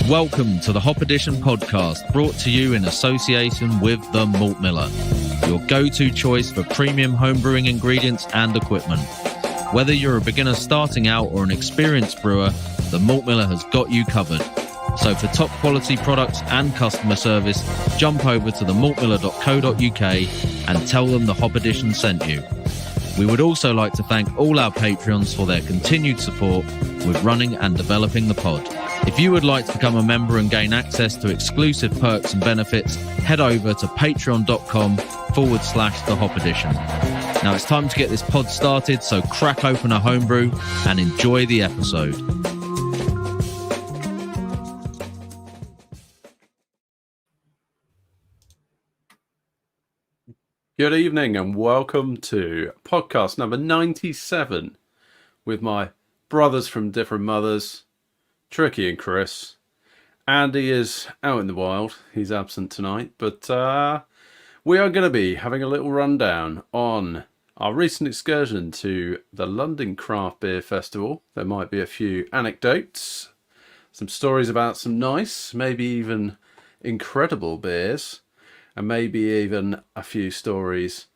Welcome to the Hop Edition podcast, brought to you in association with The Malt Miller, your go-to choice for premium homebrewing ingredients and equipment. Whether you're a beginner starting out or an experienced brewer, The Malt Miller has got you covered. So for top quality products and customer service, jump over to themaltmiller.co.uk and tell them the Hop Edition sent you. We would also like to thank all our Patreons for their continued support with running and developing the pod. If you would like to become a member and gain access to exclusive perks and benefits, head over to patreon.com/the Hop Edition. Now it's time to get this pod started, so crack open a homebrew and enjoy the episode. Good evening and welcome to podcast number 97 with my brothers from different mothers, Tricky and Chris. Andy is out in the wild. He's absent tonight, but we are going to be having a little rundown on our recent excursion to the London Craft Beer Festival. There might be a few anecdotes, some stories about some nice, maybe even incredible beers, and maybe even a few stories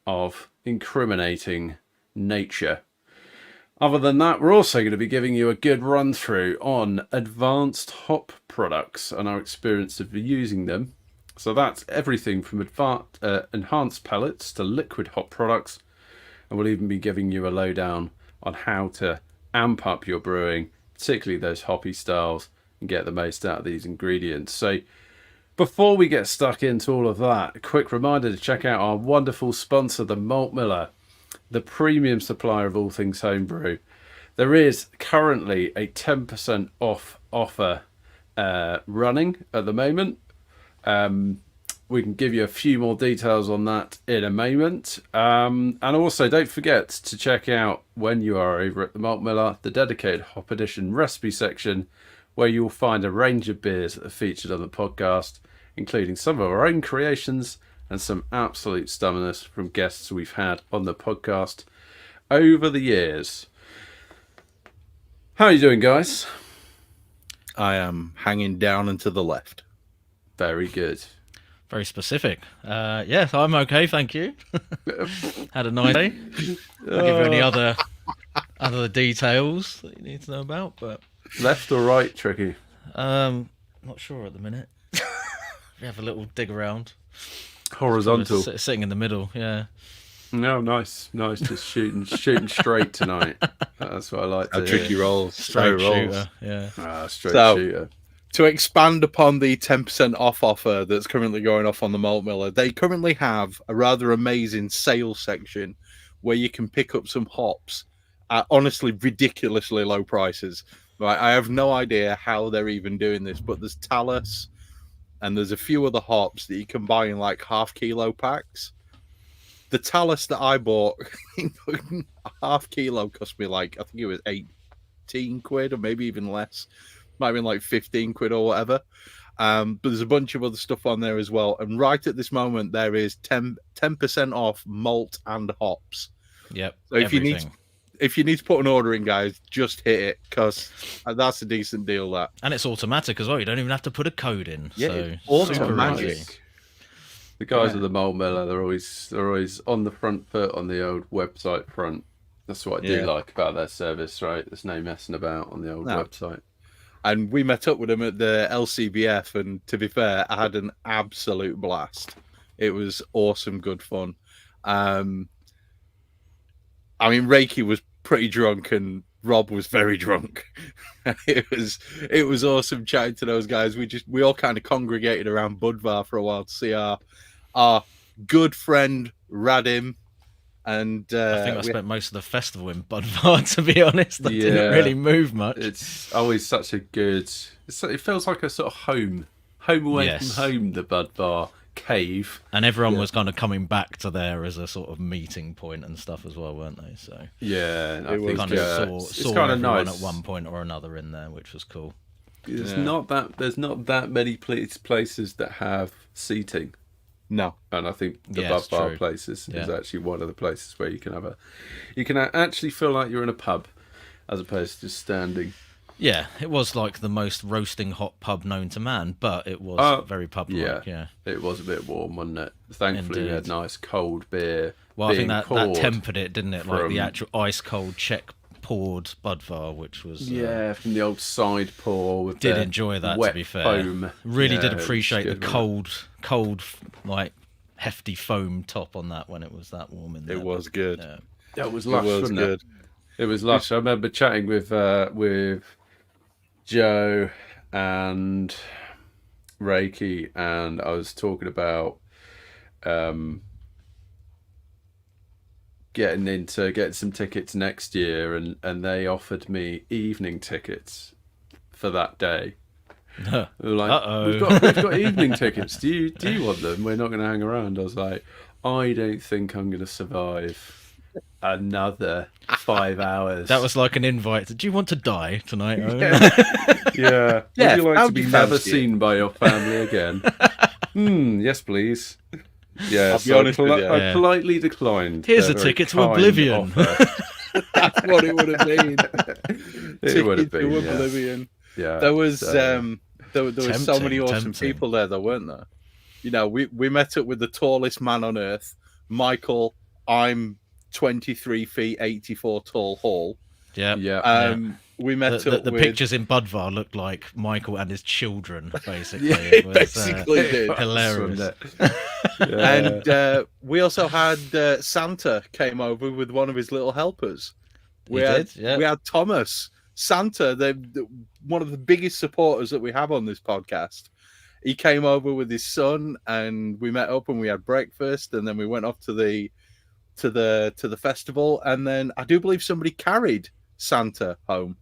of incriminating nature. Other than that, we're also going to be giving you a good run through on advanced hop products and our experience of using them. So that's everything from enhanced pellets to liquid hop products. And we'll even be giving you a lowdown on how to amp up your brewing, particularly those hoppy styles, and get the most out of these ingredients. So before we get stuck into all of that, a quick reminder to check out our wonderful sponsor, the Malt Miller, the premium supplier of all things homebrew. There is currently a 10% off offer running at the moment. We can give you a few more details on that in a moment. And also don't forget to check out, when you are over at the Malt Miller, the dedicated Hop Edition recipe section, where you'll find a range of beers that are featured on the podcast, including some of our own creations and some absolute stubbornness from guests we've had on the podcast over the years. How are you doing, guys? I am hanging down and to the left. Very good. Very specific. Yes, I'm okay, thank you. Had a nice day. I'll give you any other details that you need to know about, but left or right, Tricky? Not sure at the minute. We have a little dig around. Horizontal. Sitting in the middle, yeah. No, nice. Just shooting straight tonight. That's what I like to hear. Tricky rolls. Straight shooter, yeah. Straight shooter. To expand upon the 10% off offer that's currently going off on the Malt Miller, they currently have a rather amazing sales section where you can pick up some hops at honestly ridiculously low prices. Right, I have no idea how they're even doing this, but there's Talus and there's a few other hops that you can buy in like half-kilo packs. The Talus that I bought, a half kilo cost me like, I think it was 18 quid or maybe even less. Might have been like 15 quid or whatever. But there's a bunch of other stuff on there as well. And right at this moment, there is 10% off malt and hops. Yep. So if you need to put an order in, guys, just hit it, because that's a decent deal. That, and it's automatic as well. You don't even have to put a code in. Yeah, so automatic. The guys at the Malt Miller, they're always on the front foot on the old website front. That's what I do like about their service, right? There's no messing about on the old website. And we met up with them at the LCBF, and to be fair, I had an absolute blast. It was awesome, good fun. I mean, Reiki was pretty drunk and Rob was very drunk. It was awesome chatting to those guys. We all kind of congregated around Budvar for a while to see our good friend Radim. And I think I spent most of the festival in Budvar, to be honest. I didn't really move much. It's always such a good... It feels like a sort of home away from home, the Budvar cave. And everyone was kind of coming back to there as a sort of meeting point and stuff as well, weren't they? So I think kind of saw everyone nice at one point or another in there, which was cool. There's not that many places that have seating. No, and I think the Bud Bar places is actually one of the places where you can actually feel like you're in a pub, as opposed to just standing. Yeah, it was like the most roasting hot pub known to man, but it was very pub-like. Yeah, it was a bit warm, wasn't it? Thankfully, we had nice cold beer. Well, I think that poured tempered it, didn't it? Like the actual ice cold Czech poured Budvar, which was from the old side pour. With did enjoy that, wet to be fair. Foam. Really did appreciate the cold, like hefty foam top on that when it was that warm in there. It was good. Yeah, it was lush, wasn't it? It was lush. I remember chatting with Joe and Reiki, and I was talking about getting some tickets next year, and they offered me evening tickets for that day. They were like, we've got evening tickets. Do you want them? We're not going to hang around. I was like, I don't think I'm going to survive another 5 hours. That was like an invite. Do you want to die tonight? Yeah. Would you like to be never seen by your family again? Yes, please. Yeah, I'll be honest with you. I politely declined. Here's a ticket to Oblivion. That's what it would have been. It would have been to Oblivion. Yeah. There was there was so many awesome people there, weren't there? You know, we met up with the tallest man on earth, Michael. I'm 23 feet 84 tall Hall. Yeah. We met up. The with... pictures in Budvar looked like Michael and his children, basically. Yeah, it was, basically did. Hilarious. And we also had Santa came over with one of his little helpers. We had Thomas. Santa, one of the biggest supporters that we have on this podcast. He came over with his son, and we met up and we had breakfast, and then we went off to the festival, and then I do believe somebody carried Santa home.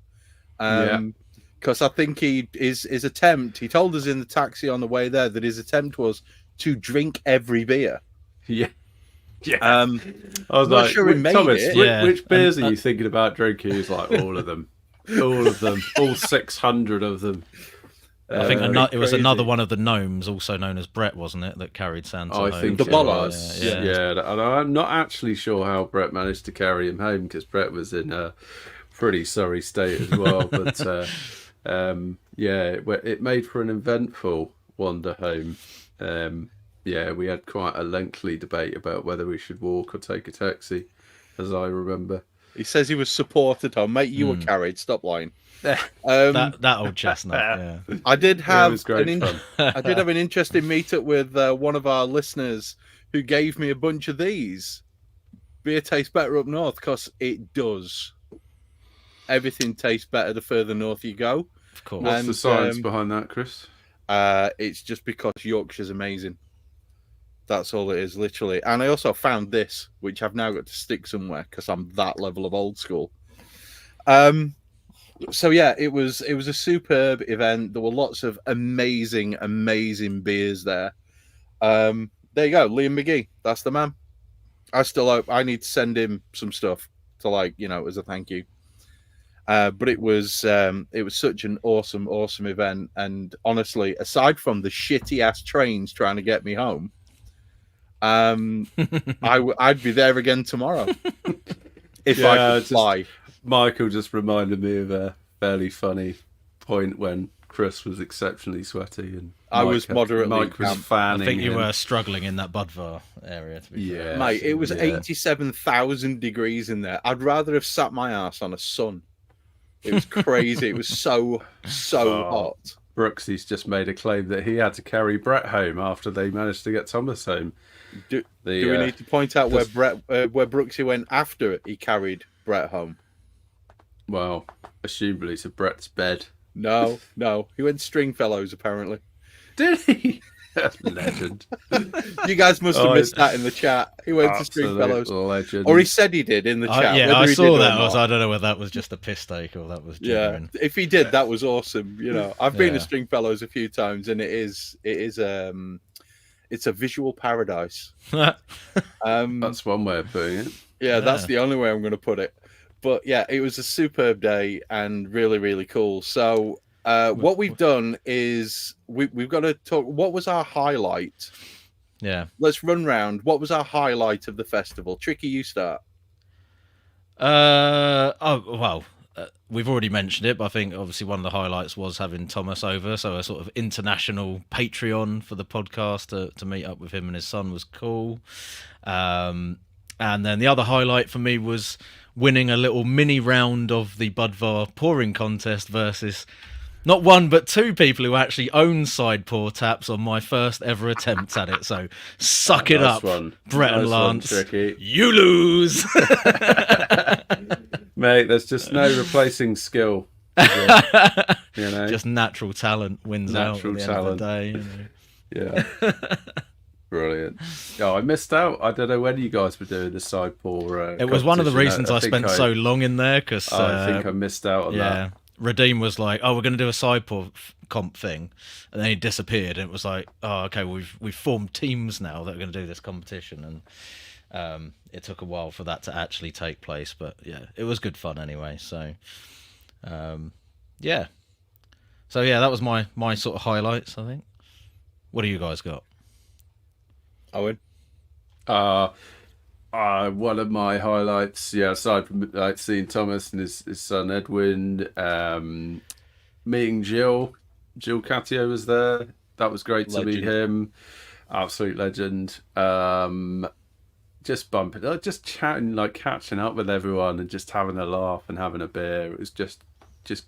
Because I think his attempt, he told us in the taxi on the way there that his attempt was to drink every beer. Yeah. I was not sure he made Thomas, it. Which beers are you thinking about drinking? He's like, all of them. All 600 of them. I think it was another one of the gnomes, also known as Brett, wasn't it, that carried Santa home? I think the bollards. Yeah, and I'm not actually sure how Brett managed to carry him home, because Brett was in a pretty sorry state as well. But it made for an eventful wander home. We had quite a lengthy debate about whether we should walk or take a taxi, as I remember. He says he was supported home. Mate, you were carried. Stop lying. That old chestnut. Yeah. I did have fun. I did have an interesting meetup with one of our listeners who gave me a bunch of these. Beer tastes better up north, because it does. Everything tastes better the further north you go. Of course. What's the science behind that, Chris? It's just because Yorkshire's amazing. That's all it is, literally. And I also found this, which I've now got to stick somewhere because I'm that level of old school. So yeah, it was a superb event. There were lots of amazing beers there. There you go, Liam McGee. That's the man. I still hope I need to send him some stuff to as a thank you. But it was such an awesome event. And honestly, aside from the shitty ass trains trying to get me home, I'd be there again tomorrow if I could fly. Michael just reminded me of a fairly funny point when Chris was exceptionally sweaty and I was moderately. Mike was fanning. I think you were struggling in that Budvar area. To be fair. Mate, it was 87,000 degrees in there. I'd rather have sat my ass on a sun. It was crazy. It was so hot. Brooksy's just made a claim that he had to carry Brett home after they managed to get Thomas home. Do we need to point out where Brooksy went after he carried Brett home? Well, assumably to Brett's bed. No, he went Stringfellows apparently. Did he? Legend. You guys must have missed that in the chat. He went to Stringfellows. Legend. Or he said he did in the chat. Yeah, I saw that. I don't know whether that was just a piss take or that was genuine. Yeah, if he did, that was awesome. I've been to Stringfellows a few times, and it's a visual paradise. That's one way of putting it. Yeah, that's the only way I'm going to put it. But yeah, it was a superb day and really, really cool. So what we've done is we've got to talk. What was our highlight? Yeah. Let's run round. What was our highlight of the festival? Tricky, you start. Well, we've already mentioned it, but I think obviously one of the highlights was having Thomas over. So a sort of international Patreon for the podcast to meet up with him and his son was cool. And then the other highlight for me was winning a little mini round of the Budvar pouring contest versus not one but two people who actually own side pour taps on my first ever attempt at it. So suck it Nice up, one. Brett and Nice one, Lance. Tricky. You lose. Mate, there's just no replacing skill. You know? Just natural talent wins out at the end of the day. Yeah. Brilliant. Oh, I missed out. I don't know when you guys were doing the side pour. It was one of the competition. reasons I spent so long in there because I think I missed out on that. Redeem was like, "Oh, we're going to do a side pour comp thing," and then he disappeared. And it was like, "Oh, okay, we've formed teams now that are going to do this competition." And it took a while for that to actually take place, but yeah, it was good fun anyway. So, yeah. So yeah, that was my sort of highlights. I think. What do you guys got? Owen? One of my highlights, aside from like seeing Thomas and his son Edwin, meeting Jill Catio was there. That was great to meet him. Absolute legend. Just chatting, like catching up with everyone and just having a laugh and having a beer. It was just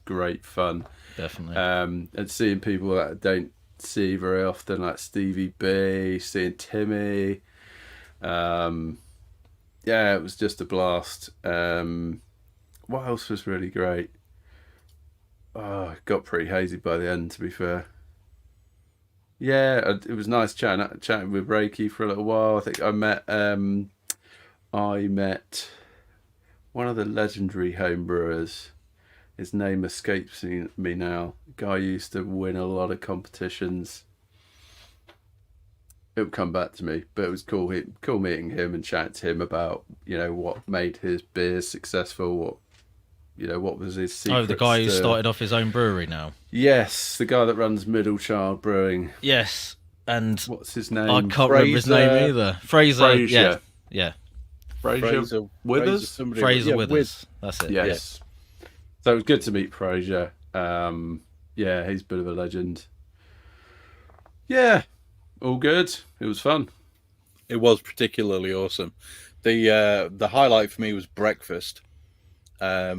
great fun. Definitely. And seeing people that I don't see very often, like Stevie B, seeing Timmy. Yeah, it was just a blast. What else was really great? Oh, it got pretty hazy by the end, to be fair. Yeah, it was nice chatting with Reiki for a little while. I think I met one of the legendary homebrewers. His name escapes me now. The guy used to win a lot of competitions. It would come back to me, but it was cool meeting him and chatting to him about, what made his beers successful, what was his secret. Oh, the guy who started off his own brewery now. Yes, the guy that runs Middle Child Brewing. Yes, and what's his name? I can't remember his name either. Fraser. Yeah. Fraser Withers. Fraser Withers. That's it. Yes. Yeah. So it was good to meet Fraser. Yeah, he's a bit of a legend. Yeah. All good. It was fun. It was particularly awesome. The highlight for me was breakfast. I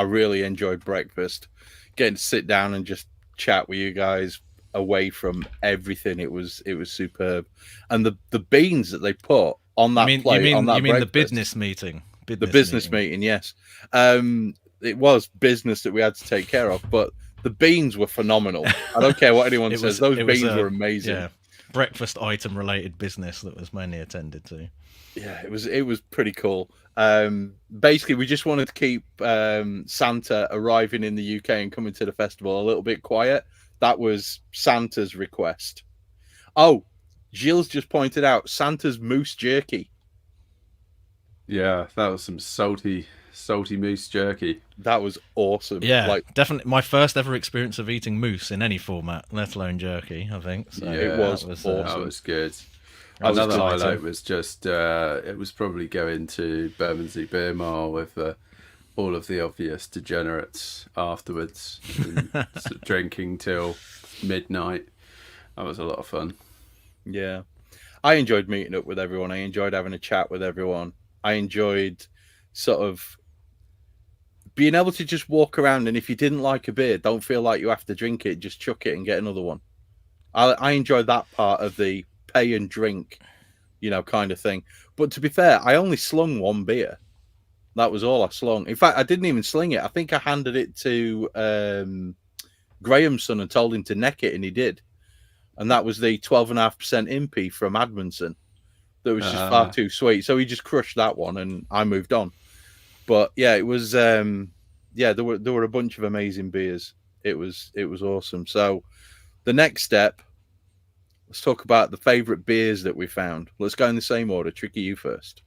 really enjoyed breakfast. Getting to sit down and just chat with you guys away from everything. It was superb. And the beans that they put on that plate. You mean the business meeting? The business meeting, yes. It was business that we had to take care of, but the beans were phenomenal. I don't care what anyone says. Those beans were amazing. Yeah. Breakfast item related business that was mainly attended to. Yeah, it was pretty cool. Basically, we just wanted to keep Santa arriving in the UK and coming to the festival a little bit quiet. That was Santa's request. Oh, Gilles just pointed out Santa's moose jerky. Yeah, that was some salty moose jerky. That was awesome. Yeah, definitely my first ever experience of eating moose in any format, let alone jerky, I think. So yeah, it was awesome. That was good. Another highlight was just, it was probably going to Bermondsey Beer Mile with all of the obvious degenerates afterwards, and drinking till midnight. That was a lot of fun. Yeah. I enjoyed meeting up with everyone. I enjoyed having a chat with everyone. I enjoyed sort of being able to just walk around, and if you didn't like a beer, don't feel like you have to drink it. Just chuck it and get another one. I enjoyed that part of the pay and drink, kind of thing. But to be fair, I only slung one beer. That was all I slung. In fact, I didn't even sling it. I think I handed it to Graham's son and told him to neck it, and he did. And that was the 12.5% Impy from Admonson. That was just far too sweet. So he just crushed that one, and I moved on. But yeah, it was there were a bunch of amazing beers. It was awesome. So the next step, let's talk about the favorite beers that we found. Let's go in the same order. Tricky, you first.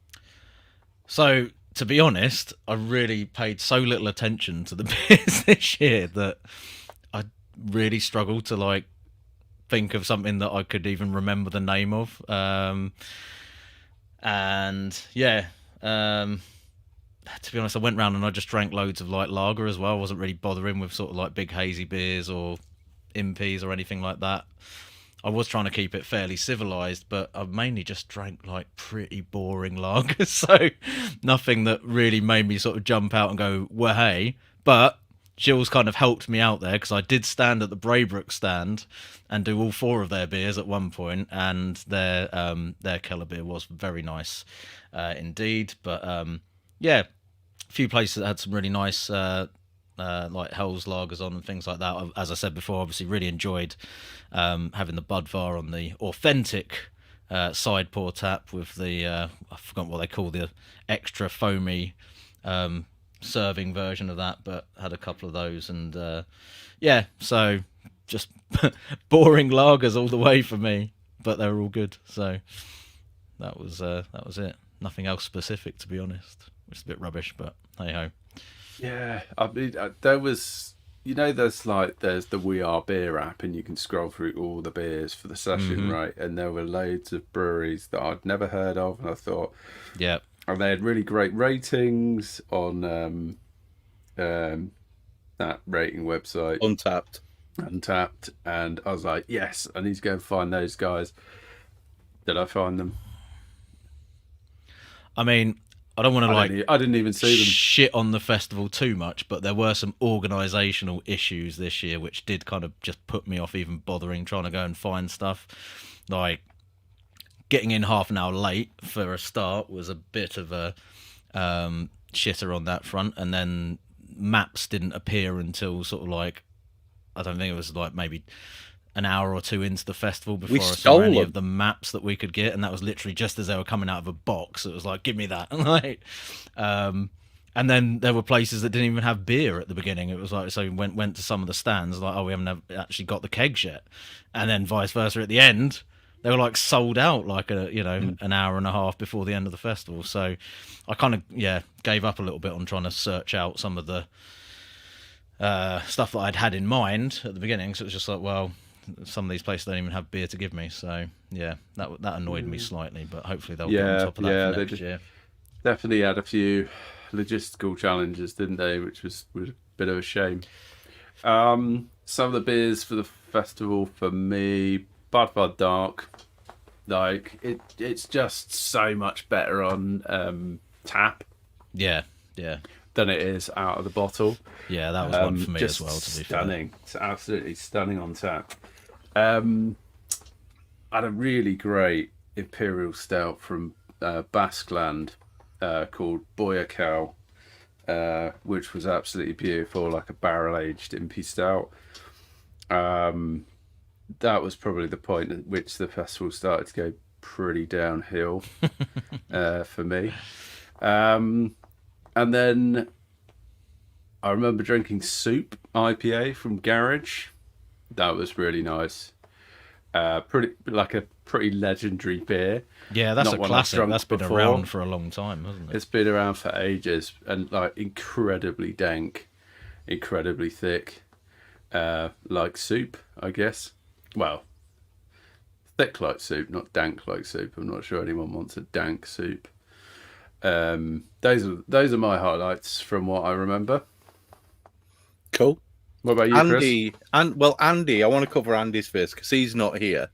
So to be honest, I really paid so little attention to the beers this year that I really struggled to think of something that I could even remember the name of. to be honest, I went round and I just drank loads of like lager as well. I wasn't really bothering with sort of like big hazy beers or impies or anything like that. I was trying to keep it fairly civilized, but I mainly just drank like pretty boring lagers, so nothing that really made me sort of jump out and go, well, hey. But Jill's kind of helped me out there because I did stand at the Braybrook stand and do all 4 of their beers at one point, and their Keller beer was very nice indeed. But yeah, a few places that had some really nice like Hell's lagers on and things like that. As I said before, obviously really enjoyed having the Budvar on the authentic side pour tap with the I forgot what they call the extra foamy serving version of that, but had a couple of those, and yeah, so just boring lagers all the way for me, but they were all good. So that was it. Nothing else specific, to be honest, which is a bit rubbish, but hey ho. Yeah, I mean, there was, there's the We Are Beer app, and you can scroll through all the beers for the session, right? And there were loads of breweries that I'd never heard of, and I thought, yeah, and they had really great ratings on that rating website, Untapped, and I was like, yes, I need to go and find those guys. Did I find them? I mean, I don't want to I didn't even see them. Shit on the festival too much, but there were some organisational issues this year which did kind of just put me off even bothering trying to go and find stuff. Like getting in half an hour late for a start was a bit of a shitter on that front, and then maps didn't appear until sort of like, I don't think it was like maybe an hour or two into the festival before I saw any of the maps that we could get, and that was literally just as they were coming out of a box. It was like, give me that. Like, and then there were places that didn't even have beer at the beginning. It was like, so we went to some of the stands, like, oh, we haven't actually got the kegs yet, and then vice versa at the end, they were like sold out like an hour and a half before the end of the festival. So I kind of gave up a little bit on trying to search out some of the stuff that I'd had in mind at the beginning. So it was just like, well, some of these places don't even have beer to give me, so yeah, that annoyed me slightly, but hopefully they'll get on top of that for next year. Definitely had a few logistical challenges, didn't they, which was a bit of a shame. Some of the beers for the festival for me, Budvar Dark, like it's just so much better on tap than it is out of the bottle. Yeah, that was one for me as well, to be stunning. Fair. It's absolutely stunning on tap. I had a really great Imperial Stout from Basqueland called Boyacao, which was absolutely beautiful, like a barrel-aged Impy Stout. That was probably the point at which the festival started to go pretty downhill for me. And then I remember drinking Soup IPA from Garage. That was really nice. Pretty legendary beer. Yeah, that's a classic. That's been around for a long time, hasn't it? It's been around for ages, and like incredibly dank, incredibly thick, like soup, I guess. Well, thick like soup, not dank like soup. I'm not sure anyone wants a dank soup. Those are my highlights from what I remember. Cool. What about you, Andy? Chris? Andy, I want to cover Andy's first because he's not here.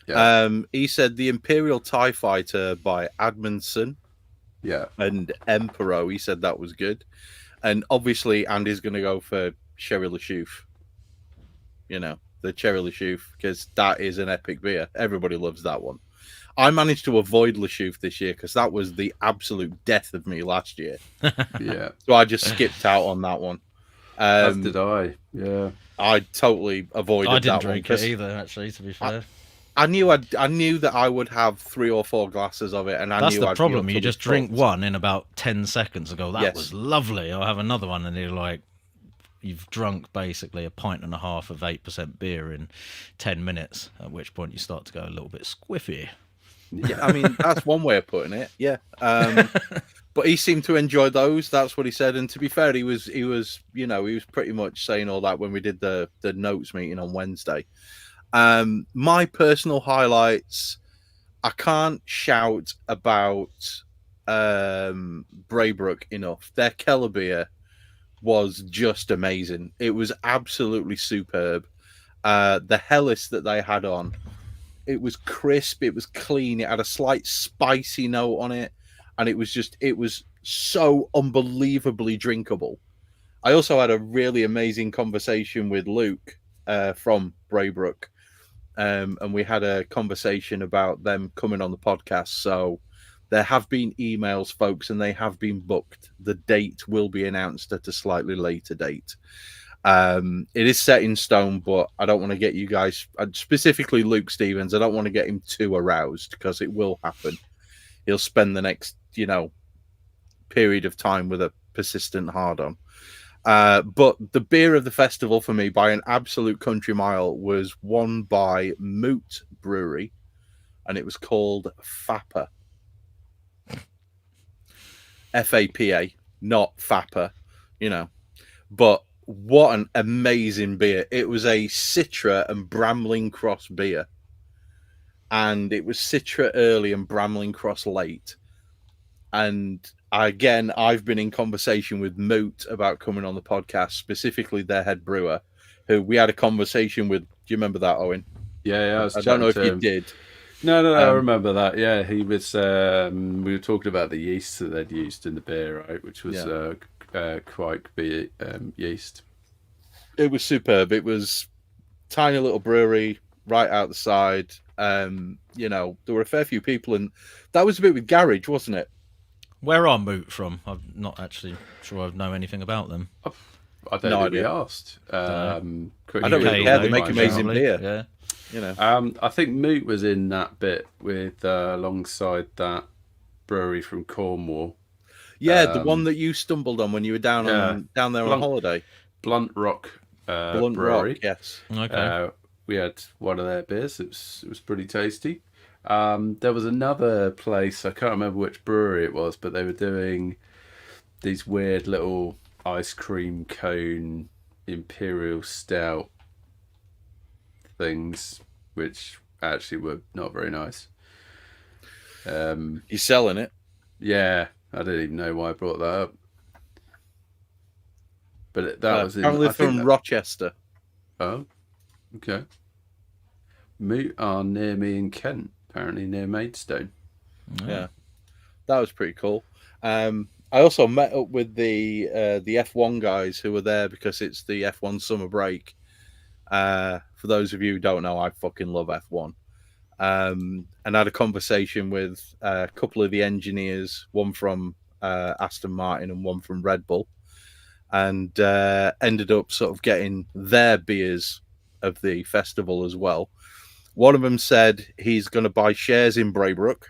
Yeah. He said the Imperial TIE Fighter by Admundson. Yeah. And Emperor. He said that was good. And obviously, Andy's going to go for Sherry LaChouffe. The Cherry LaChouffe, because that is an epic beer. Everybody loves that one. I managed to avoid LaChouffe this year because that was the absolute death of me last year. Yeah. So I just skipped out on that one. As did I. Yeah. I totally avoided that one. I didn't drink it either, actually, to be fair. I knew that I would have 3 or 4 glasses of it, and that's the problem. You just drink one in about 10 seconds and go, that was lovely. I'll have another one, and you're like, you've drunk basically a pint and a half of 8% beer in 10 minutes, at which point you start to go a little bit squiffy. Yeah, I mean, that's one way of putting it. Yeah. But he seemed to enjoy those. That's what he said. And to be fair, he was pretty much saying all that when we did the notes meeting on Wednesday. My personal highlights, I can't shout about Braybrook enough. Their Keller beer was just amazing. It was absolutely superb. The Hellas that they had on, it was crisp, it was clean, it had a slight spicy note on it, and it was so unbelievably drinkable. I also had a really amazing conversation with Luke from Braybrook, and we had a conversation about them coming on the podcast. So there have been emails, folks, and they have been booked. The date will be announced at a slightly later date. It is set in stone, but I don't want to get you guys, specifically Luke Stevens, I don't want to get him too aroused because it will happen. He'll spend the next, period of time with a persistent hard-on. But the beer of the festival for me, by an absolute country mile, was won by Moot Brewery, and it was called Fapa. F-A-P-A, not Fapa, But what an amazing beer. It was a Citra and Bramling Cross beer. And it was Citra early and Bramling Cross late. And I've been in conversation with Moot about coming on the podcast, specifically their head brewer, who we had a conversation with. Do you remember that, Owen? Yeah. I don't know if you did. No, I remember that. Yeah, he was. We were talking about the yeast that they'd used in the beer, right? Which was Quake beer yeast. It was superb. It was tiny little brewery right out the side. There were a fair few people, and that was a bit with Garage, wasn't it? Where are Moot from? I'm not actually sure I know anything about them. I don't think we asked. I don't really care. They make amazing beer. Yeah. I think Moot was in that bit with alongside that brewery from Cornwall. Yeah, the one that you stumbled on when you were down there on holiday. Blunt Rock Blunt Brewery. Rock, yes. Okay. We had one of their beers. It was pretty tasty. There was another place, I can't remember which brewery it was, but they were doing these weird little ice cream cone imperial stout things, which actually were not very nice. You're selling it? Yeah, I didn't even know why I brought that up. But that was apparently from Rochester. Oh, okay. Moot are near me in Kent, apparently near Maidstone. Yeah, that was pretty cool. I also met up with the F1 guys who were there because it's the F1 summer break. For those of you who don't know, I fucking love F1. And had a conversation with a couple of the engineers, one from Aston Martin and one from Red Bull, and ended up sort of getting their beers of the festival as well. One of them said he's going to buy shares in Braybrook.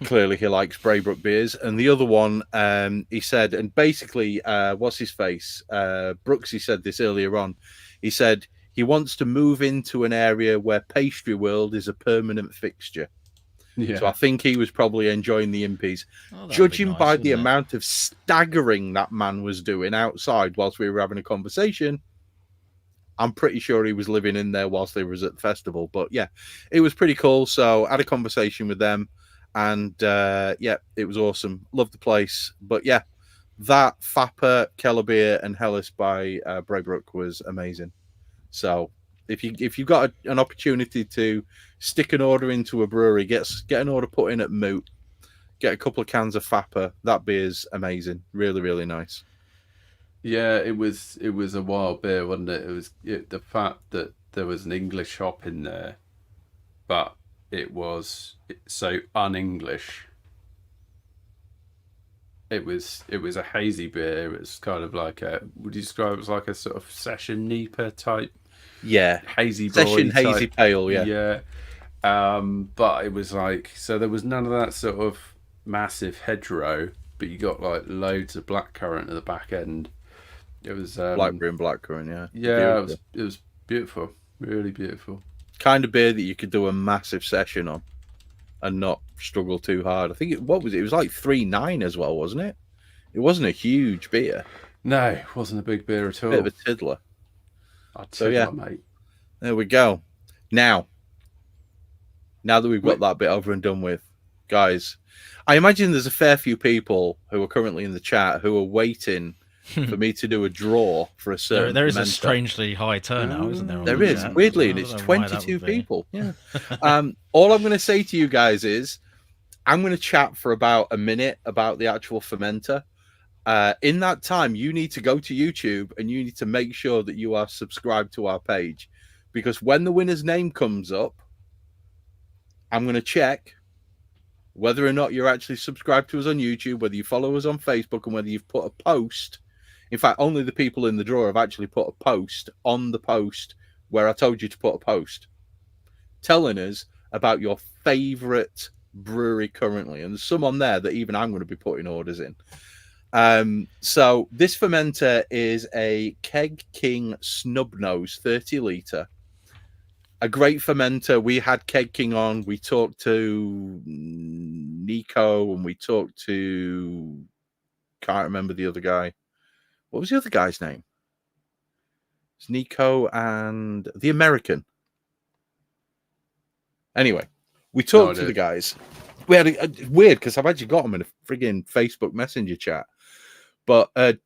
Clearly he likes Braybrook beers. And the other one, he said, and basically, what's his face? Brooksy said this earlier on. He said he wants to move into an area where Pastry World is a permanent fixture. Yeah. So I think he was probably enjoying the impies. Judging nice, by the amount of staggering that man was doing outside whilst we were having a conversation, I'm pretty sure he was living in there whilst they was at the festival. But yeah, it was pretty cool. So I had a conversation with them, and it was awesome. Loved the place. But yeah, that Fapa, Keller beer, and Hellas by Braybrook was amazing. So if you've got an opportunity to stick an order into a brewery, get an order put in at Moot, get a couple of cans of Fapa. That beer's amazing. Really, really nice. Yeah, it was a wild beer, wasn't it? It was the fact that there was an English hop in there, but it was so un-English. It was a hazy beer. It was kind of like would you describe it as like a sort of session Nipah type? Yeah, hazy session hazy pale. Yeah. But it was like, so there was none of that sort of massive hedgerow, but you got like loads of blackcurrant at the back end. It was blackberry and blackcurrant. Yeah, yeah, it was beautiful, really beautiful. Kind of beer that you could do a massive session on and not struggle too hard. I think it was like 3.9 as well, wasn't it? It wasn't a huge beer. No, it wasn't a big beer at all. Bit of a tiddler. Mate. There we go. Now that we've got that bit over and done with, guys. I imagine there's a fair few people who are currently in the chat who are waiting for me to do a draw for a certain. There is a fermenter. strangely high turnout, isn't there? On There the is, chat? weirdly, I and don't it's know why that 22 would be. people. Yeah. All I'm going to say to you guys is, I'm going to chat for about a minute about the actual fermenter. In that time, you need to go to YouTube and you need to make sure that you are subscribed to our page, because when the winner's name comes up, I'm going to check whether or not you're actually subscribed to us on YouTube, whether you follow us on Facebook, and whether you've put a post. In fact, only the people in the draw have actually put a post on the post where I told you to put a post telling us about your favorite brewery currently. And there's some on there that even I'm going to be putting orders in. So this fermenter is a Keg King Snubnose 30 litre. A great fermenter. We had Keg King on. We talked to Nico and we talked to, can't remember the other guy. What was the other guy's name? It's Nico and the American. Anyway, we talked to the guys. We had a weird, because I've actually got them in a frigging Facebook Messenger chat. But, it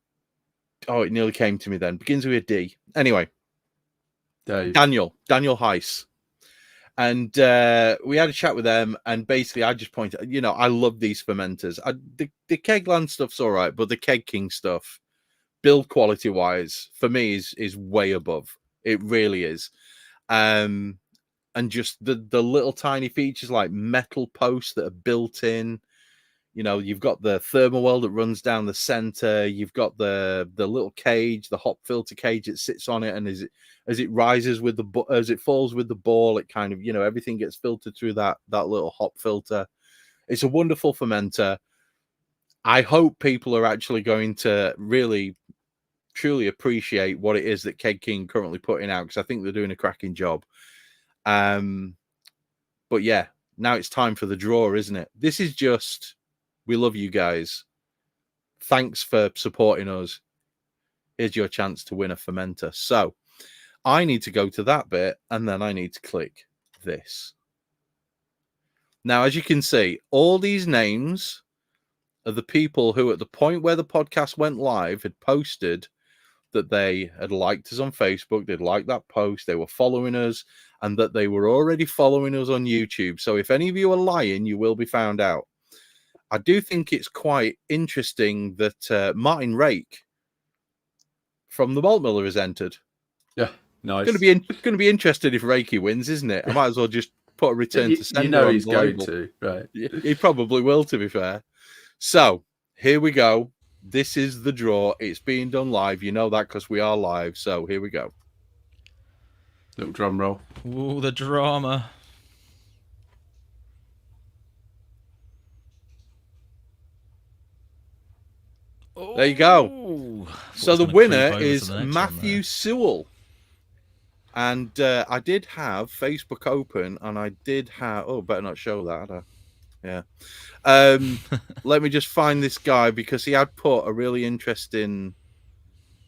nearly came to me then. Begins with a D. Anyway. Daniel Heiss. And we had a chat with them, and basically I just pointed, I love these fermenters. The Kegland stuff's all right, but the Keg King stuff, build quality wise, for me is way above. It really is. And just the little tiny features like metal posts that are built in. You've got the thermal well that runs down the center. You've got the little cage, the hop filter cage that sits on it, and as it rises with as it falls with the ball, it kind of everything gets filtered through that little hop filter. It's a wonderful fermenter. I hope people are actually going to really truly appreciate what it is that Keg King currently putting out, because I think they're doing a cracking job. But yeah, now it's time for the draw, isn't it? This is just, we love you guys. Thanks for supporting us. Here's your chance to win a fermenter. So I need to go to that bit, and then I need to click this. Now, as you can see, all these names are the people who, at the point where the podcast went live, had posted that they had liked us on Facebook, they'd liked that post, they were following us, and that they were already following us on YouTube. So if any of you are lying, you will be found out. I do think it's quite interesting that Martin Rake from the Malt Miller has entered. Yeah, nice. It's going to be interesting if Reiki wins, isn't it? I might as well just put a return to sender. He's going to, right? He probably will, to be fair. So here we go. This is the draw. It's being done live. You know that because we are live. So here we go. Little drum roll. Ooh, the drama. There you go. Ooh. So the winner is Matthew Sewell. And I did have Facebook open, and I did have... Oh, better not show that, had I? Yeah. Let me just find this guy, because he had put a really interesting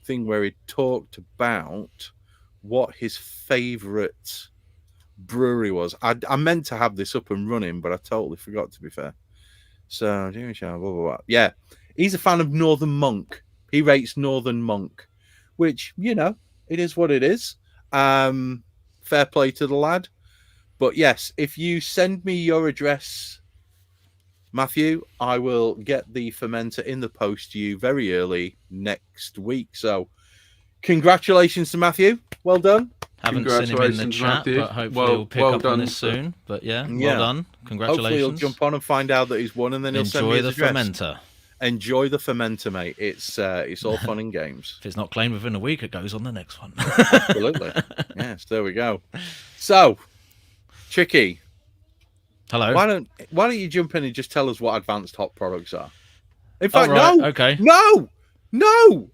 thing where he talked about what his favorite brewery was. I meant to have this up and running, but I totally forgot, to be fair. So, blah, blah, blah. Yeah, he's a fan of Northern Monk. He rates Northern Monk, which, it is what it is. Fair play to the lad. But yes, if you send me your address, Matthew, I will get the fermenter in the post to you very early next week. So congratulations to Matthew. Well done. Haven't seen him in the chat, Matthew. But hopefully he'll pick up on this soon. But yeah, well done. Congratulations. Hopefully he'll jump on and find out that he's won, and then he'll send me his address. Enjoy the fermenter. Enjoy the fermenter, mate. It's all fun and games. If it's not claimed within a week, it goes on the next one. Absolutely. Yes, there we go. So, Chicky. Hello. Why don't you jump in and just tell us what advanced hop products are? In fact, right. no. Okay. No.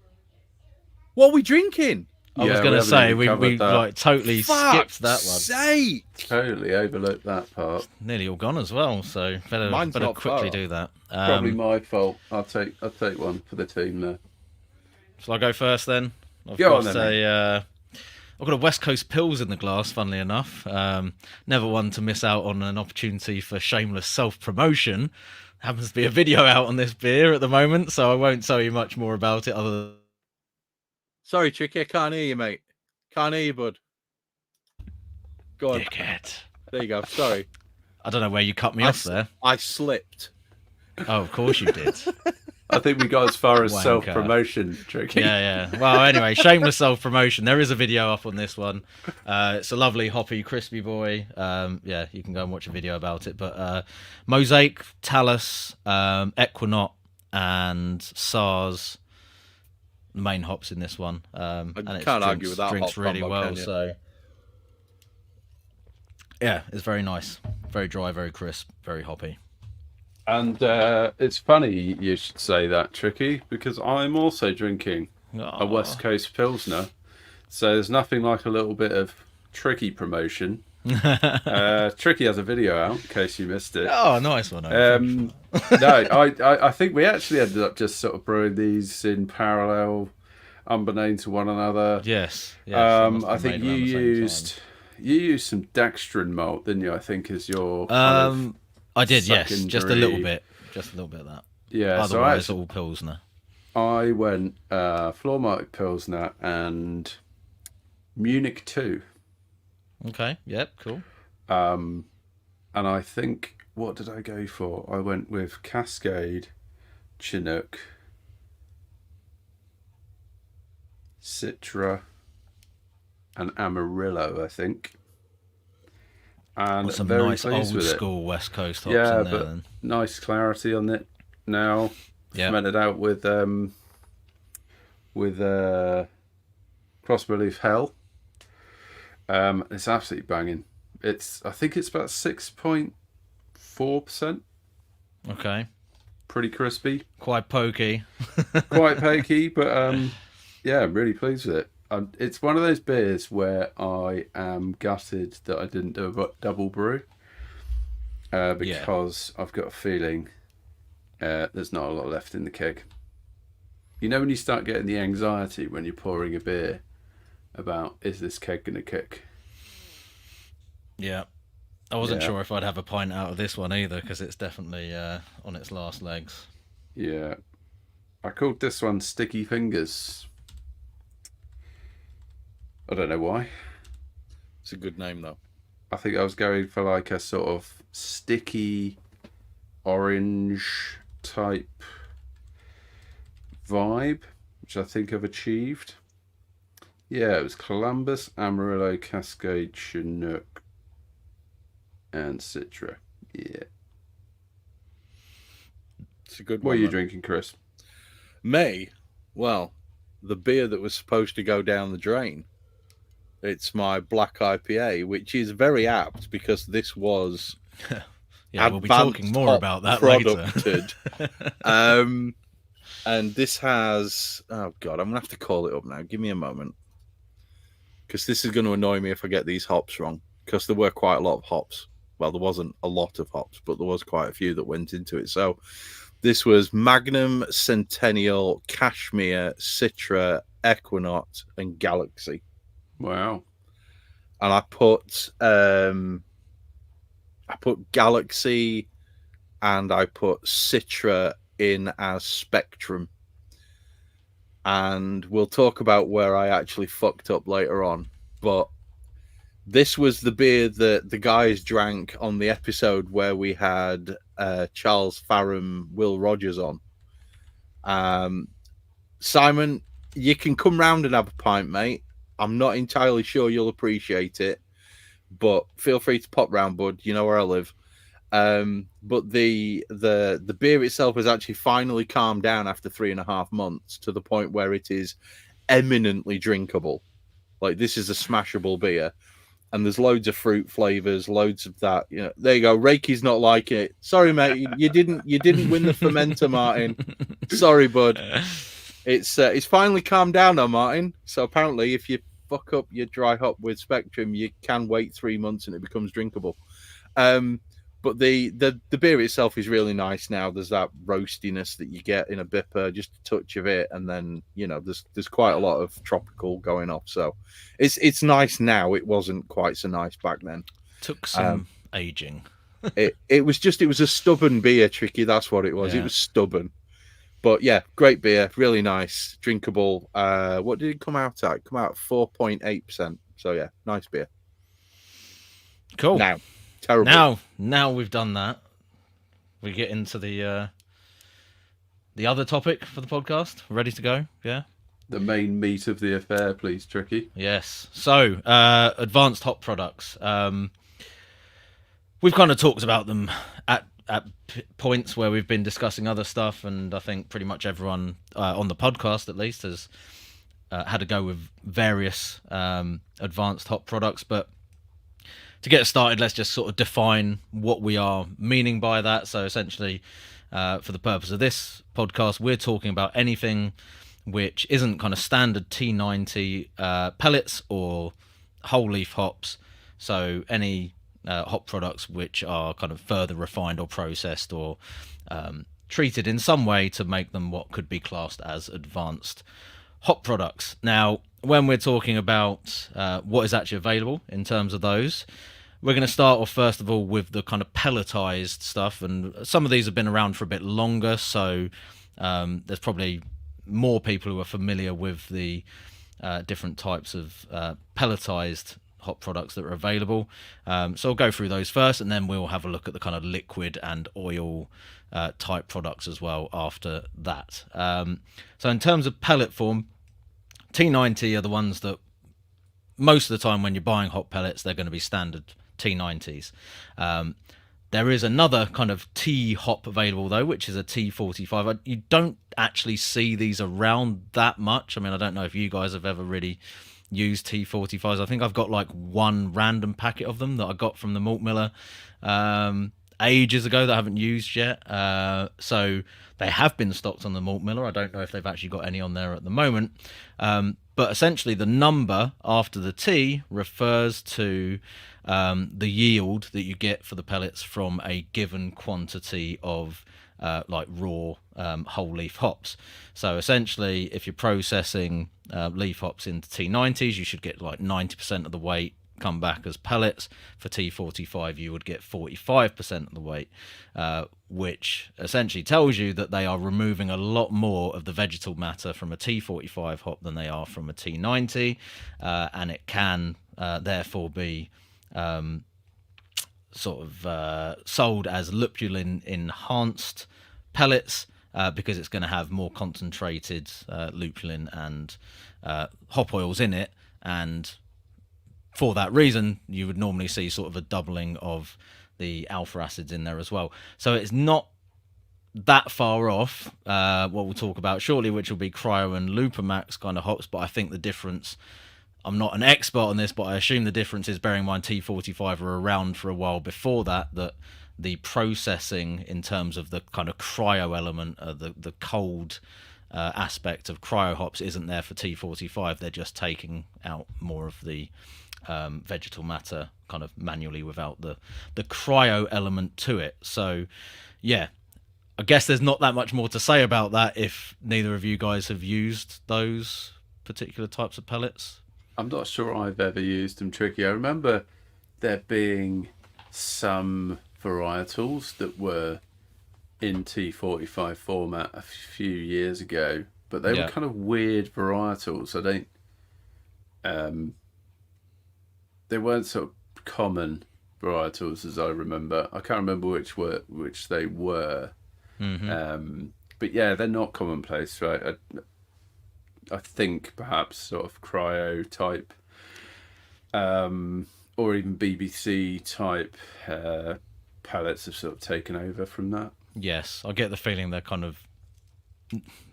What are we drinking? I was going to say we like totally skipped that one. Sake. Totally overlooked that part. Nearly all gone as well, so better quickly do that. Probably my fault. I'll take one for the team there. Shall I go first then? I've Go got on then, I've got a West Coast Pils in the glass, funnily enough. Never one to miss out on an opportunity for shameless self-promotion. Happens to be a video out on this beer at the moment, so I won't tell you much more about it other than... Sorry, Tricky, I can't hear you, mate. Can't hear you, bud. Go on. Dickhead. There you go, sorry. I don't know where you cut me off there. I slipped. Oh, of course you did. I think we got as far as self-promotion, Tricky. Yeah. Well, anyway, shameless self-promotion. There is a video up on this one. It's a lovely, hoppy, crispy boy. Yeah, you can go and watch a video about it. But Mosaic, Talus, Equinaut, and SARS, the main hops in this one. And I can't argue with that. Drinks really well. So, yeah, it's very nice. Very dry, very crisp, very hoppy. And it's funny you should say that, Tricky, because I'm also drinking a West Coast Pilsner. So there's nothing like a little bit of Tricky promotion. Tricky has a video out, in case you missed it. Oh, nice one. No, I think we actually ended up just sort of brewing these in parallel, unbeknown to one another. Yes. I think you used some dextrin malt, didn't you? I think is your kind of I did, yes, just a little bit of that. Yeah, otherwise all Pilsner. I went floor market Pilsner and Munich 2. Okay, yep, cool. And I think, what did I go for? I went with Cascade, Chinook, Citra, and Amarillo, I think. And some very nice pleased old with school West Coast hops yeah, in there. But then. Nice clarity on it now. Yeah. Fermented out with Cross Relief Hell. It's absolutely banging. I think it's about 6.4%. Okay. Pretty crispy. Quite pokey. Quite pokey, but yeah, I'm really pleased with it. It's one of those beers where I am gutted that I didn't do a double brew because I've got a feeling there's not a lot left in the keg. You know when you start getting the anxiety when you're pouring a beer about, is this keg going to kick? Yeah. I wasn't sure if I'd have a pint out of this one either because it's definitely on its last legs. Yeah. I called this one Sticky Fingers. I don't know why. It's a good name, though. I think I was going for like a sort of sticky orange type vibe, which I think I've achieved. Yeah, it was Columbus, Amarillo, Cascade, Chinook, and Citra. Yeah. It's a good one. What are you man. drinking, Chris? Me? Well, the beer that was supposed to go down the drain. It's my black IPA, which is very apt because this was we'll be talking more about that later. And this has, oh God, I'm going to have to call it up now. Give me a moment. Because this is going to annoy me if I get these hops wrong. Because there were quite a lot of hops. Well, there wasn't a lot of hops, but there was quite a few that went into it. So this was Magnum, Centennial, Cashmere, Citra, Equinaut, and Galaxy. Wow. And I put Galaxy and I put Citra in as Spectrum. And we'll talk about where I actually fucked up later on. But this was the beer that the guys drank on the episode where we had Charles Farram, Will Rogers on. Simon, you can come round and have a pint, mate. I'm not entirely sure you'll appreciate it, but feel free to pop round, bud. You know where I live. But the beer itself has actually finally calmed down after 3.5 months to the point where it is eminently drinkable. Like, this is a smashable beer, and there's loads of fruit flavors, loads of that. You know, there you go. Reiki's not like it. Sorry, mate. You didn't win the fermenter, Martin. Sorry, bud. It's finally calmed down now, Martin. So apparently, if you fuck up your dry hop with Spectrum, you can wait 3 months and it becomes drinkable. But the beer itself is really nice now. There's that roastiness that you get in a Bipper, just a touch of it, and then there's quite a lot of tropical going off. So it's nice now. It wasn't quite so nice back then. Took some aging. It was a stubborn beer, Tricky. That's what it was. Yeah. It was stubborn. But yeah, great beer, really nice, drinkable. What did it come out at? It come out at 4.8%. So yeah, nice beer. Cool. Now, terrible. Now we've done that. We get into the other topic for the podcast. Ready to go? Yeah. The main meat of the affair, please, Tricky. Yes. So, advanced hop products. We've kind of talked about them at points where we've been discussing other stuff, and I think pretty much everyone on the podcast, at least, has had a go with various advanced hop products. But to get started, let's just sort of define what we are meaning by that. So essentially, for the purpose of this podcast, we're talking about anything which isn't kind of standard T90 pellets or whole leaf hops. So any hop products which are kind of further refined or processed or treated in some way to make them what could be classed as advanced hop products. Now, when we're talking about what is actually available in terms of those, we're going to start off first of all with the kind of pelletized stuff, and some of these have been around for a bit longer, so there's probably more people who are familiar with the different types of pelletized hop products that are available. So I'll go through those first, and then we'll have a look at the kind of liquid and oil type products as well after that. So in terms of pellet form, T90 are the ones that most of the time when you're buying hop pellets, they're going to be standard T90s. There is another kind of T hop available though, which is a T45. You don't actually see these around that much. I mean, I don't know if you guys have ever really used T45s. I think I've got like one random packet of them that I got from the malt miller ages ago that I haven't used yet. So they have been stocked on the malt miller. I don't know if they've actually got any on there at the moment. But essentially the number after the T refers to the yield that you get for the pellets from a given quantity of like raw whole leaf hops. So essentially, if you're processing leaf hops into T90s, you should get like 90% of the weight come back as pellets. For T45, you would get 45% of the weight, which essentially tells you that they are removing a lot more of the vegetal matter from a T45 hop than they are from a T90, and it can therefore be sort of sold as lupulin enhanced pellets, because it's going to have more concentrated lupulin and hop oils in it, and for that reason you would normally see sort of a doubling of the alpha acids in there as well. So it's not that far off what we'll talk about shortly, which will be cryo and lupamax kind of hops. But I think the difference, I'm not an expert on this, but I assume the difference is, bearing in mind T45 were around for a while before that, that the processing in terms of the kind of cryo element, the cold aspect of cryo hops isn't there for T45. They're just taking out more of the vegetal matter kind of manually without the cryo element to it. So yeah, I guess there's not that much more to say about that if neither of you guys have used those particular types of pellets. I'm not sure I've ever used them, Tricky. I remember there being some varietals that were in T45 format a few years ago, but they were kind of weird varietals. I don't they weren't sort of common varietals as I remember. I can't remember which they were. Mm-hmm. But yeah, they're not commonplace, right? I think perhaps sort of cryo type, or even BBC type pellets have sort of taken over from that. Yes, I get the feeling they're kind of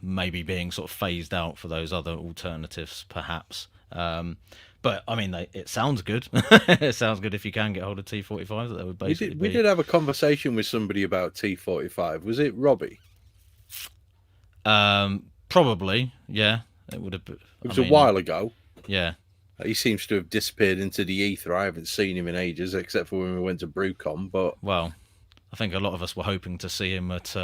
maybe being sort of phased out for those other alternatives, perhaps. But I mean, it sounds good. It sounds good if you can get hold of T45. That would basically we did have a conversation with somebody about T45. Was it Robbie? Probably, yeah. It would have been. It was a while ago. Yeah. He seems to have disappeared into the ether. I haven't seen him in ages, except for when we went to BrewCon. But well, I think a lot of us were hoping to see him at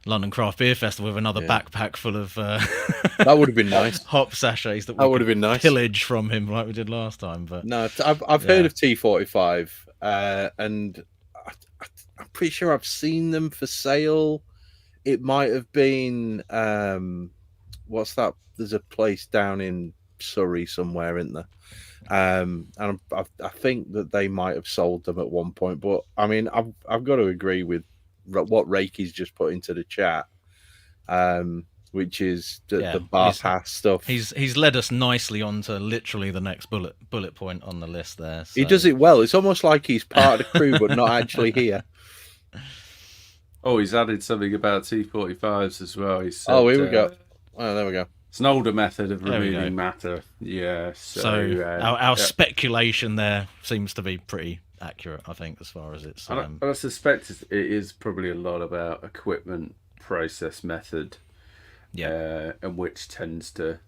London Craft Beer Festival with another backpack full of That would have been nice. hop sachets that That we would could have been nice. pillage from him like we did last time. But No, I've heard of T45, and I'm pretty sure I've seen them for sale. It might have been what's that? There's a place down in Surrey somewhere, isn't there? And I think that they might have sold them at one point. But I mean, I've got to agree with what Reiki's just put into the chat, which is the bypass stuff. He's led us nicely onto literally the next bullet point on the list there. So. He does it well. It's almost like he's part of the crew, but not actually here. Oh, he's added something about T45s as well. He said, Oh, here we go. Oh, there we go. It's an older method of removing matter. Yeah. So our speculation there seems to be pretty accurate, I think, as far as it's. I suspect it is probably a lot about equipment, process, method, and which tends to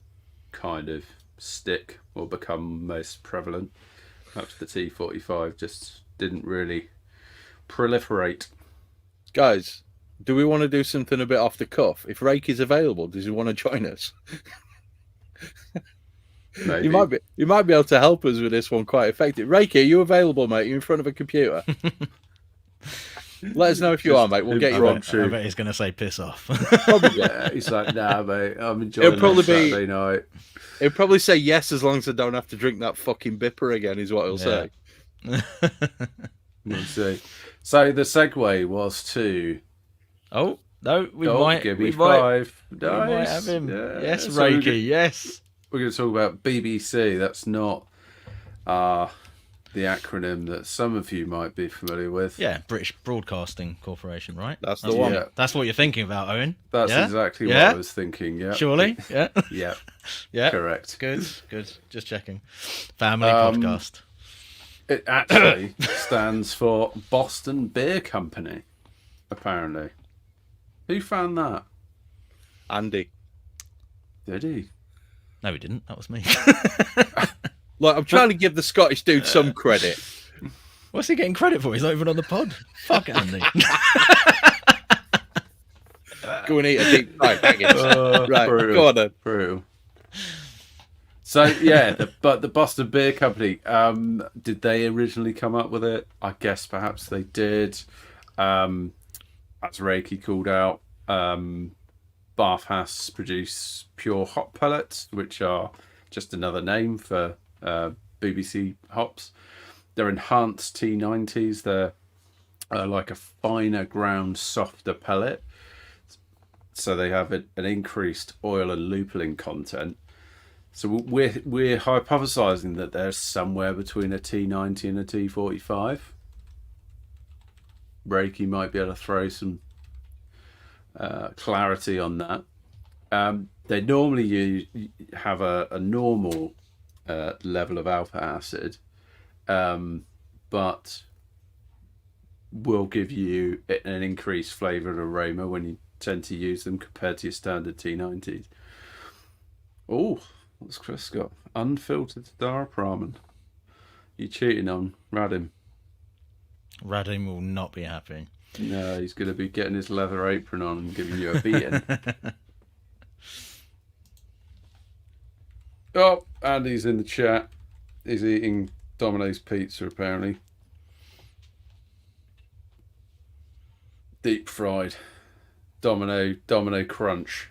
kind of stick or become most prevalent. Perhaps the T45 just didn't really proliferate. Guys, do we want to do something a bit off the cuff? If Reiki's available, does he want to join us? Maybe. You might be able to help us with this one quite effective. Reiki, are you available, mate? Are you in front of a computer? Let us know if you are, mate. We'll get you on. I bet he's going to say piss off. Yeah, he's like, nah, mate, I'm enjoying Saturday night. He'll probably say yes as long as I don't have to drink that fucking Bipper again, is what he'll say. We'll see. So the segue was to... Oh, no, we might have him. Yeah. Yes, so Reiki, yes. We're going to talk about BBC. That's not the acronym that some of you might be familiar with. Yeah, British Broadcasting Corporation, right? That's the one. That's what you're thinking about, Owen. That's exactly what I was thinking, yeah. Surely? Yeah. Yeah, correct. Good. Just checking. Family podcast. It actually stands for Boston Beer Company, apparently. Who found that? Andy. Did he? No, he didn't. That was me. Look, I'm trying to give the Scottish dude some credit. What's he getting credit for? He's not even on the pod. Fuck Andy. Go and eat a deep fried package. Right, brutal, go on then. Brutal. So, yeah, the Boston Beer Company, did they originally come up with it? I guess perhaps they did. As Reiki called out, Bathhouse produce pure hop pellets, which are just another name for BBC hops. They're enhanced T90s. They're like a finer ground, softer pellet. So they have an increased oil and lupulin content. So we're hypothesizing that there's somewhere between a T90 and a T45. Reiki might be able to throw some clarity on that. They normally have a normal level of alpha acid, but will give you an increased flavour and aroma when you tend to use them compared to your standard T90s. Oh, what's Chris got? Unfiltered Darapramen. You cheating on Radim? Radim will not be happy. No, he's going to be getting his leather apron on and giving you a beating. Oh, Andy's in the chat. He's eating Domino's pizza, apparently. Deep fried. Domino crunch.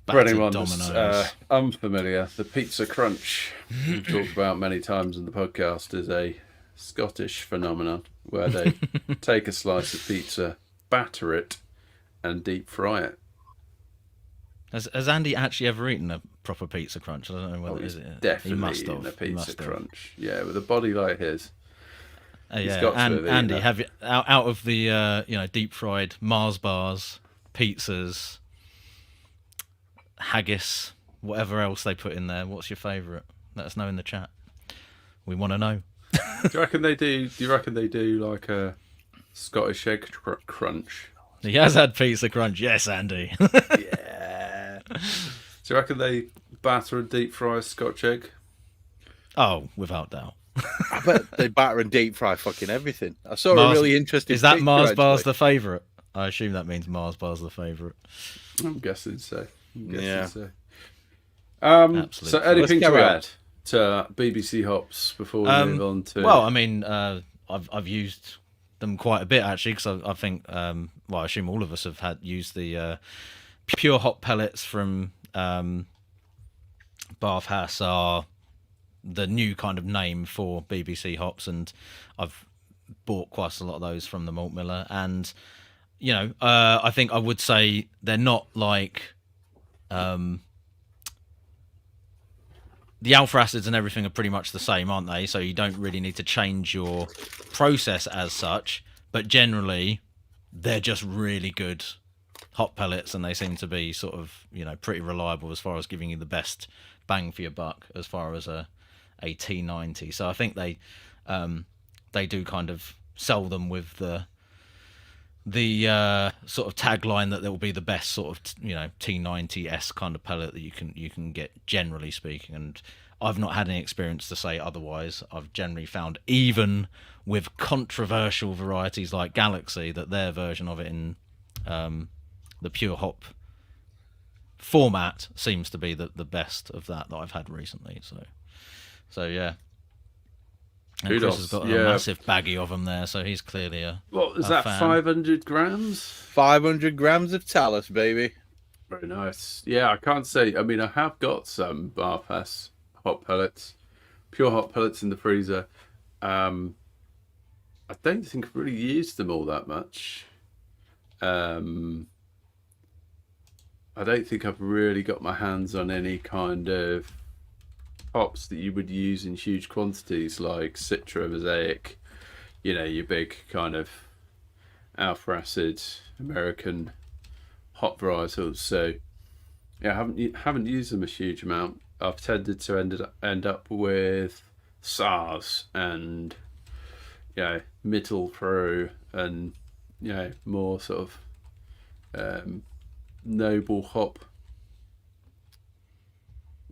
For anyone that's unfamiliar, the pizza crunch we've talked about many times in the podcast is a Scottish phenomenon where they take a slice of pizza, batter it, and deep fry it. Has Andy actually ever eaten a proper pizza crunch? I don't know whether he's it. Definitely he must eaten have. a pizza crunch. Yeah, with a body like his. Yeah, and Andy, have you out of the deep fried Mars bars, pizzas, haggis, whatever else they put in there? What's your favourite? Let us know in the chat. We want to know. Do you reckon they do like a Scottish egg crunch? He has had pizza crunch, yes, Andy. Yeah. Do you reckon they batter and deep fry a Scotch egg? Oh, without doubt. I bet they batter and deep fry fucking everything. I saw a Mars- really interesting. Is that picture, Mars bars actually. the favourite? I assume that means Mars bars the favourite. I'm guessing so. Yeah. So Absolutely. anything Let's to carry on. add to BBC hops before we move on to? Well, I mean, I've used them quite a bit actually, because I think, I assume all of us have used the pure hop pellets from Bath Haas are the new kind of name for BBC hops, and I've bought quite a lot of those from the malt miller, and I think I would say they're not like the alpha acids and everything are pretty much the same, aren't they? So you don't really need to change your process as such, but generally they're just really good hop pellets, and they seem to be sort of, pretty reliable as far as giving you the best bang for your buck as far as a T90. So I think they do kind of sell them with the sort of tagline that there will be the best sort of T90s kind of pellet that you can get, generally speaking. And I've not had any experience to say otherwise. I've generally found, even with controversial varieties like Galaxy, that their version of it in the pure hop format seems to be the best of that I've had recently. So yeah. And Chris has got a massive baggie of them there, so he's clearly what is a that? fan. 500 grams. 500 grams of talus, baby. Very nice. Yeah, I can't say. I mean, I have got some Bath Haas hot pellets, pure hot pellets in the freezer. I don't think I've really used them all that much. I don't think I've really got my hands on any kind of hops that you would use in huge quantities, like Citra, Mosaic, your big kind of alpha acid American hop varietals. So yeah, I haven't used them a huge amount. I've tended to end up with SARS and Mittelpro and more sort of noble hop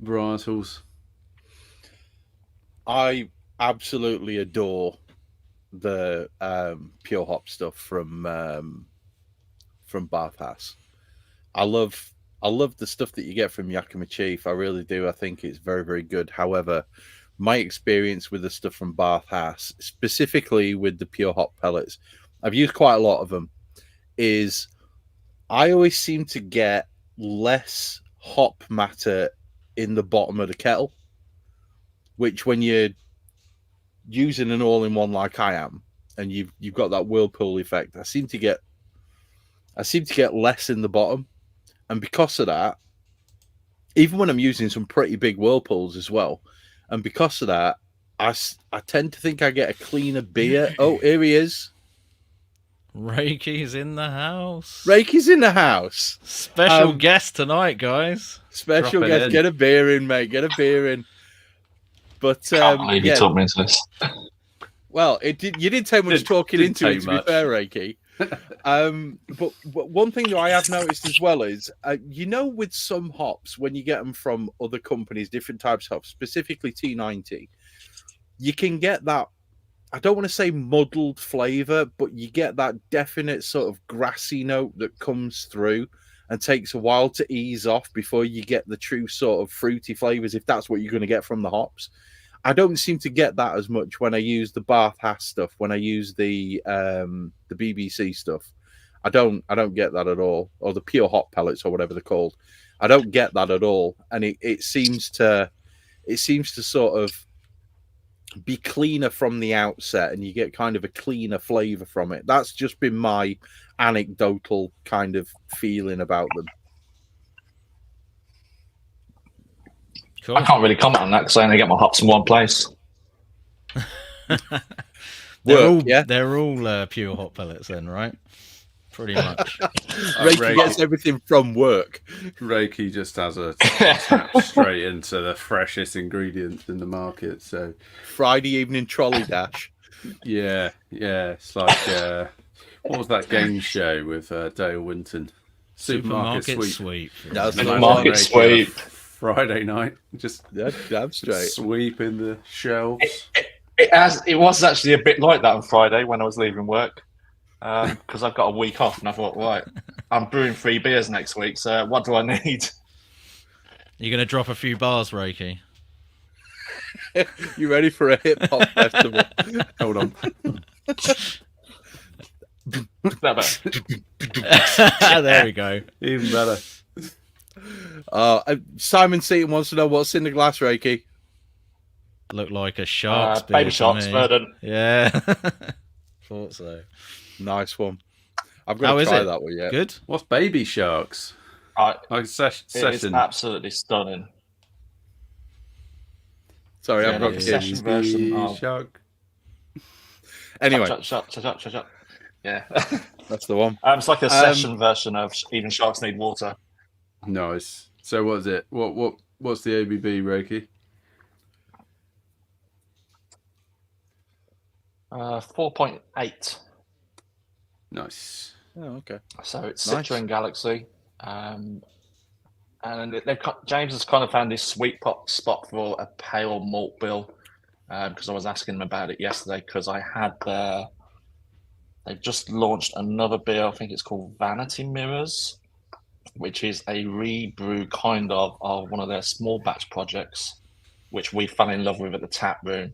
varietals. I absolutely adore the pure hop stuff from Bath Haas. I love the stuff that you get from Yakima Chief. I really do. I think it's very, very good. However, my experience with the stuff from Bath Haas, specifically with the pure hop pellets, I've used quite a lot of them, is I always seem to get less hop matter in the bottom of the kettle, which when you're using an all-in-one like I am, and you've got that whirlpool effect, I seem to get less in the bottom. And because of that, even when I'm using some pretty big whirlpools as well, and because of that, I tend to think I get a cleaner beer. Oh, here he is. Reiki's in the house. Reiki's in the house. Special guest tonight, guys. Special Drop it guest. in. Get a beer in, mate. Get a beer in. But Can't believe you took me into this. Well, you didn't take much talking didn't into it, take to much. be fair, Reiki. But one thing that I have noticed as well is, with some hops, when you get them from other companies, different types of hops, specifically T90, you can get that, I don't want to say muddled flavor, but you get that definite sort of grassy note that comes through and takes a while to ease off before you get the true sort of fruity flavors, if that's what you're going to get from the hops. I don't seem to get that as much when I use the Bath Haas stuff, when I use the BBC stuff. I don't get that at all, or the pure hop pellets or whatever they're called. I don't get that at all, and it seems to sort of be cleaner from the outset, and you get kind of a cleaner flavor from it. That's just been my anecdotal kind of feeling about them. Cool. I can't really comment on that because I only get my hops in one place. They're all pure hop pellets then, right? Pretty much. Reiki gets everything from work. Reiki just has a tap straight into the freshest ingredients in the market. So Friday evening trolley dash. yeah, it's like what was that game show with Dale Winton? Supermarket sweep. That's the Supermarket one. sweep. Friday night, just Damn straight. sweeping the shelves. It was actually a bit like that on Friday when I was leaving work, because I've got a week off, and I thought, right, I'm brewing 3 beers next week, so what do I need? You're going to drop a few bars, Reiki? You ready for a hip hop festival? Hold on. There we go. Even better. Simon Seaton wants to know what's in the glass, Reiki. Look like a shark's beer Baby to sharks, me. verdant. Yeah. Thought so. Nice one. I've got to is try it? that one yet. Good. What's baby sharks? Like It is session. absolutely stunning. Sorry, Yeah, I've got the kids. session version of Shark. Anyway, shut. Yeah. that's the one. It's like a session version of Even Sharks Need Water. Nice. So what is it? What's the ABV, Reiki? 4.8. Nice. Oh, okay. So it's Nice. Citroen Galaxy. And James has kind of found this sweet spot for a pale malt bill, because I was asking him about it yesterday, because I had they've just launched another beer. I think it's called Vanity Mirrors, which is a rebrew kind of one of their small batch projects, which we fell in love with at the tap room.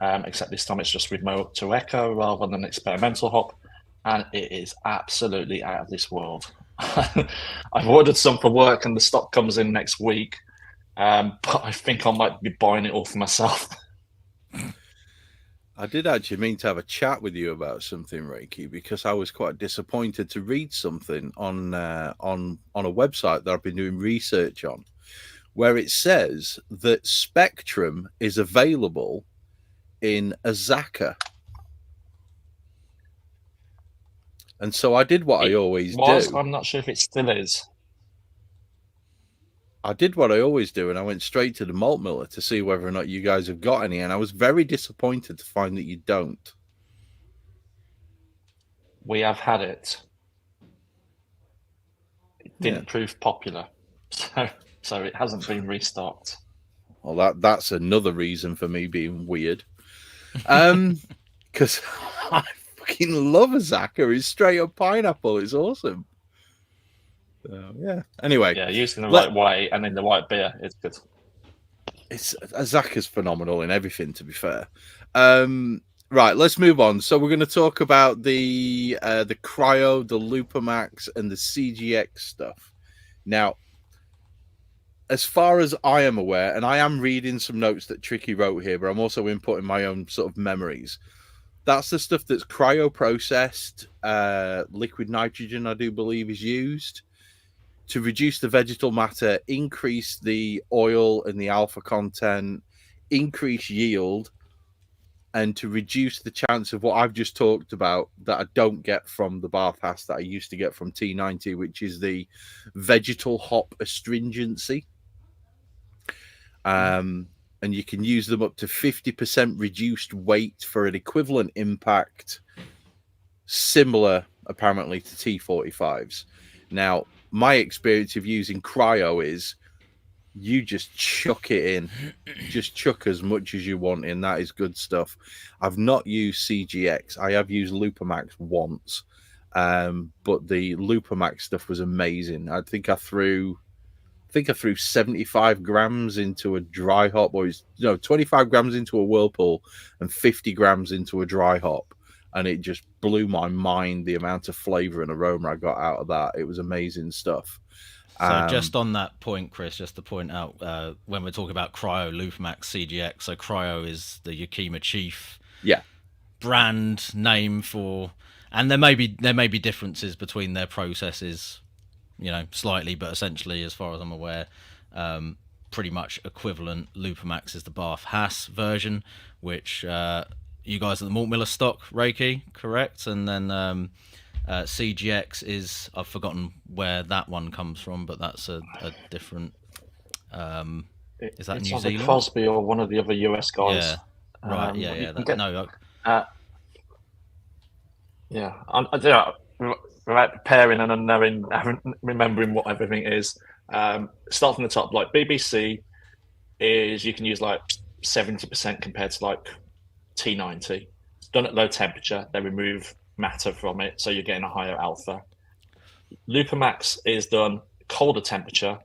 Except this time it's just with Moto Echo rather than experimental hop, and it is absolutely out of this world. I've ordered some for work and the stock comes in next week, but I think I might be buying it all for myself. I did actually mean to have a chat with you about something, Reiki, because I was quite disappointed to read something on a website that I've been doing research on, where it says that Spectrum is available in Azaka. And so I did what I always do. I'm not sure if it still is. I did what I always do, and I went straight to the malt miller to see whether or not you guys have got any, and I was very disappointed to find that you don't. We have had it. It didn't prove popular, so it hasn't been restocked. Well, that's another reason for me being weird. Because I fucking love Azaka. It's straight up pineapple. It's awesome. So, yeah. Anyway. Yeah, used in the right way and in the right beer, it's good. Azaka's phenomenal in everything, to be fair. Right, let's move on. So we're going to talk about the Cryo, the Lupamax, and the CGX stuff. Now, as far as I am aware, and I am reading some notes that Tricky wrote here, but I'm also inputting my own sort of memories. That's the stuff that's cryo-processed. Liquid nitrogen, I do believe, is used to reduce the vegetal matter, increase the oil and the alpha content, increase yield, and to reduce the chance of what I've just talked about that I don't get from the bathhouse that I used to get from T90, which is the vegetal hop astringency. And you can use them up to 50% reduced weight for an equivalent impact, similar apparently to T45s. Now, my experience of using cryo is you just chuck it in, just chuck as much as you want in. That is good stuff. I've not used CGX. I have used Lupamax once, but the Lupamax stuff was amazing. I think I threw 75 grams into a dry hop, or 25 grams into a whirlpool and 50 grams into a dry hop. And it just blew my mind, the amount of flavor and aroma I got out of that. It was amazing stuff. So just on that point, Chris, just to point out, when we're talking about Cryo, Lupamax, CGX, so Cryo is the Yakima Chief brand name for, and there may be differences between their processes, slightly, but essentially, as far as I'm aware, pretty much equivalent. Lupamax is the Bath Haas version, which you guys at the Malt Miller stock, Reiki, correct? And then CGX is, I've forgotten where that one comes from, but that's a different. Is that it's New Zealand? Crosby or one of the other US guys. Yeah, right. Without preparing and unknowing, remembering what everything is. Start from the top. Like BBC is, you can use like 70% compared to like T90. It's done at low temperature. They remove matter from it, so you're getting a higher alpha. Lupamax is done colder temperature.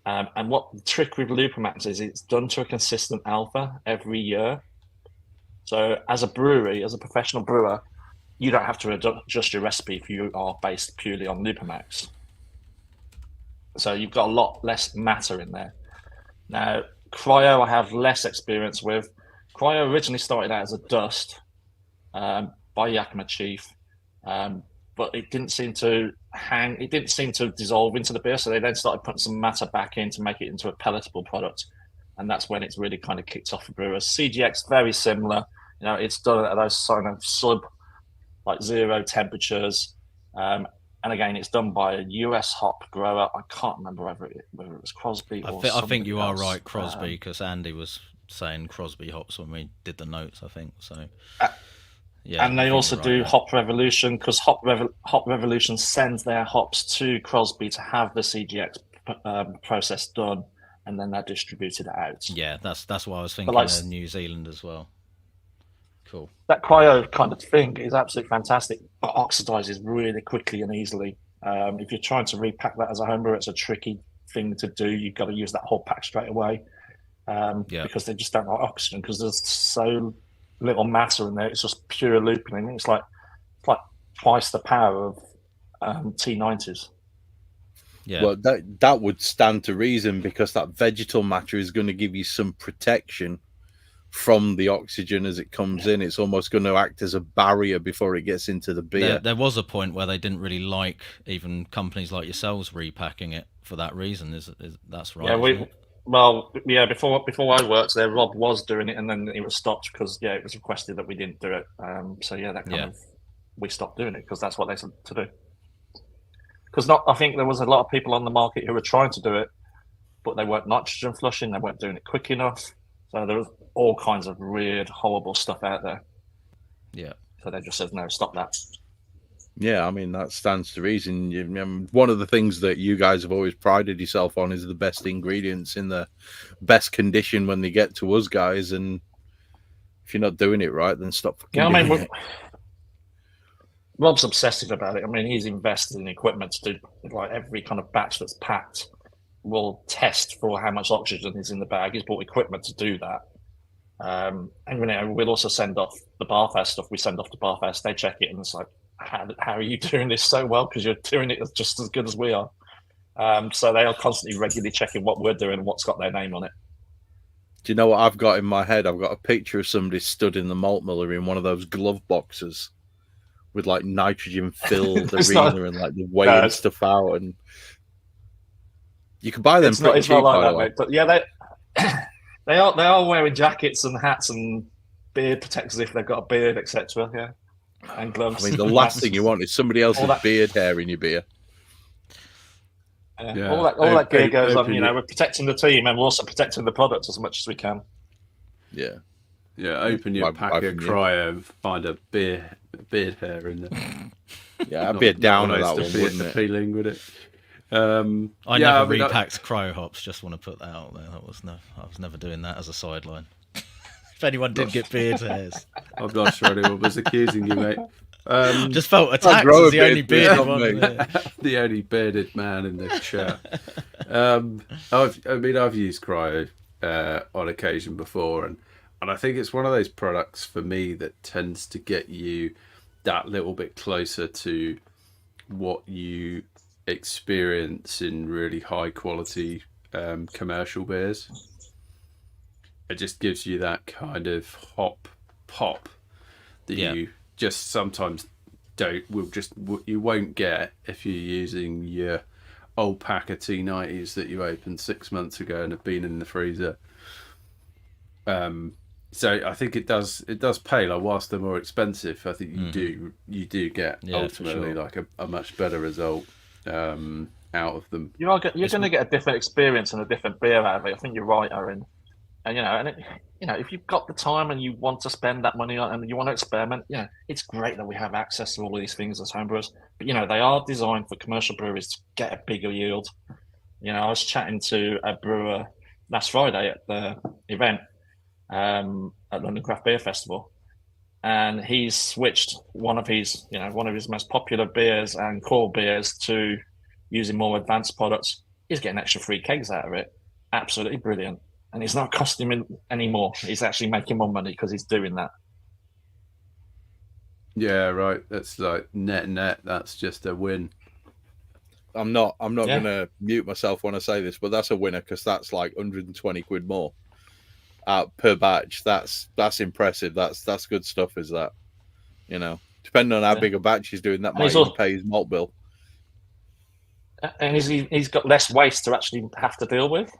And what the trick with Lupamax is, it's done to a consistent alpha every year. So as a brewery, as a professional brewer, you don't have to adjust your recipe if you are based purely on Lupamax. So you've got a lot less matter in there. Now, Cryo I have less experience with. Cryo originally started out as a dust by Yakima Chief, but it didn't seem to hang. It didn't seem to dissolve into the beer, so they then started putting some matter back in to make it into a palatable product, and that's when it's really kind of kicked off for brewers. CGX very similar. You know, it's done at those sort of sub like 0 temperatures, and again, it's done by a US hop grower. I can't remember whether it was Crosby or I think you are else. right, Crosby, because Andy was saying Crosby hops when we did the notes, I think. So, yeah. And they also do Hop Revolution, because Hop Revolution sends their hops to Crosby to have the CGX process done, and then they're distributed out. Yeah, that's why I was thinking like, New Zealand as well. Cool. That cryo kind of thing is absolutely fantastic, but oxidizes really quickly and easily. If you're trying to repack that as a homebrewer, it's a tricky thing to do. You've got to use that whole pack straight away, because they just don't like oxygen, because there's so little matter in there. It's just pure lupulin. It's like twice the power of T90s. Yeah. Well, that would stand to reason, because that vegetal matter is going to give you some protection from the oxygen as it comes in. It's almost going to act as a barrier before it gets into the beer. There was a point where they didn't really like even companies like yourselves repacking it for that reason. Is that's right? Yeah, before I worked there, Rob was doing it, and then it was stopped because it was requested that we didn't do it. We stopped doing it because that's what they said to do. Because I think there was a lot of people on the market who were trying to do it, but they weren't nitrogen flushing. They weren't doing it quick enough. So there was all kinds of weird, horrible stuff out there. Yeah. So they just said, no, stop that. Yeah, I mean, that stands to reason. One of the things that you guys have always prided yourself on is the best ingredients in the best condition when they get to us guys. And if you're not doing it right, then stop fucking doing it. Rob's obsessive about it. I mean, he's invested in equipment to do like every kind of batch that's packed will test for how much oxygen is in the bag. He's bought equipment to do that. And we'll also send off the Barfast stuff. We send off to Barfast. They check it, and it's like, how are you doing this so well? Because you're doing it just as good as we are. So they are constantly, regularly checking what we're doing and what's got their name on it. Do you know what I've got in my head? I've got a picture of somebody stood in the malt miller in one of those glove boxes with like nitrogen filled arena and like the weighing stuff out, and you can buy them. It's not like that, mate. But yeah, they are wearing jackets and hats and beard protectors if they've got a beard, etc. Yeah, and gloves. I mean, the last thing you want is somebody else's beard hair in your beer. Yeah. All that gear goes on. We're protecting the team, and we're also protecting the product as much as we can. Yeah. Yeah, open your pack of cryo and find a beard hair in there. Yeah, that'd be a downer, that one, wouldn't it? Appealing, would it? I never repacked cryo hops. Just want to put that out there. I was never doing that as a sideline. If anyone did get beard hairs, I'm not sure anyone was accusing you, mate. Just felt attacked as the only bearded one. The only bearded man in the chat. I've used cryo on occasion before, and I think it's one of those products for me that tends to get you that little bit closer to what you experience in really high quality commercial beers. It just gives you that kind of hop pop that you just sometimes you won't get if you're using your old pack of T90s that you opened 6 months ago and have been in the freezer. So I think it does pay. Like, whilst they're more expensive, I think you do get ultimately like a much better result out of them. You're going to get a different experience and a different beer out of it. I think you're right, Aaron. And if you've got the time and you want to spend that money on, and you want to experiment, it's great that we have access to all of these things as homebrewers. But they are designed for commercial breweries to get a bigger yield. I was chatting to a brewer last Friday at the event, at London Craft Beer Festival, and he's switched one of his most popular beers and core beers to using more advanced products. He's getting extra free kegs out of it. Absolutely brilliant. And it's not costing him any more. He's actually making more money because he's doing that. Yeah, right. That's like net. That's just a win. I'm not gonna mute myself when I say this, but that's a winner because that's like 120 quid more per batch. That's impressive. That's good stuff. Is that, depending on how big a batch he's doing, that might even pay his malt bill. And he's got less waste to actually have to deal with.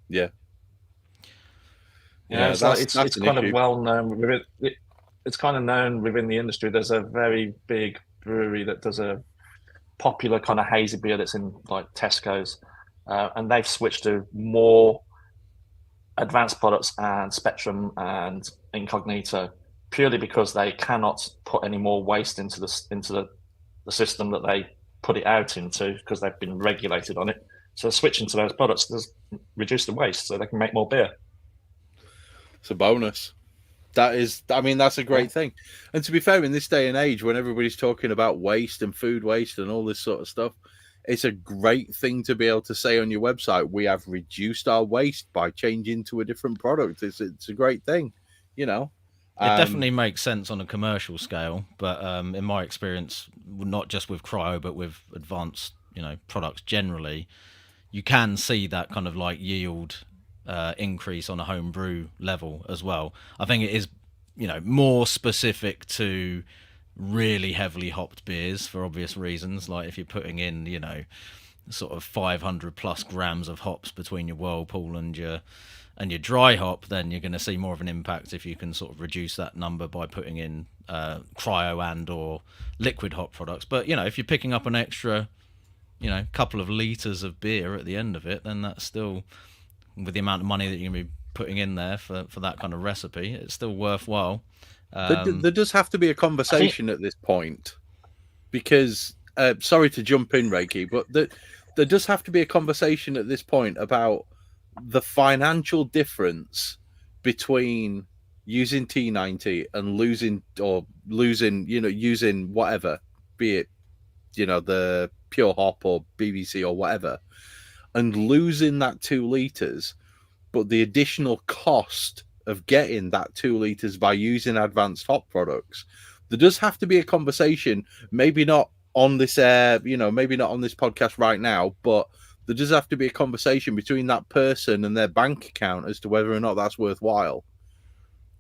Yeah. It's kind of well known. It's kind of known within the industry. There's a very big brewery that does a popular kind of hazy beer that's in like Tesco's, and they've switched to more advanced products and Spectrum and Incognito purely because they cannot put any more waste into the system that they put it out into because they've been regulated on it. So switching to those products does reduce the waste so they can make more beer. It's a bonus. That's a great thing. And to be fair, in this day and age, when everybody's talking about waste and food waste and all this sort of stuff, it's a great thing to be able to say on your website, we have reduced our waste by changing to a different product. It's a great thing, It definitely makes sense on a commercial scale, but in my experience, not just with cryo, but with advanced, products generally, you can see that kind of like yield increase on a home brew level as well. I think it is, more specific to really heavily hopped beers for obvious reasons. Like if you're putting in, sort of 500 plus grams of hops between your Whirlpool and your dry hop, then you're going to see more of an impact if you can sort of reduce that number by putting in cryo and or liquid hop products. But if you're picking up an extra couple of liters of beer at the end of it, then that's still, with the amount of money that you're going to be putting in there for that kind of recipe, it's still worthwhile. There does have to be a conversation at this point, because sorry to jump in, Reiki, but there does have to be a conversation at this point about the financial difference between using T90 and losing, using whatever, be it, the pure hop or BBC or whatever, and losing that 2 liters, but the additional cost of getting that 2 liters by using advanced hop products. There does have to be a conversation, maybe not on this maybe not on this podcast right now, but there does have to be a conversation between that person and their bank account as to whether or not that's worthwhile.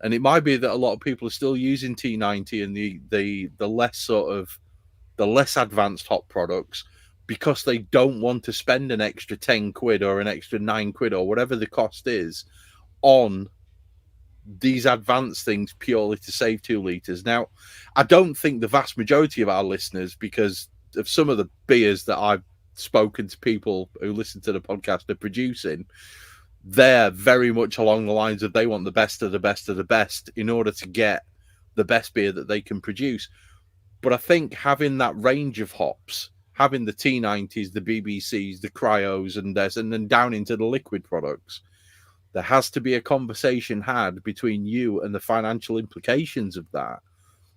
And it might be that a lot of people are still using T90 and the less advanced hop products because they don't want to spend an extra 10 quid or an extra 9 quid or whatever the cost is on these advanced things purely to save 2 liters. Now, I don't think the vast majority of our listeners, because of some of the beers that I've spoken to people who listen to the podcast are producing, they're very much along the lines of they want the best of the best of the best in order to get the best beer that they can produce. But I think having that range of hops, having the T90s, the BBCs, the cryos, and then down into the liquid products, there has to be a conversation had between you and the financial implications of that,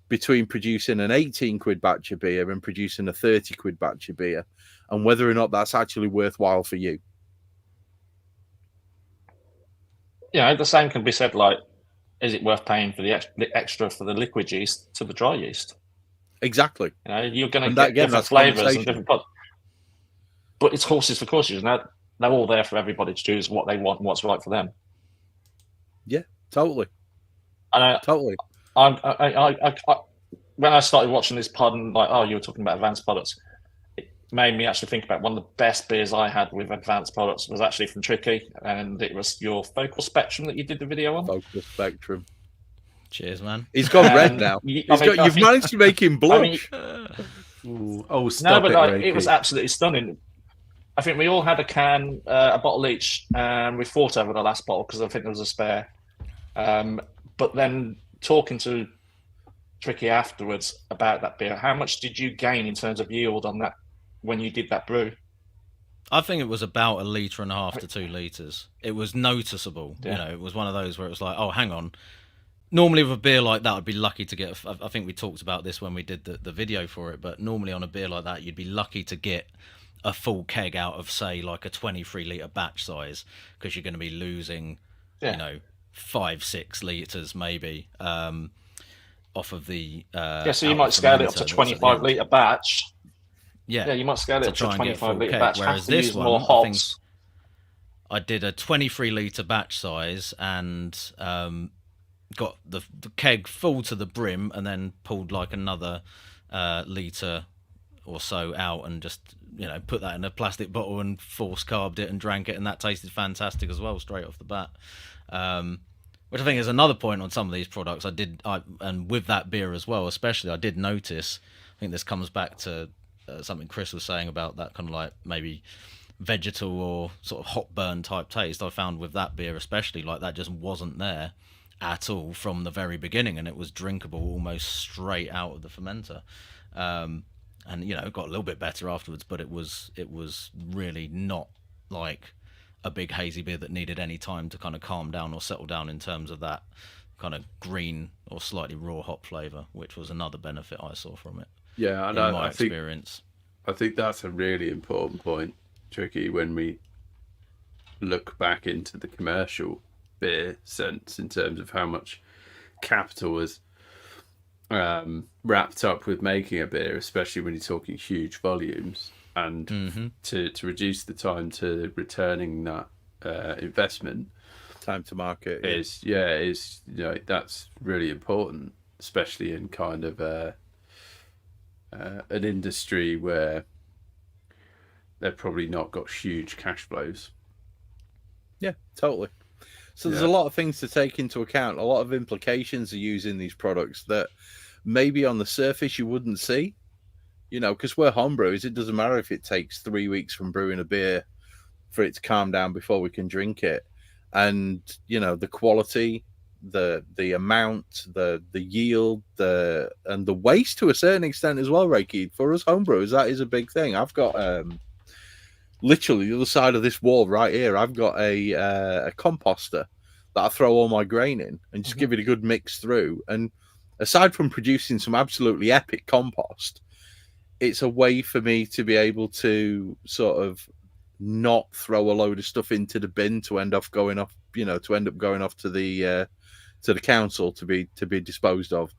between producing an 18 quid batch of beer and producing a 30 quid batch of beer, and whether or not that's actually worthwhile for you. The same can be said, like, is it worth paying for the extra for the liquid yeast to the dry yeast? Exactly. You're going to get different flavors and different products. But it's horses for courses. They're all there for everybody to choose what they want and what's right for them. Yeah, totally. And totally. When I started watching this pod and you were talking about advanced products, it made me actually think about one of the best beers I had with advanced products was actually from Tricky, and it was your Focal Spectrum that you did the video on. Focal Spectrum. Cheers, man. He's gone red now. You've managed to make him blush. It was absolutely stunning. I think we all had a can, a bottle each, and we fought over the last bottle because I think there was a spare. But then talking to Tricky afterwards about that beer, how much did you gain in terms of yield on that when you did that brew? I think it was about 1.5 litres to 2 litres. It was noticeable. Yeah. You know, it was one of those where it was like, oh, hang on. Normally with a beer like that, I'd be lucky to get. I think we talked about this when we did the video for it. But normally on a beer like that, you'd be lucky to get a full keg out of, say, like a 23-litre batch size, because you're going to be losing, Yeah. you know, 5-6 litres maybe off of the. So you might scale it up to 25-litre batch. Yeah, you might scale it up to try and get 25-litre full batch. keg. Whereas Have to this use one, more I think hops. I did a 23-litre batch size and got the keg full to the brim, and then pulled like another litre or so out, and just, you know, put that in a plastic bottle and force carbed it and drank it, and that tasted fantastic as well straight off the bat. Which I think is another point on some of these products. And with that beer as well, especially, I did notice. I think this comes back to something Chris was saying about that kind of like maybe vegetal or sort of hot burn type taste. I found with that beer especially, like, that just wasn't there at all from the very beginning, and it was drinkable almost straight out of the fermenter. And, you know, it got a little bit better afterwards, but it was really not like a big hazy beer that needed any time to kind of calm down or settle down in terms of that kind of green or slightly raw hop flavour, which was another benefit I saw from it. Yeah, and in my experience. I think that's a really important point, Tricky, when we look back into the commercial beer sense in terms of how much capital is wrapped up with making a beer, especially when you're talking huge volumes, and to reduce the time to returning that investment, Time to market is you know, that's really important, especially in kind of an industry where they've probably not got huge cash flows. Yeah, totally. So there's a lot of things to take into account, a lot of implications of using these products that maybe on the surface you wouldn't see, you know, because we're homebrewers. It doesn't matter if it takes 3 weeks from brewing a beer for it to calm down before we can drink it. And, you know, the quality, the amount, the yield, and the waste to a certain extent as well, Reiki. For us homebrewers, that is a big thing. I've got literally the other side of this wall right here, I've got a composter that I throw all my grain in and just give it a good mix through. And aside from producing some absolutely epic compost, it's a way for me to be able to sort of not throw a load of stuff into the bin to end up going off to the council to be disposed of.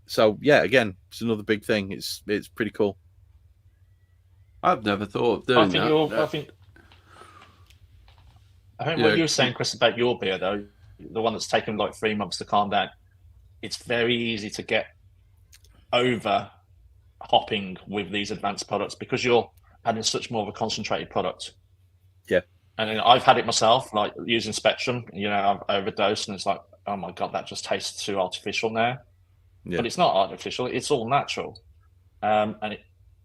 So yeah, again, it's another big thing. It's pretty cool. I've never thought of doing that. I think what you were saying, Chris, about your beer, though, the one that's taken like 3 months to calm down, it's very easy to get over hopping with these advanced products because you're adding such more of a concentrated product. Yeah. And I've had it myself, like using Spectrum, you know, I've overdosed and it's like, oh my God, that just tastes too artificial now. Yeah. But it's not artificial, it's all natural.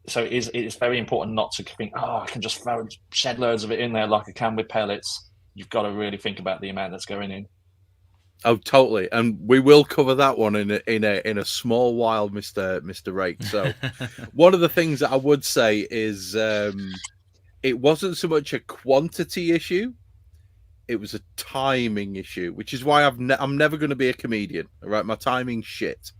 So it is very important not to think, oh, I can just shed loads of it in there like I can with pellets. You've got to really think about the amount that's going in. Oh, totally, and we will cover that one in a small while, Mr. Rake. So, one of the things that I would say is it wasn't so much a quantity issue; it was a timing issue, which is why I'm never going to be a comedian. All right, my timing's shit.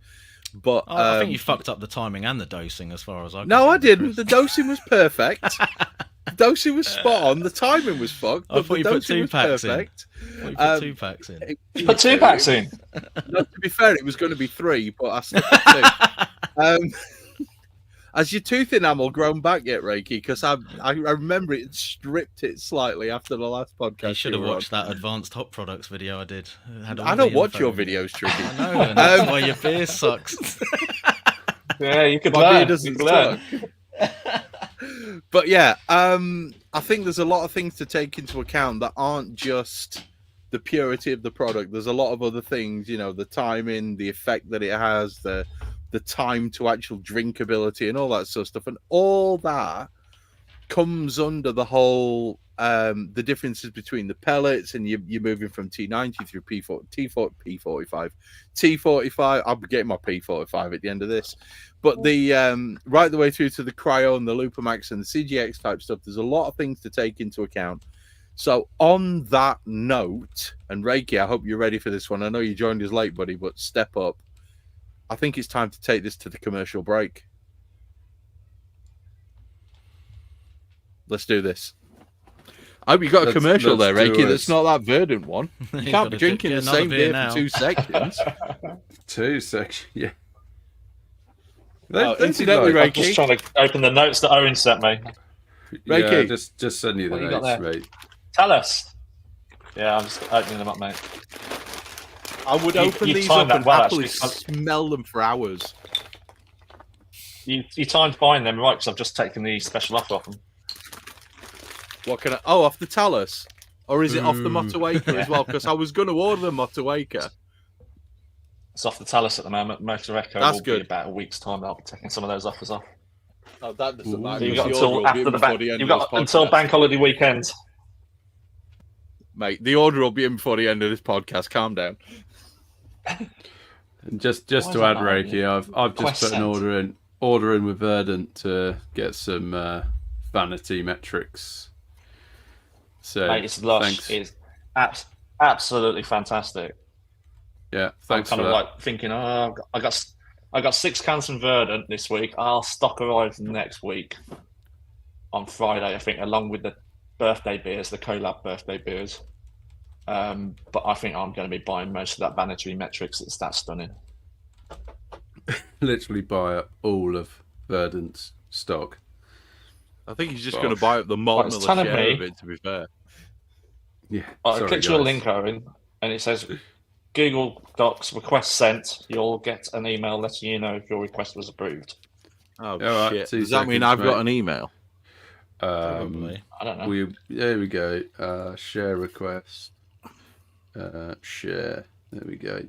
But I think you fucked up the timing and the dosing as far as I. No, I didn't. The dosing was perfect. The dosing was spot on. The timing was fucked. I thought you put 2 packs perfect. in. You put 2 packs in. You put 2 packs in. No, to be fair, it was going to be 3, but I stuck at 2. Has your tooth enamel grown back yet, Reiki? Because I remember it stripped it slightly after the last podcast. You should have watched that advanced hop products video I did. I don't watch your videos, Tricky. I know, and that's why your beer sucks. Yeah, you could My learn. beer doesn't suck. But yeah, I think there's a lot of things to take into account that aren't just the purity of the product. There's a lot of other things, you know, the timing, the effect that it has, the time to actual drinkability and all that sort of stuff. And all that comes under the whole the differences between the pellets, and you're moving from T90 through P45, T45. I'll be getting my P45 at the end of this, but the right the way through to the Cryo and the Lupamax and the CGX type stuff. There's a lot of things to take into account. So on that note, and Reiki, I hope you're ready for this one. I know you joined us late, buddy, but step up. I think it's time to take this to the commercial break. Let's do this. I hope you got a commercial there, Reiki. That's not that Verdant one. You can't be drinking the same beer for 2 sections. 2 sections, yeah. Incidentally, I'm Reiki. just trying to open the notes that Owen sent me. Reiki. Yeah, just send you the notes, mate. Tell us. Yeah, I'm just opening them up, mate. I would open these up and happily smell them for hours. You timed buying them, right? Because I've just taken the special offer off them. What can I... Oh, off the Talus? Or is it off the Motueka as well? Because I was going to order the Motueka. It's off the Talus at the moment. Motueka will be about a week's time. I'll be taking some of those offers off. Oh, that doesn't matter. So you've got until after the bank. You've got until bank holiday weekend. Mate, the order will be in before the end of this podcast. Calm down. Just to add, Reiki, I've just put an order in with Verdant to get some vanity metrics. So mate, it's lush. It's absolutely fantastic. Yeah, thanks. I'm kind of like thinking, I got 6 cans from Verdant this week. Our stock arrives next week on Friday, I think, along with the birthday beers, the collab birthday beers. But I think I'm going to be buying most of that vanity metrics. It's that stunning. Literally buy up all of Verdant's stock. I think he's just going to buy up the malt share of it, to be fair. Yeah. I clicked your link, Owen, and it says Google Docs request sent. You'll get an email letting you know if your request was approved. Oh, shit. Does that mean I've got an email? Probably. I don't know. There we go. Share request. Share. There we go.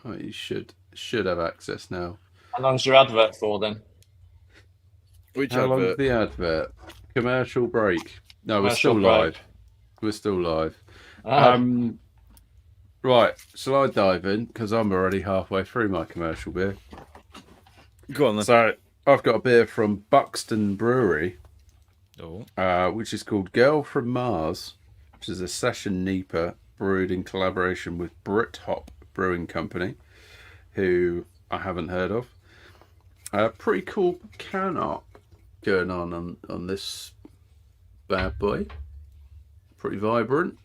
Oh, you should have access now. How long's your advert for then? How long's the advert? Commercial break. No, we're still live. We're still live. Right, shall I dive in? Because I'm already halfway through my commercial beer. Go on then. So, I've got a beer from Buxton Brewery, which is called Girl from Mars, which is a session NEPA brewed in collaboration with Brit Hop Brewing Company, who I haven't heard of. Pretty cool can art going on this bad boy. Pretty vibrant.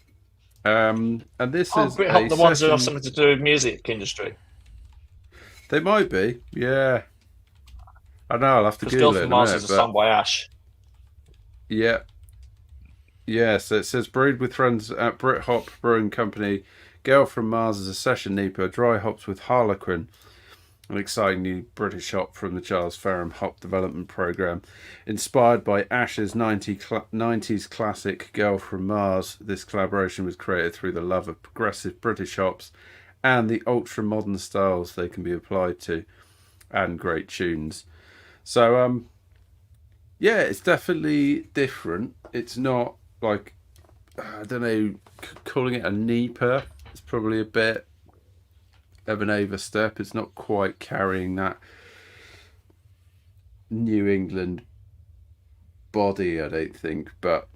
And this is Brit Hop, the ones who have something to do with music industry. They might be, yeah. I know, I'll have to Google it. Girl from Mars is a song by Ash. Yeah. Yeah, so it says brewed with friends at Brit Hop Brewing Company. Girl from Mars is a session NEPA, dry hops with Harlequin, an exciting new British hop from the Charles Ferrum Hop Development Programme. Inspired by Ash's 90s classic Girl from Mars, this collaboration was created through the love of progressive British hops and the ultra-modern styles they can be applied to, and great tunes. So, yeah, it's definitely different. It's not like, I don't know, calling it a NEPA. It's probably a bit of an overstep. It's not quite carrying that New England body, I don't think. But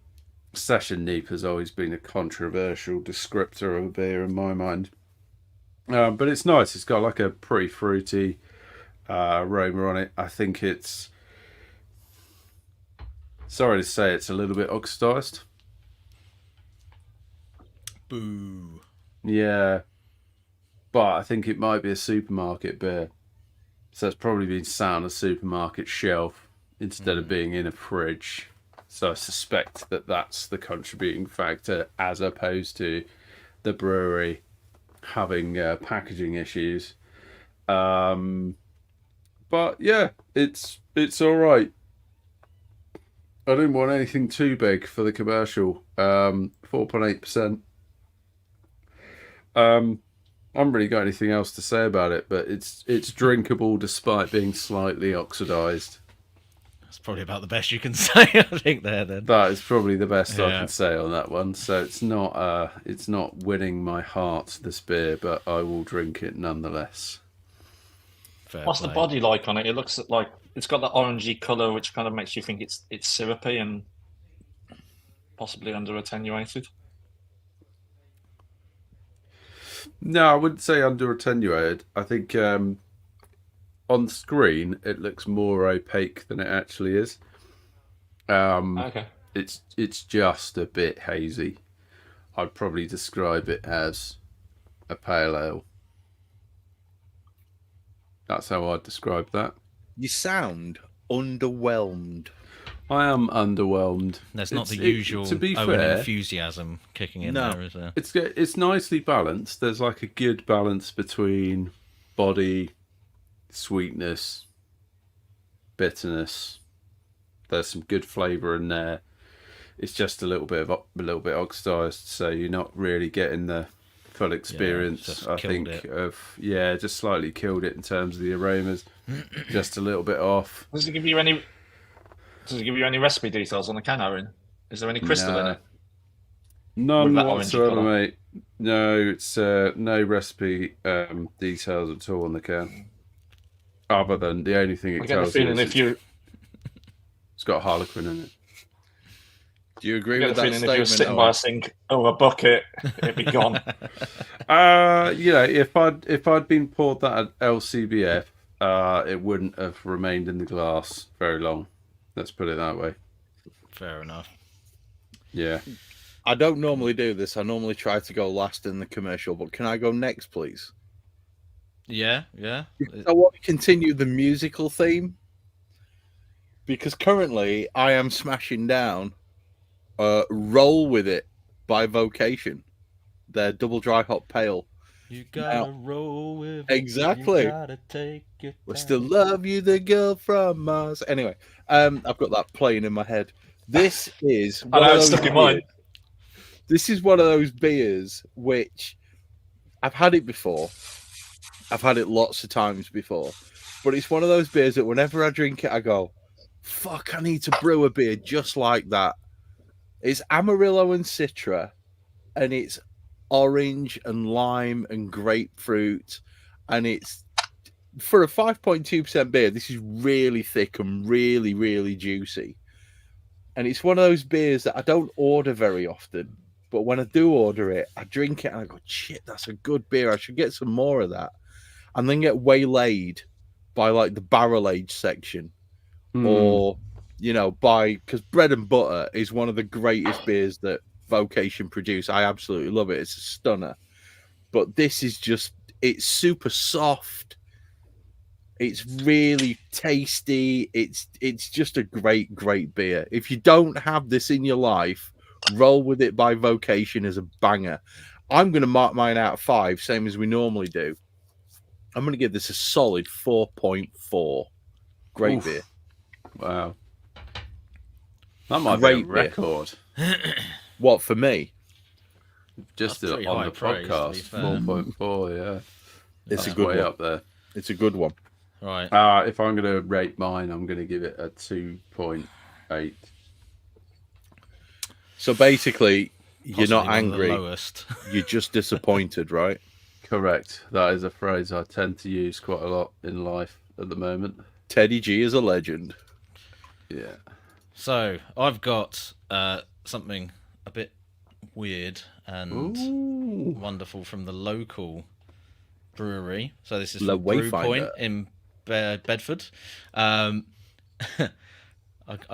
session NEPA has always been a controversial descriptor of a beer in my mind. But it's nice. It's got like a pretty fruity aroma on it. I think it's, sorry to say, it's a little bit oxidized. Boo. Yeah. But I think it might be a supermarket beer. So it's probably been sat on a supermarket shelf instead of being in a fridge. So I suspect that that's the contributing factor, as opposed to the brewery having packaging issues. But yeah, it's all right. I didn't want anything too big for the commercial. 4.8%. I haven't really got anything else to say about it, but it's drinkable despite being slightly oxidized. That's probably about the best you can say, I think, there then. That is probably the best I Yeah. can say on that one. So it's not winning my heart, this beer, but I will drink it nonetheless. Fair What's the play. body like on it? It looks like it's got that orangey colour, which kind of makes you think it's syrupy and possibly under attenuated. No, I wouldn't say under attenuated. I think on screen it looks more opaque than it actually is. Okay. It's just a bit hazy. I'd probably describe it as a pale ale. That's how I'd describe that. You sound underwhelmed. I am underwhelmed. There's not the It's- usual to be Owen fair, enthusiasm kicking in No. there, is there? it's nicely balanced. There's like a good balance between body, sweetness, bitterness. There's some good flavour in there. It's just a little bit oxidized, so you're not really getting the full experience. just I killed think it. just slightly killed it in terms of the aromas. Just a little bit off. Does it give you any recipe details on the can, Aaron? Is there any crystal in No. it? None With that orangey whatsoever, colour? mate. No, it's no recipe details at all on the can. Other than the only thing I it get the tells you feeling is if you it's got Harlequin in it. Do you I agree get with the that feeling if you were statement? sitting by a sink or a bucket, it'd be gone. If I'd been poured that at LCBF, it wouldn't have remained in the glass very long. Let's put it that way. Fair enough. Yeah. I don't normally do this. I normally try to go last in the commercial, but can I go next, please? Yeah. I want to continue the musical theme because currently I am smashing down Roll With It by Vocation. Their double dry hop pale. You gotta roll with it. Exactly. You gotta take your We time. still love you, the girl from Mars. Anyway, I've got that playing in my head. This is I know, it's stuck in mine. This is one of those beers which I've had it before. I've had it lots of times before. But it's one of those beers that whenever I drink it, I go, fuck, I need to brew a beer just like that. It's Amarillo and Citra, and it's orange and lime and grapefruit. And it's, for a 5.2% beer, this is really thick and really, really juicy. And it's one of those beers that I don't order very often. But when I do order it, I drink it and I go, shit, that's a good beer. I should get some more of that. And then get waylaid by like the barrel age section. Or, because Bread and Butter is one of the greatest beers that Vocation produce. I absolutely love it. It's a stunner. But this is just, it's super soft. It's really tasty. It's just a great, great beer. If you don't have this in your life, Roll With It by Vocation is a banger. I'm going to mark mine out of 5, same as we normally do. I'm going to give this a solid 4.4. Great Oof. beer. Wow. That might Great be a beer. record. What, for me? Just That's pretty on high the praise, to podcast. be fair. 4.4, yeah. It's That's a good way one. up there. It's a good one. Right. If I'm going to rate mine, I'm going to give it a 2.8. So basically, you're not Possibly one of the angry. lowest. You're just disappointed, right? Correct. That is a phrase I tend to use quite a lot in life at the moment. Teddy G is a legend. Yeah. So I've got something a bit weird and Ooh. wonderful from the local brewery. So this is La from Brew Wayfinder. Point in Bedford. I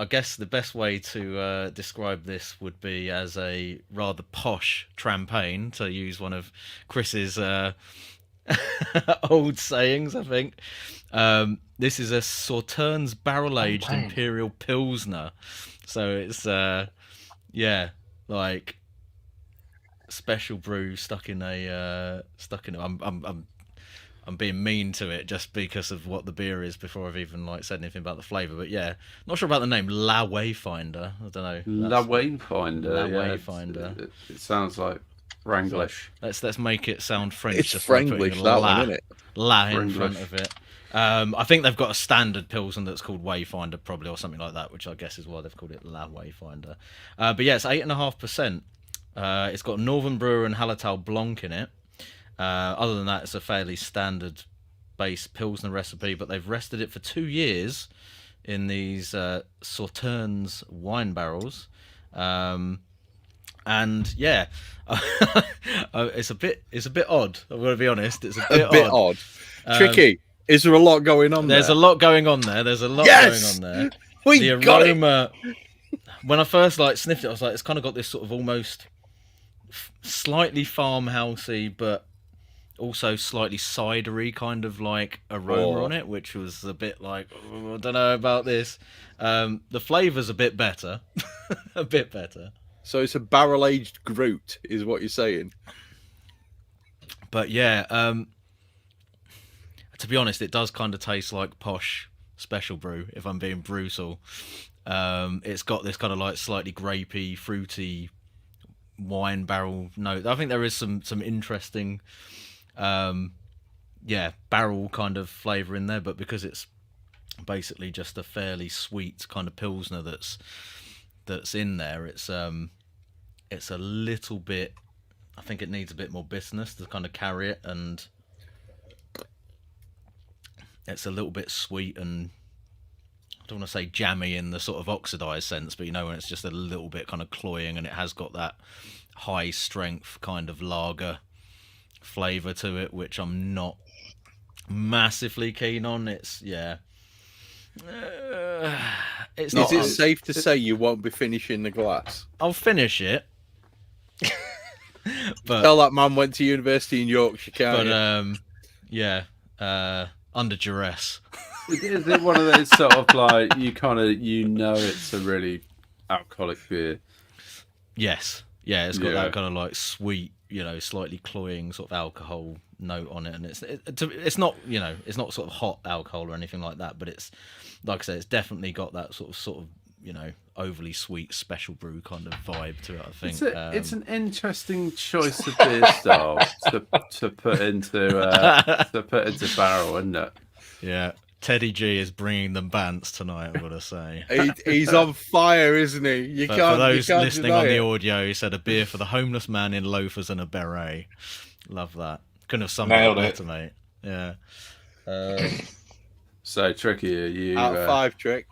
guess the best way to describe this would be as a rather posh trampagne, to use one of Chris's old sayings, I think. This is a Sauternes barrel-aged Champagne. Imperial Pilsner. So it's, like special brew stuck in a... I'm being mean to it just because of what the beer is before I've even said anything about the flavour. But yeah, not sure about the name. La Wayfinder. I don't know. La Wayfinder. La yeah, Wayfinder. It sounds like Wranglish. Let's make it sound French. It's just by putting Franglish, that la, one, isn't it? La in Franglish. front of it. I think they've got a standard Pilsen that's called Wayfinder, probably, or something like that, which I guess is why they've called it La Wayfinder. But yeah, it's 8.5%. It's got Northern Brewer and Hallertau Blanc in it. Other than that, it's a fairly standard base Pilsner recipe, but they've rested it for 2 years in these Sauternes wine barrels. And yeah, it's a bit odd. I'm going to be honest. It's a bit odd. Tricky. Is there a lot going on there? There's a lot going on there. There's a lot going on there. We got it. The aroma, when I first sniffed it, I was like, it's kind of got this sort of almost slightly farmhousey, but also slightly cidery kind of aroma on it, which was a bit I don't know about this. The flavour's a bit better. A bit better. So it's a barrel-aged Groot, is what you're saying. But yeah, to be honest, it does kind of taste like posh special brew, if I'm being brutal. It's got this kind of slightly grapey, fruity wine barrel note. I think there is some interesting barrel kind of flavour in there, but because it's basically just a fairly sweet kind of Pilsner that's in there, it's a little bit, I think it needs a bit more bitterness to kind of carry it, and it's a little bit sweet, and I don't want to say jammy in the sort of oxidized sense, but when it's just a little bit kind of cloying, and it has got that high strength kind of lager flavour to it, which I'm not massively keen on. It's it's not. Is it safe to say you won't be finishing the glass? I'll finish it. But tell that man went to university in Yorkshire, can't you? Under duress. Is it one of those sort of it's a really alcoholic beer? Yes. Yeah, it's got that kind of sweet, slightly cloying sort of alcohol note on it, and it's not, it's not sort of hot alcohol or anything like that, but it's, like I say, it's definitely got that sort of overly sweet special brew kind of vibe to it. I think it's an interesting choice of beer style to put into barrel, isn't it? Yeah, Teddy G is bringing them bants tonight, I've got to say. He's on fire, isn't he? For those listening on the audio, he said a beer for the homeless man in loafers and a beret. Love that. Couldn't have summed it up better, mate. Yeah. So Tricky, you out of 5, Trick?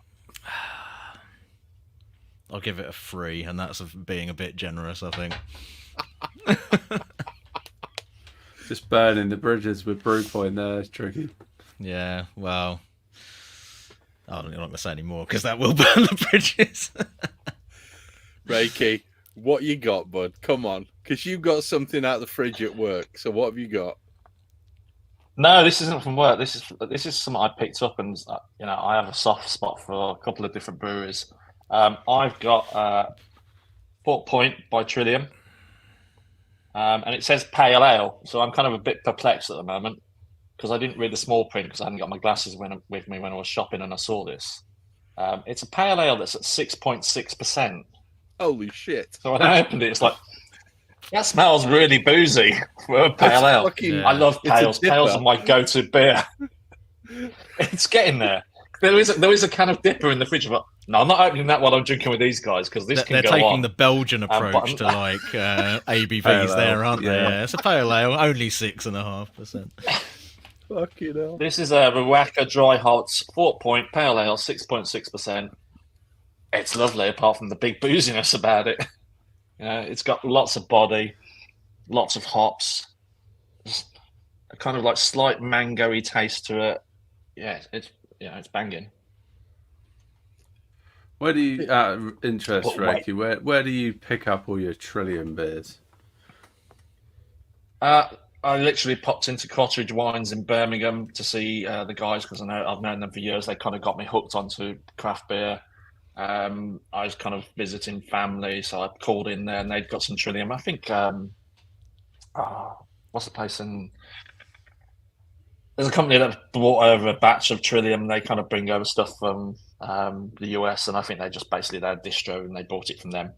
I'll give it a 3, and that's being a bit generous, I think. Just burning the bridges with brew point there, Tricky. Yeah, well, I'm not going to say any more because that will burn the bridges. Reiki, what you got, bud? Come on, because you've got something out of the fridge at work. So what have you got? No, this isn't from work. This is something I picked up, and I have a soft spot for a couple of different breweries. I've got Fort Point by Trillium, and it says Pale Ale, so I'm kind of a bit perplexed at the moment because I didn't read the small print because I hadn't got my glasses with me when I was shopping, and I saw this. It's a Pale Ale that's at 6.6%. Holy shit! So when I opened it, it's like, that smells really boozy for a Pale Ale. I love Pales. Pales are my go-to beer. It's getting there. There is a can of Dipper in the fridge, but no, I'm not opening that while I'm drinking with these guys because this can go on. They're taking the Belgian approach to ABVs there, aren't they? Yeah, it's a Pale Ale, only 6.5%. Fucking hell. This is a Ruaka Dry Hops 4 Point Pale Ale, 6.6%. It's lovely, apart from the big booziness about it. It's got lots of body, lots of hops, a kind of slight mango-y taste to it. Yeah, it's banging. Where do you, interest, Reiki, where do you pick up all your Trillium beers? I literally popped into Cottage Wines in Birmingham to see the guys because I've known them for years. They kind of got me hooked onto craft beer. I was kind of visiting family, so I called in there and they'd got some Trillium. I think, what's the place in... There's a company that brought over a batch of Trillium. They kind of bring over stuff from the US, and I think they just basically, they're a distro and they bought it from them.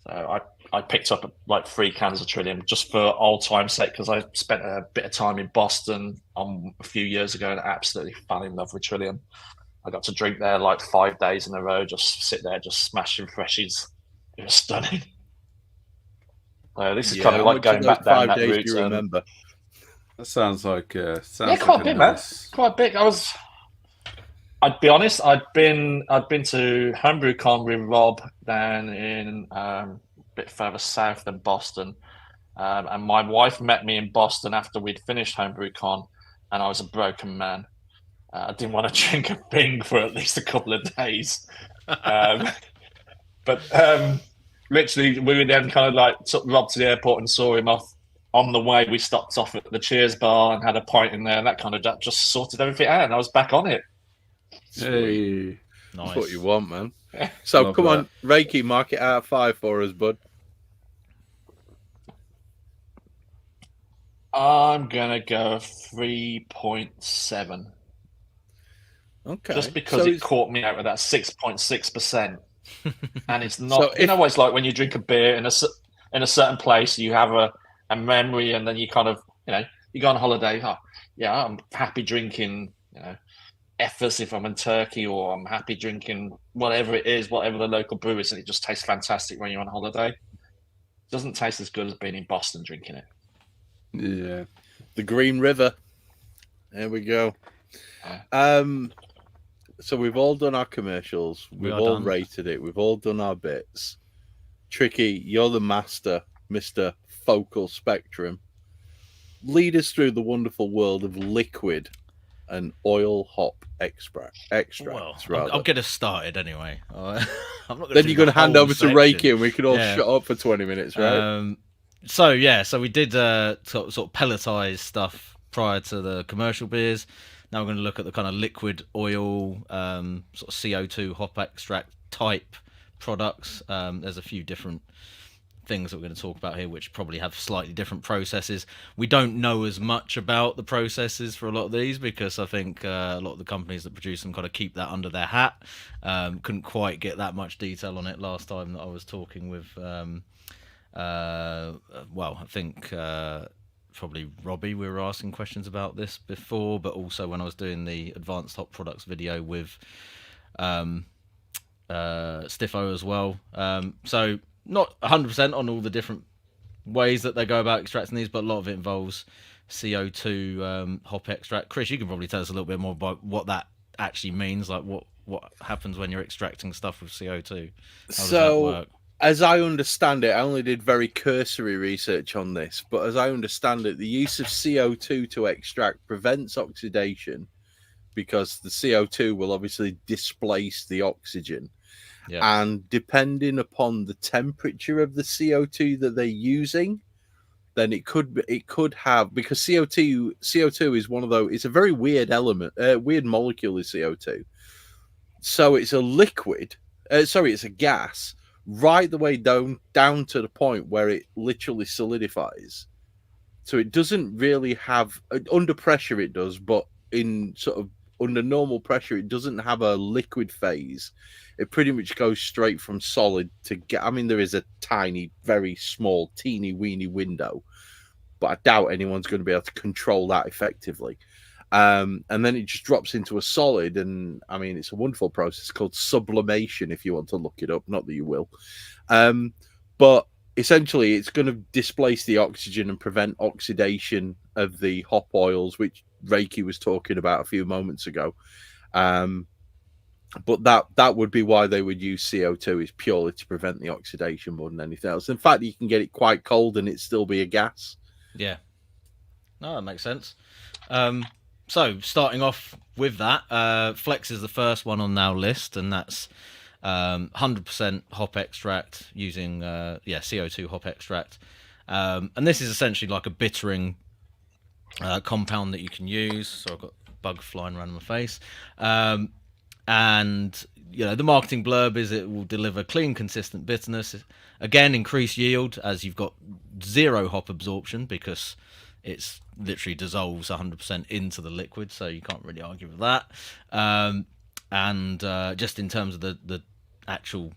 So I picked up like 3 cans of Trillium just for old time's sake, because I spent a bit of time in Boston a few years ago and absolutely fell in love with Trillium. I got to drink there like 5 days in a row, just sit there, just smashing freshies. It was stunning. This is kind of like going back down that route. Do you remember? That sounds like quite like a bit, nice... man. Quite big. I'd be honest. I'd been to HomebrewCon with Rob down in a bit further south than Boston, and my wife met me in Boston after we'd finished HomebrewCon, and I was a broken man. I didn't want to drink a thing for at least a couple of days, but literally we were then kind of like took Rob to the airport and saw him off. On the way, we stopped off at the Cheers bar and had a pint in there, and that just sorted everything out, and I was back on it. Hey, nice. That's what you want, man. So come on, Reiki, mark it out of 5 for us, bud. I'm gonna go 3.7. Okay. Just because it caught me out with that 6.6%, and it's not. You know what it's like when you drink a beer in a certain place, you have a memory, and then you kind of, you go on holiday. Oh, yeah, I'm happy drinking, Effers if I'm in Turkey, or I'm happy drinking whatever it is, whatever the local brew is, and it just tastes fantastic when you're on holiday. It doesn't taste as good as being in Boston drinking it. Yeah. The Green River. There we go. So we've all done our commercials. We've all rated it. We've all done our bits. Tricky, you're the master, Mr. Focal Spectrum. Lead us through the wonderful world of liquid and oil hop extracts. Well, I'll get us started anyway. I'm not then you're going to hand over to Reiki, and we can all shut up for 20 minutes, right? So we did sort of pelletize stuff prior to the commercial beers. Now we're going to look at the kind of liquid oil, sort of CO2 hop extract type products. There's a few different things that we're going to talk about here, which probably have slightly different processes. We don't know as much about the processes for a lot of these, because I think a lot of the companies that produce them kind of keep that under their hat. Couldn't quite get that much detail on it last time that I was talking with, I think probably Robbie, we were asking questions about this before, but also when I was doing the advanced hop products video with Stiffo as well. So not 100% on all the different ways that they go about extracting these, but a lot of it involves CO2 hop extract. Chris, you can probably tell us a little bit more about what that actually means, like what happens when you're extracting stuff with CO2. How does that work? As I understand it, I only did very cursory research on this, but as I understand it, the use of CO2 to extract prevents oxidation, because the CO2 will obviously displace the oxygen. Yeah. And depending upon the temperature of the CO2 that they're using, then it could have, because CO2 is one of those, it's a very weird element, weird molecule is CO2. So it's a liquid, it's a gas, right the way down to the point where it literally solidifies. So it doesn't really have, under pressure it does, but in sort of under normal pressure, it doesn't have a liquid phase. It pretty much goes straight from solid to get. I mean, there is a tiny, very small, teeny weeny window, but I doubt anyone's going to be able to control that effectively. And then it just drops into a solid, and I mean, it's a wonderful process called sublimation, if you want to look it up. Not that you will. But essentially, it's going to displace the oxygen and prevent oxidation of the hop oils, which Reiki was talking about a few moments ago. But that would be why they would use CO2, is purely to prevent the oxidation more than anything else. In fact, you can get it quite cold and it still be a gas. Yeah. No, that makes sense. So starting off with that, Flex is the first one on our list, and that's 100% hop extract using CO2 hop extract. And this is essentially like a bittering compound that you can use. So I've got a bug flying around my face. And the marketing blurb is it will deliver clean, consistent bitterness. Again, increase yield as you've got zero hop absorption, because it's literally dissolves 100% into the liquid, so you can't really argue with that. And just in terms of the actual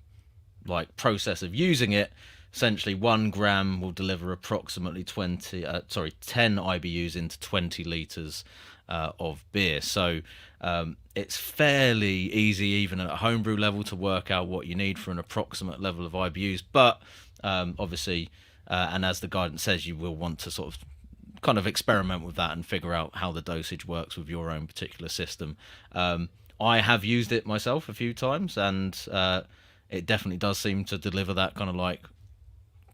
like process of using it, essentially 1 gram will deliver approximately 10 IBUs into 20 liters of beer. So it's fairly easy, even at a homebrew level, to work out what you need for an approximate level of IBUs. But obviously, and as the guidance says, you will want to sort of kind of experiment with that and figure out how the dosage works with your own particular system. I have used it myself a few times, and it definitely does seem to deliver that kind of like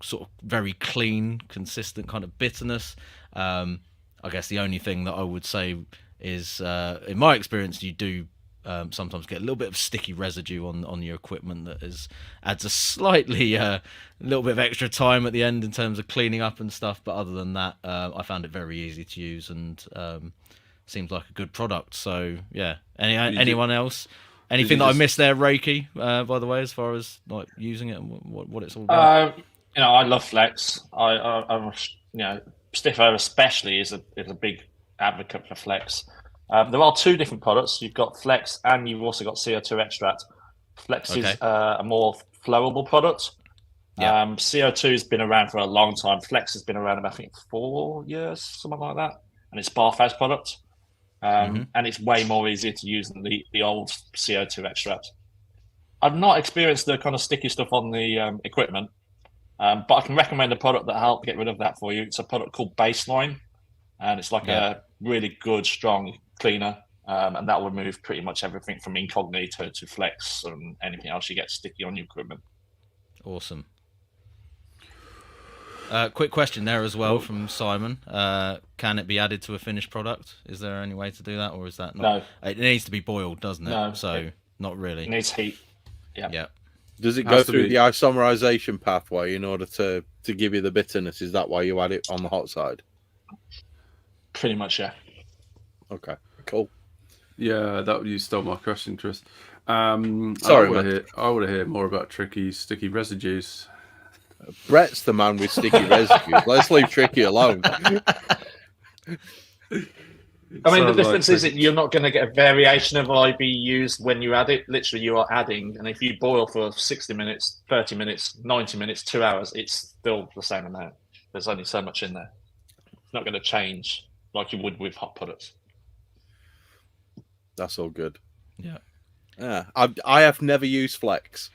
sort of very clean, consistent kind of bitterness. I guess the only thing that I would say is, in my experience, you do sometimes get a little bit of sticky residue on your equipment that adds a slightly little bit of extra time at the end in terms of cleaning up and stuff. But other than that, I found it very easy to use and seems like a good product. So yeah, anyone else? Anything that I missed there, Reiki? By the way, as far as like using it and what it's all about. I love Flex. I'm Stiffer especially is a big advocate for Flex. There are 2 different products. You've got Flex and you've also got CO2 extract. Flex is a more flowable product. Yeah. CO2 has been around for a long time. Flex has been around about, I think, 4 years, something like that. And it's Barfaz product. And it's way more easier to use than the old CO2 extract. I've not experienced the kind of sticky stuff on the equipment, but I can recommend a product that help get rid of that for you. It's a product called Baseline, and it's like a really good, strong cleaner, and that will remove pretty much everything from incognito to Flex and anything else you get sticky on your equipment. Awesome. Quick question there as well from Simon. Can it be added to a finished product? Is there any way to do that, or is that not? No. It needs to be boiled, doesn't it? No. So not really. It needs heat. Yeah. Does it go through the isomerization pathway in order to give you the bitterness? Is that why you add it on the hot side? Pretty much, yeah. Okay, cool. Yeah, you stole my question, Chris. Sorry, I want to hear more about Tricky's sticky residues. Brett's the man with sticky residues. Let's leave Tricky alone. I mean, the difference is that you're not going to get a variation of IBUs when you add it. Literally, you are adding, and if you boil for 60 minutes, 30 minutes, 90 minutes, 2 hours, it's still the same amount. There's only so much in there. It's not going to change like you would with hot products. That's all good. Yeah. I have never used Flex.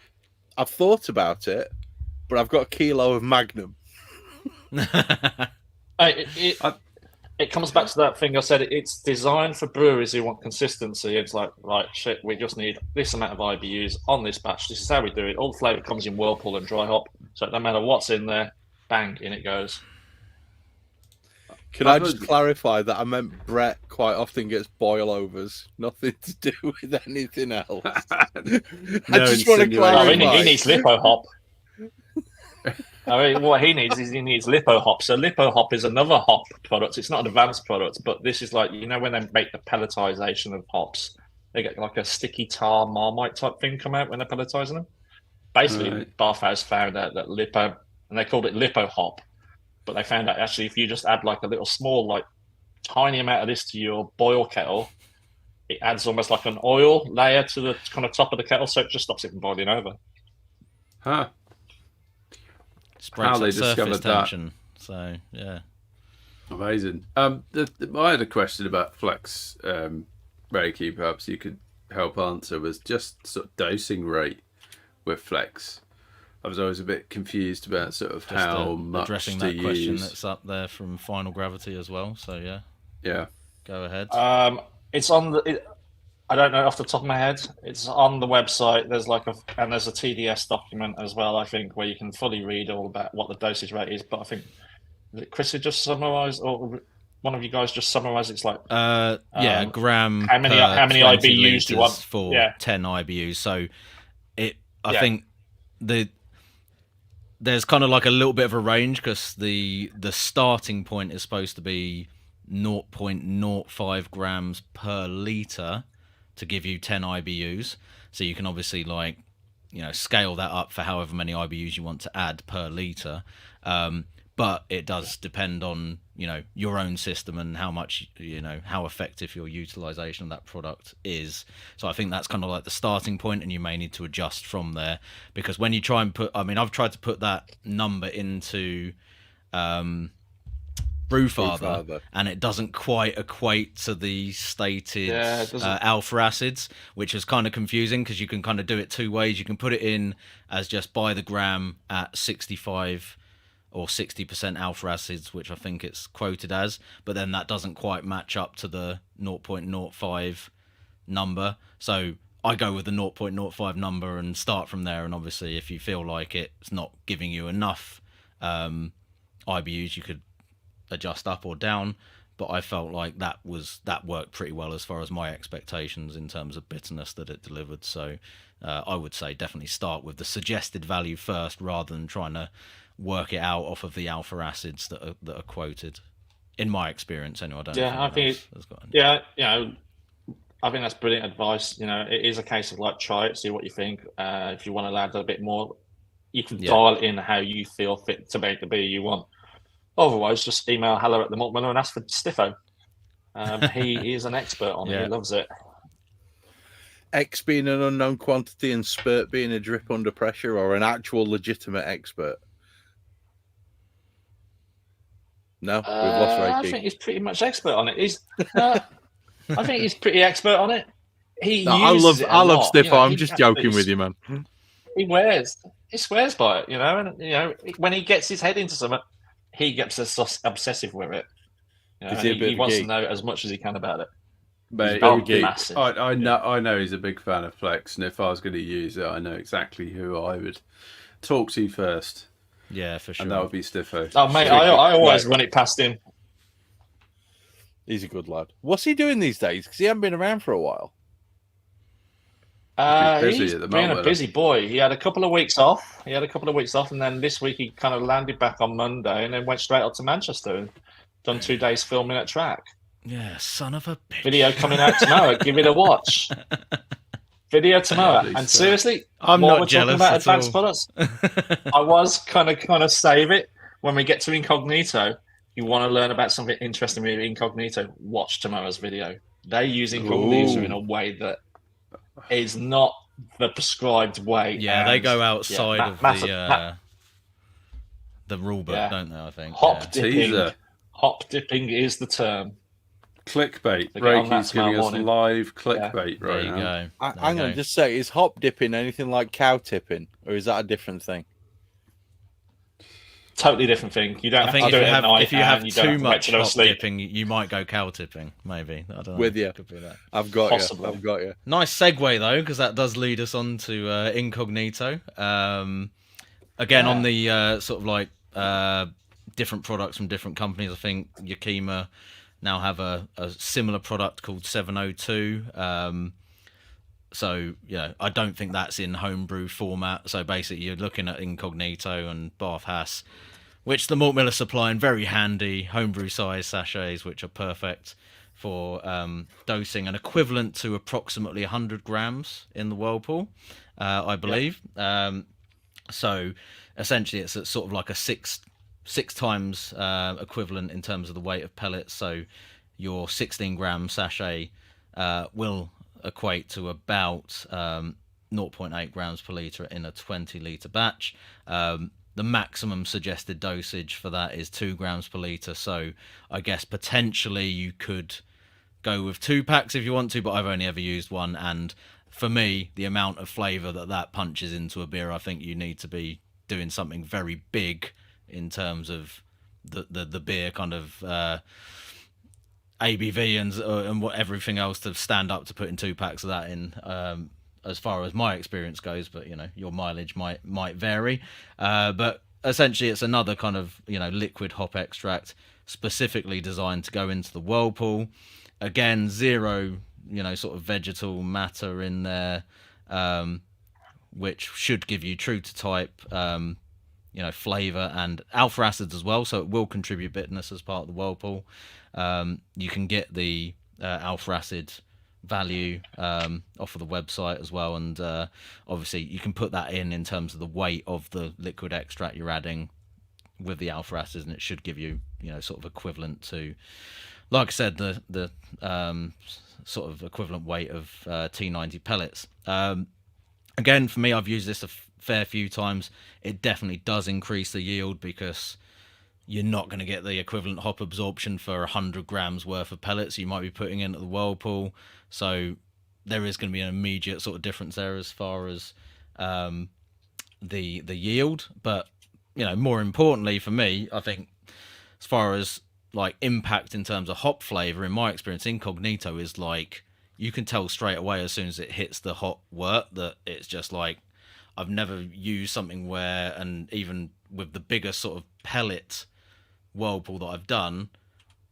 I've thought about it, but I've got a kilo of Magnum. It comes back to that thing I said. It's designed for breweries who want consistency. It's like, right, shit, we just need this amount of IBUs on this batch. This is how we do it. All the flavour comes in Whirlpool and dry hop. So no matter what's in there, bang, in it goes. Can I just clarify that I meant Brett quite often gets boil-overs. Nothing to do with anything else. I just want to clarify. No, he needs Lipo Hop. I mean, what he needs Lipo Hop. So Lipo Hop is another hop product. It's not an advanced product, but this is like, when they make the pelletization of hops, they get like a sticky tar Marmite type thing come out when they're pelletizing them. Basically, right. Barfaz found out that Lipo, and they called it Lipo Hop, but they found out actually if you just add like a little small, like tiny amount of this to your boil kettle, it adds almost like an oil layer to the kind of top of the kettle, so it just stops it from boiling over. Huh. How they discovered tension. That. So, yeah. Amazing. I had a question about Flex, Reiki, perhaps you could help answer, was just sort of dosing rate with Flex. I was always a bit confused about sort of just how much addressing to that question use. That's up there from Final Gravity as well. So, yeah. Yeah. Go ahead. It's on I don't know off the top of my head. It's on the website. There's there's a TDS document as well, I think, where you can fully read all about what the dosage rate is. But I think Chris had just summarised, or one of you guys just summarised. It's like gram. How many IBUs do you want for 10 IBUs? So I think there's kind of like a little bit of a range because the starting point is supposed to be 0.05 grams per litre to give you 10 IBUs. So you can obviously scale that up for however many IBUs you want to add per litre. but it does depend on, your own system and how much, how effective your utilization of that product is. So I think that's kind of like the starting point, and you may need to adjust from there, because when you try and I've tried to put that number into Brewfather, and it doesn't quite equate to the stated alpha acids, which is kind of confusing, because you can kind of do it two ways. You can put it in as just by the gram at 65 or 60% alpha acids, which I think it's quoted as, but then that doesn't quite match up to the 0.05 number. So I go with the 0.05 number and start from there. And obviously, if you feel like it's not giving you enough IBUs, you could adjust up or down. But I felt like that worked pretty well as far as my expectations in terms of bitterness that it delivered. So I would say definitely start with the suggested value first, rather than trying to work it out off of the alpha acids that are quoted. In my experience, anyway. I think that's brilliant advice. It is a case of like, try it, see what you think. If you want to add a bit more, you can dial in how you feel fit to make the beer you want. Otherwise, just email hello@themaltmiller and ask for Stiffo. He is an expert on it. He loves it. X being an unknown quantity and Spurt being a drip under pressure, or an actual legitimate expert? No, we've lost Reiki. I think he's pretty much expert on it. I think he's pretty expert on it. I love Stiffo. I'm just joking with you, man. He swears by it, and when he gets his head into something, he gets obsessive with it. He wants to know as much as he can about it. But I know he's a big fan of Flex, and if I was going to use it, I know exactly who I would talk to first. Yeah, for sure. And that would be Stiffo. Oh, mate, I always run it past him. He's a good lad. What's he doing these days? Because he hasn't been around for a while. He's been a busy boy. He had a couple of weeks off. And then this week he kind of landed back on Monday and then went straight up to Manchester and done 2 days filming at track. Yeah, son of a bitch. Video coming out tomorrow. Give it a watch. Video tomorrow. And seriously, I'm not jealous about at advanced all. products. I was kind of save it when we get to Incognito. You want to learn about something interesting with Incognito, watch tomorrow's video. They use Incognito in a way that is not the prescribed way. Yeah, they go outside of the rule book, don't they? I think hop dipping is the term. Clickbait. Reiki's giving us live clickbait right now. There you go. Hang on, just say, is hop dipping anything like cow tipping, or is that a different thing? Totally different thing. You don't. I think if you have too much hop sleep. dipping, you might go cow tipping. Maybe, I don't know. With you, could be that. I've got you. Nice segue though, because that does lead us on to Incognito. Again, on the sort of like different products from different companies. I think Yakima now have a similar product called 702. So, I don't think that's in homebrew format. So basically you're looking at Incognito and Bath Hass, which the Malt Miller supply in very handy homebrew size sachets, which are perfect for dosing and equivalent to approximately 100 grams in the Whirlpool, I believe. So essentially it's sort of like a six times equivalent in terms of the weight of pellets. So your 16 gram sachet will equate to about 0.8 grams per litre in a 20 litre batch. The maximum suggested dosage for that is 2 grams per litre. So I guess potentially you could go with 2 packs if you want to, but I've only ever used one. And for me, the amount of flavour that punches into a beer, I think you need to be doing something very big in terms of the beer kind of ABV and what everything else to stand up to putting 2 packs of that in, as far as my experience goes. But your mileage might vary. But essentially, it's another kind of liquid hop extract specifically designed to go into the Whirlpool. Again, zero sort of vegetal matter in there, which should give you true to type flavour and alpha acids as well, so it will contribute bitterness as part of the Whirlpool. You can get the alpha acid value off of the website as well, and obviously you can put that in terms of the weight of the liquid extract you're adding. with the alpha acids, and it should give you, sort of equivalent to, like I said, the sort of equivalent weight of T90 pellets. Again, for me, I've used this a fair few times. It definitely does increase the yield because you're not going to get the equivalent hop absorption for 100 grams worth of pellets you might be putting into the whirlpool. So there is going to be an immediate sort of difference there as far as the yield. But more importantly for me, I think as far as like impact in terms of hop flavor, in my experience, Incognito is like, you can tell straight away as soon as it hits the hot wort that it's just like, I've never used something where, and even with the bigger sort of pellet whirlpool that I've done,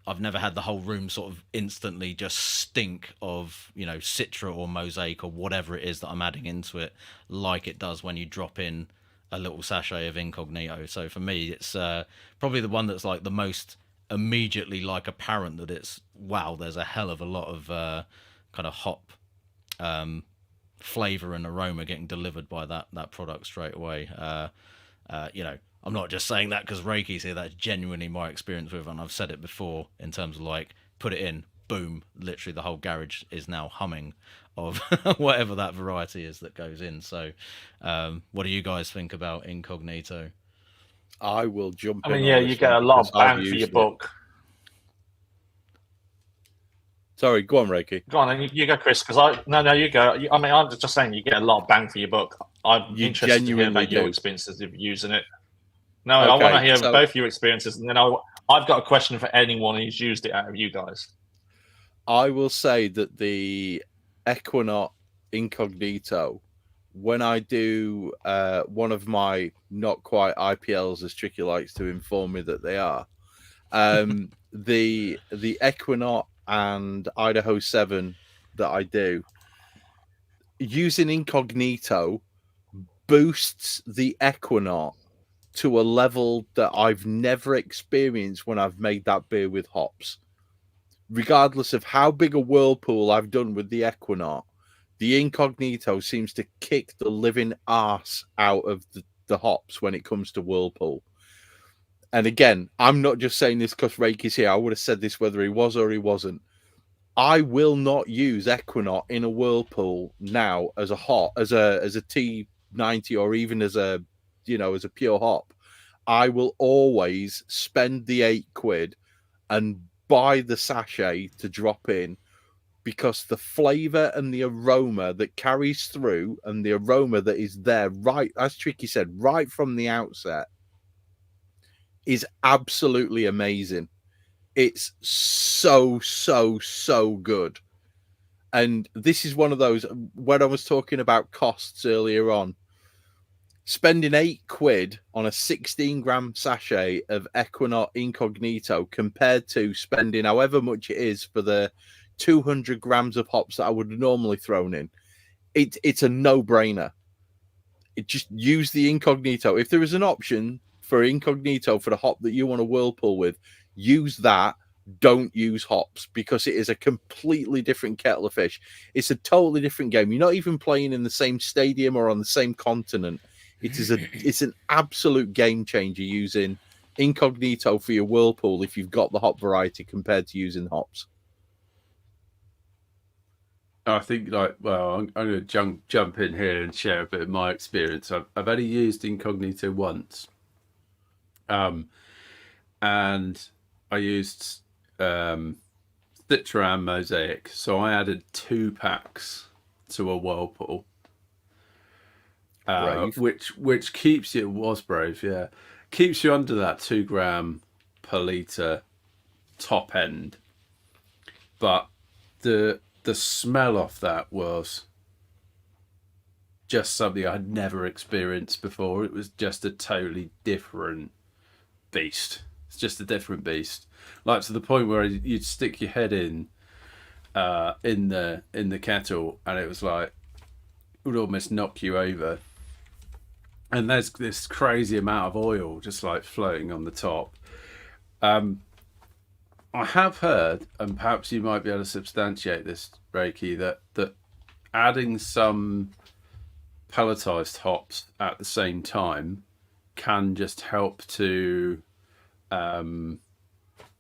I've never had the whole room sort of instantly just stink of, Citra or Mosaic or whatever it is that I'm adding into it, like it does when you drop in a little sachet of Incognito. So for me, it's probably the one that's like the most immediately like apparent that it's, wow, there's a hell of a lot of kind of hop flavor and aroma getting delivered by that product straight away. I'm not just saying that because Reiki's here. That's genuinely my experience with it, and I've said it before in terms of like, put it in, boom, literally the whole garage is now humming of whatever that variety is that goes in. So what do you guys think about Incognito? I will jump I in. mean, yeah, you get a lot of bang for your buck. Sorry, go on, Reiki. Go on, you go, Chris, because you go. I mean, I'm just saying you get a lot of bang for your buck. I'm interested to hear about your experiences of using it. No, okay, I want to hear both your experiences, and then I've got a question for anyone who's used it out of you guys. I will say that the Equinox Incognito, when I do one of my not quite IPLs, as Tricky likes to inform me that they are, the Equinox and Idaho 7 that I do, using Incognito boosts the Equinox to a level that I've never experienced when I've made that beer with hops. Regardless of how big a whirlpool I've done with the Equinox, the Incognito seems to kick the living arse out of the hops when it comes to whirlpool. And again, I'm not just saying this because Reiki's here. I would have said this whether he was or he wasn't. I will not use Equinox in a whirlpool now as a hop, as a T90, or even as a pure hop. I will always spend the £8 and buy the sachet to drop in, because the flavor and the aroma that carries through and the aroma that is there, right, as Tricky said, right from the outset, is absolutely amazing. It's so good. And this is one of those, when I was talking about costs earlier on, spending £8 on a 16-gram sachet of Equinox Incognito compared to spending however much it is for the 200 grams of hops that I would have normally thrown in, it's a no-brainer. It just use the Incognito. If there is an option for Incognito for the hop that you want to whirlpool with, use that. Don't use hops, because it is a completely different kettle of fish. It's a totally different game. You're not even playing in the same stadium or on the same continent. It's an absolute game changer using Incognito for your whirlpool if you've got the hop variety compared to using hops. I think, I'm going to jump in here and share a bit of my experience. I've only used Incognito once, and I used Citra and Mosaic, so I added 2 packs to a whirlpool. Which keeps you, it was brave, yeah, keeps you under that 2 gram per litre top end, but the smell of that was just something I had never experienced before. It was just a totally different beast. It's just a different beast, like to the point where you'd stick your head in the kettle, and it was like, it would almost knock you over. And there's this crazy amount of oil just like floating on the top. I have heard, and perhaps you might be able to substantiate this, Reiki, that adding some pelletized hops at the same time can just help to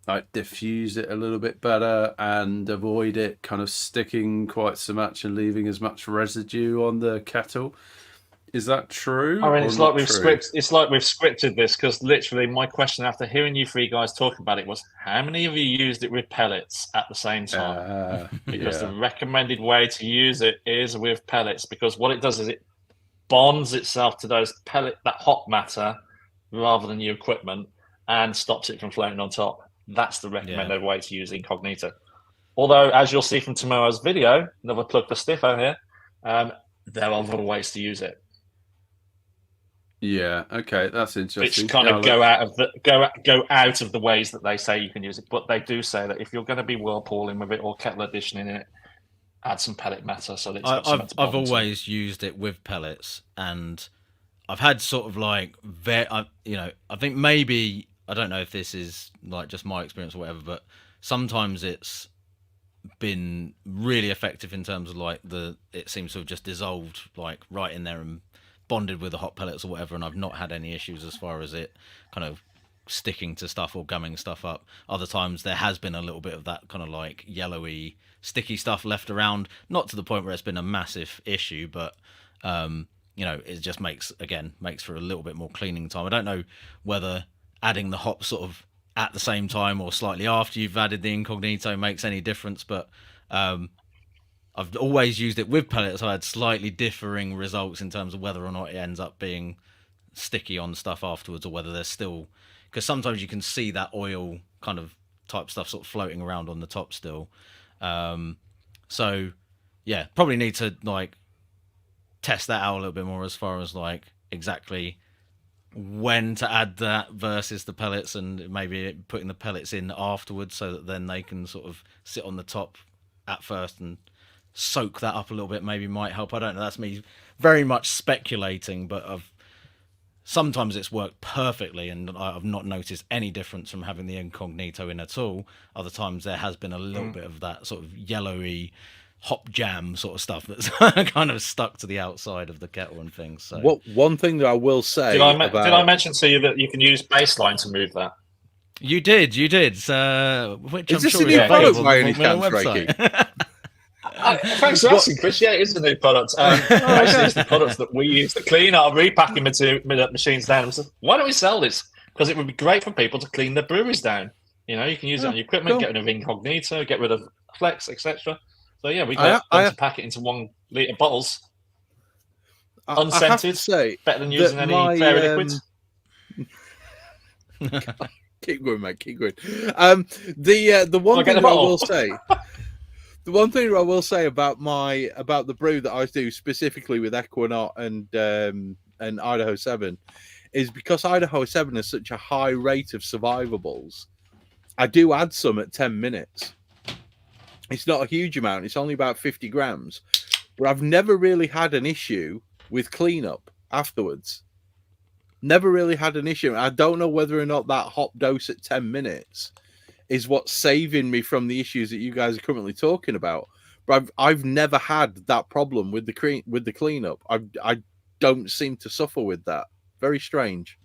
like diffuse it a little bit better and avoid it kind of sticking quite so much and leaving as much residue on the kettle. Is that true? I mean, or it's not like we've true? scripted this, because literally my question after hearing you three guys talk about it was, how many of you used it with pellets at the same time? Because the recommended way to use it is with pellets, because what it does is it bonds itself to that hot matter rather than your equipment, and stops it from floating on top. That's the recommended way to use Incognito. Although, as you'll see from tomorrow's video, another plug for Stiffo here, there are other ways to use it. Yeah. Okay, that's interesting. Which kind of go out of the ways that they say you can use it, but they do say that if you're going to be whirlpooling with it or kettle editioning it, add some pellet matter so that it's got something to bond I've always used it with pellets, and I've had sort of like I think maybe, I don't know if this is like just my experience or whatever, but sometimes it's been really effective in terms of like it seems to have just dissolved like right in there and bonded with the hot pellets or whatever, and I've not had any issues as far as it kind of sticking to stuff or gumming stuff up. Other times there has been a little bit of that kind of like yellowy sticky stuff left around, not to the point where it's been a massive issue, but it just makes for a little bit more cleaning time. I don't know whether adding the hops sort of at the same time or slightly after you've added the Incognito makes any difference, but I've always used it with pellets. I had slightly differing results in terms of whether or not it ends up being sticky on stuff afterwards, or whether there's still, because sometimes you can see that oil kind of type stuff sort of floating around on the top still. So yeah, probably need to like test that out a little bit more as far as like exactly when to add that versus the pellets, and maybe putting the pellets in afterwards so that then they can sort of sit on the top at first and soak that up a little bit, maybe might help. I don't know, that's me very much speculating, but sometimes it's worked perfectly and I've not noticed any difference from having the Incognito in at all. Other times there has been a little bit of that sort of yellowy hop jam sort of stuff that's kind of stuck to the outside of the kettle and things. So one thing that I will say, did I mention to you that you can use baseline to move that? You did. So, which is I'm this sure a new product by any on the chance, website. Thanks for asking, Chris. Yeah, it is a new product. Basically, it's the products that we use to clean our repacking machines down. We said, why don't we sell this? Because it would be great for people to clean their breweries down. You know, you can use it on your equipment, get rid of Incognito, get rid of Flex, etc. So yeah, we got to pack it into 1 litre bottles, unscented. I have to say, better than using any fairy liquids. Keep going, mate. Keep going. The one thing that I will say. The one thing I will say about the brew that I do specifically with Equinaut and Idaho 7 is because Idaho 7 has such a high rate of survivables, I do add some at 10 minutes. It's not a huge amount. It's only about 50 grams. But I've never really had an issue with cleanup afterwards. Never really had an issue. I don't know whether or not that hop dose at 10 minutes is what's saving me from the issues that you guys are currently talking about. But I've never had that problem with the cleanup. I don't seem to suffer with that. Very strange.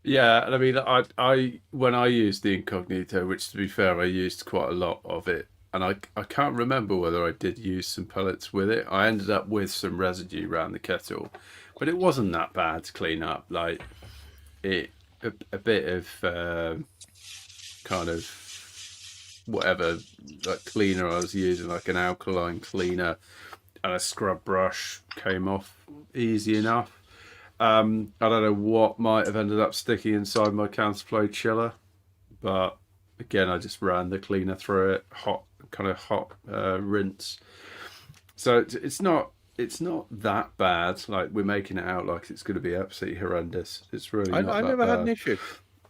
Yeah, I mean, I when I used the Incognito, which to be fair, I used quite a lot of it, and I can't remember whether I did use some pellets with it. I ended up with some residue around the kettle, but it wasn't that bad to clean up. Like a bit of kind of whatever like cleaner I was using, like an alkaline cleaner and a scrub brush, came off easy enough. I don't know what might have ended up sticking inside my counterflow chiller, but again, I just ran the cleaner through it, hot rinse. So it's not that bad. Like we're making it out like it's going to be absolutely horrendous. It's really not I that never bad. had an issue.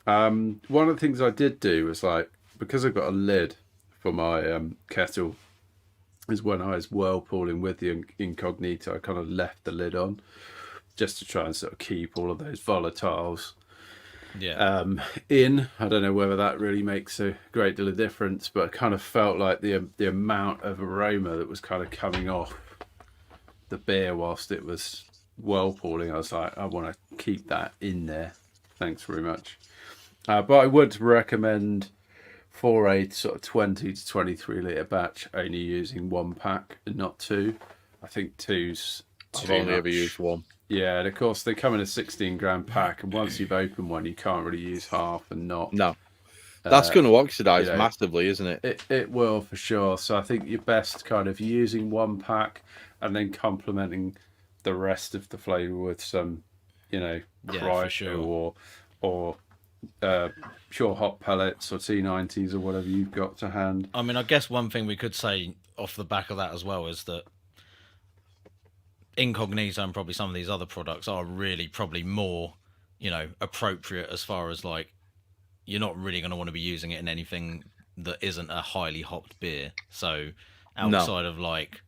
One of the things I did do was like, because I've got a lid for my kettle, is when I was whirlpooling with the Incognito, I kind of left the lid on just to try and sort of keep all of those volatiles in. I don't know whether that really makes a great deal of difference, but I kind of felt like the amount of aroma that was kind of coming off the beer whilst it was whirlpooling, I was like, I want to keep that in there. Thanks very much. But I would recommend for a sort of 20 to 23 litre batch only using 1 pack and not 2. I think 2's I've only ever used 1. Yeah, and of course they come in a 16-gram pack, and once you've opened one, you can't really use half and not. No. That's going to oxidize you know, massively, isn't it? It will for sure. So I think you're best kind of using 1 pack and then complementing the rest of the flavour with some, cryo or pure hot pellets or T90s or whatever you've got to hand. I mean, I guess one thing we could say off the back of that as well is that Incognito and probably some of these other products are really probably more, appropriate as far as like, you're not really going to want to be using it in anything that isn't a highly hopped beer. So outside of like,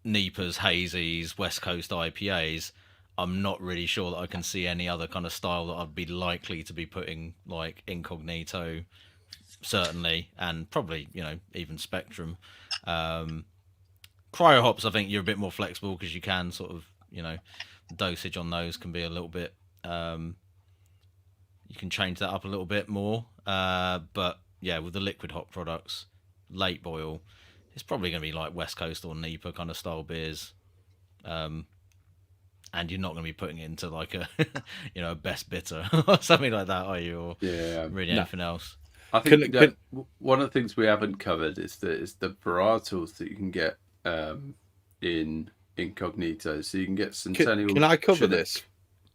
Nipas, Hazies, West Coast IPAs, I'm not really sure that I can see any other kind of style that I'd be likely to be putting like Incognito, certainly, and probably, even Spectrum. Cryo hops, I think you're a bit more flexible because you can sort of, dosage on those can be a little bit, you can change that up a little bit more. But yeah, with the liquid hop products, late boil, it's probably going to be like West Coast or Nipa kind of style beers. And you're not going to be putting it into like a, a best bitter or something like that, are you? Or really anything else? I think one of the things we haven't covered is the varietals that you can get in Incognito. So you can get Centennial. Can I cover this?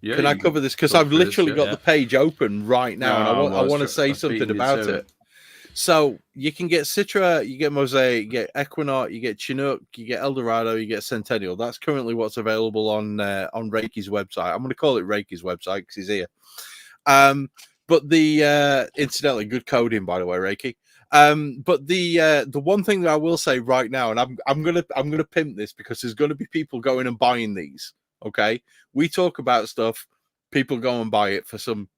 Yeah, can I cover this? Because I've literally got the page open right now, and I want to say something about it. So you can get Citra, you get Mosaic, you get Equinox, you get Chinook, you get Eldorado, you get Centennial. That's currently what's available on Reiki's website. I'm going to call it Reiki's website because he's here. But the incidentally, good coding by the way, Reiki. But the one thing that I will say right now, and I'm gonna pimp this because there's going to be people going and buying these. Okay, we talk about stuff, people go and buy it for some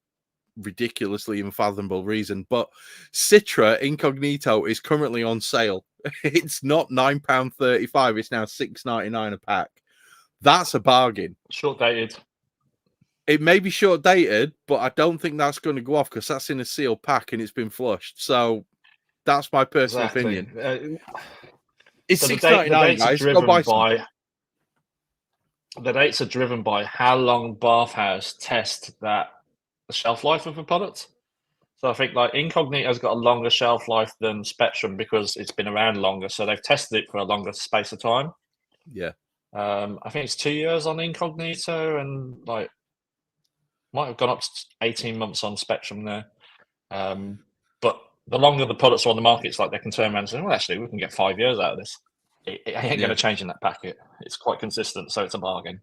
ridiculously unfathomable reason. But Citra Incognito is currently on sale. It's not £9.35. It's now $6.99 a pack. That's a bargain. Short dated. It may be short dated, but I don't think that's going to go off because that's in a sealed pack and it's been flushed. So that's my personal opinion. It's $6.99, guys. Go buy some. The dates are driven by how long Bathhouse test the shelf life of a product. So I think like Incognito's got a longer shelf life than Spectrum because it's been around longer. So they've tested it for a longer space of time. Yeah. I think it's 2 years on Incognito and like might have gone up to 18 months on Spectrum there. But the longer the products are on the market, it's like they can turn around and say, well, actually, we can get 5 years out of this. It ain't going to change in that packet. It's quite consistent, so it's a bargain.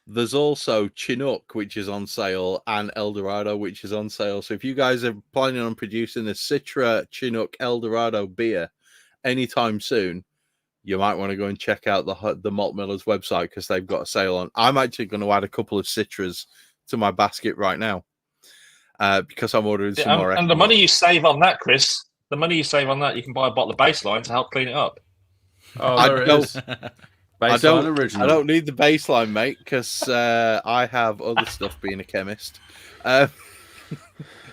There's also Chinook, which is on sale, and Eldorado, which is on sale. So if you guys are planning on producing a Citra Chinook Eldorado beer anytime soon, you might want to go and check out the Malt Miller's website because they've got a sale on. I'm actually going to add a couple of Citras to my basket right now because I'm ordering some more. And the money you save on that, Chris, you can buy a bottle of Baseline to help clean it up. Oh, there it is. I don't need the Baseline, mate, because I have other stuff being a chemist. I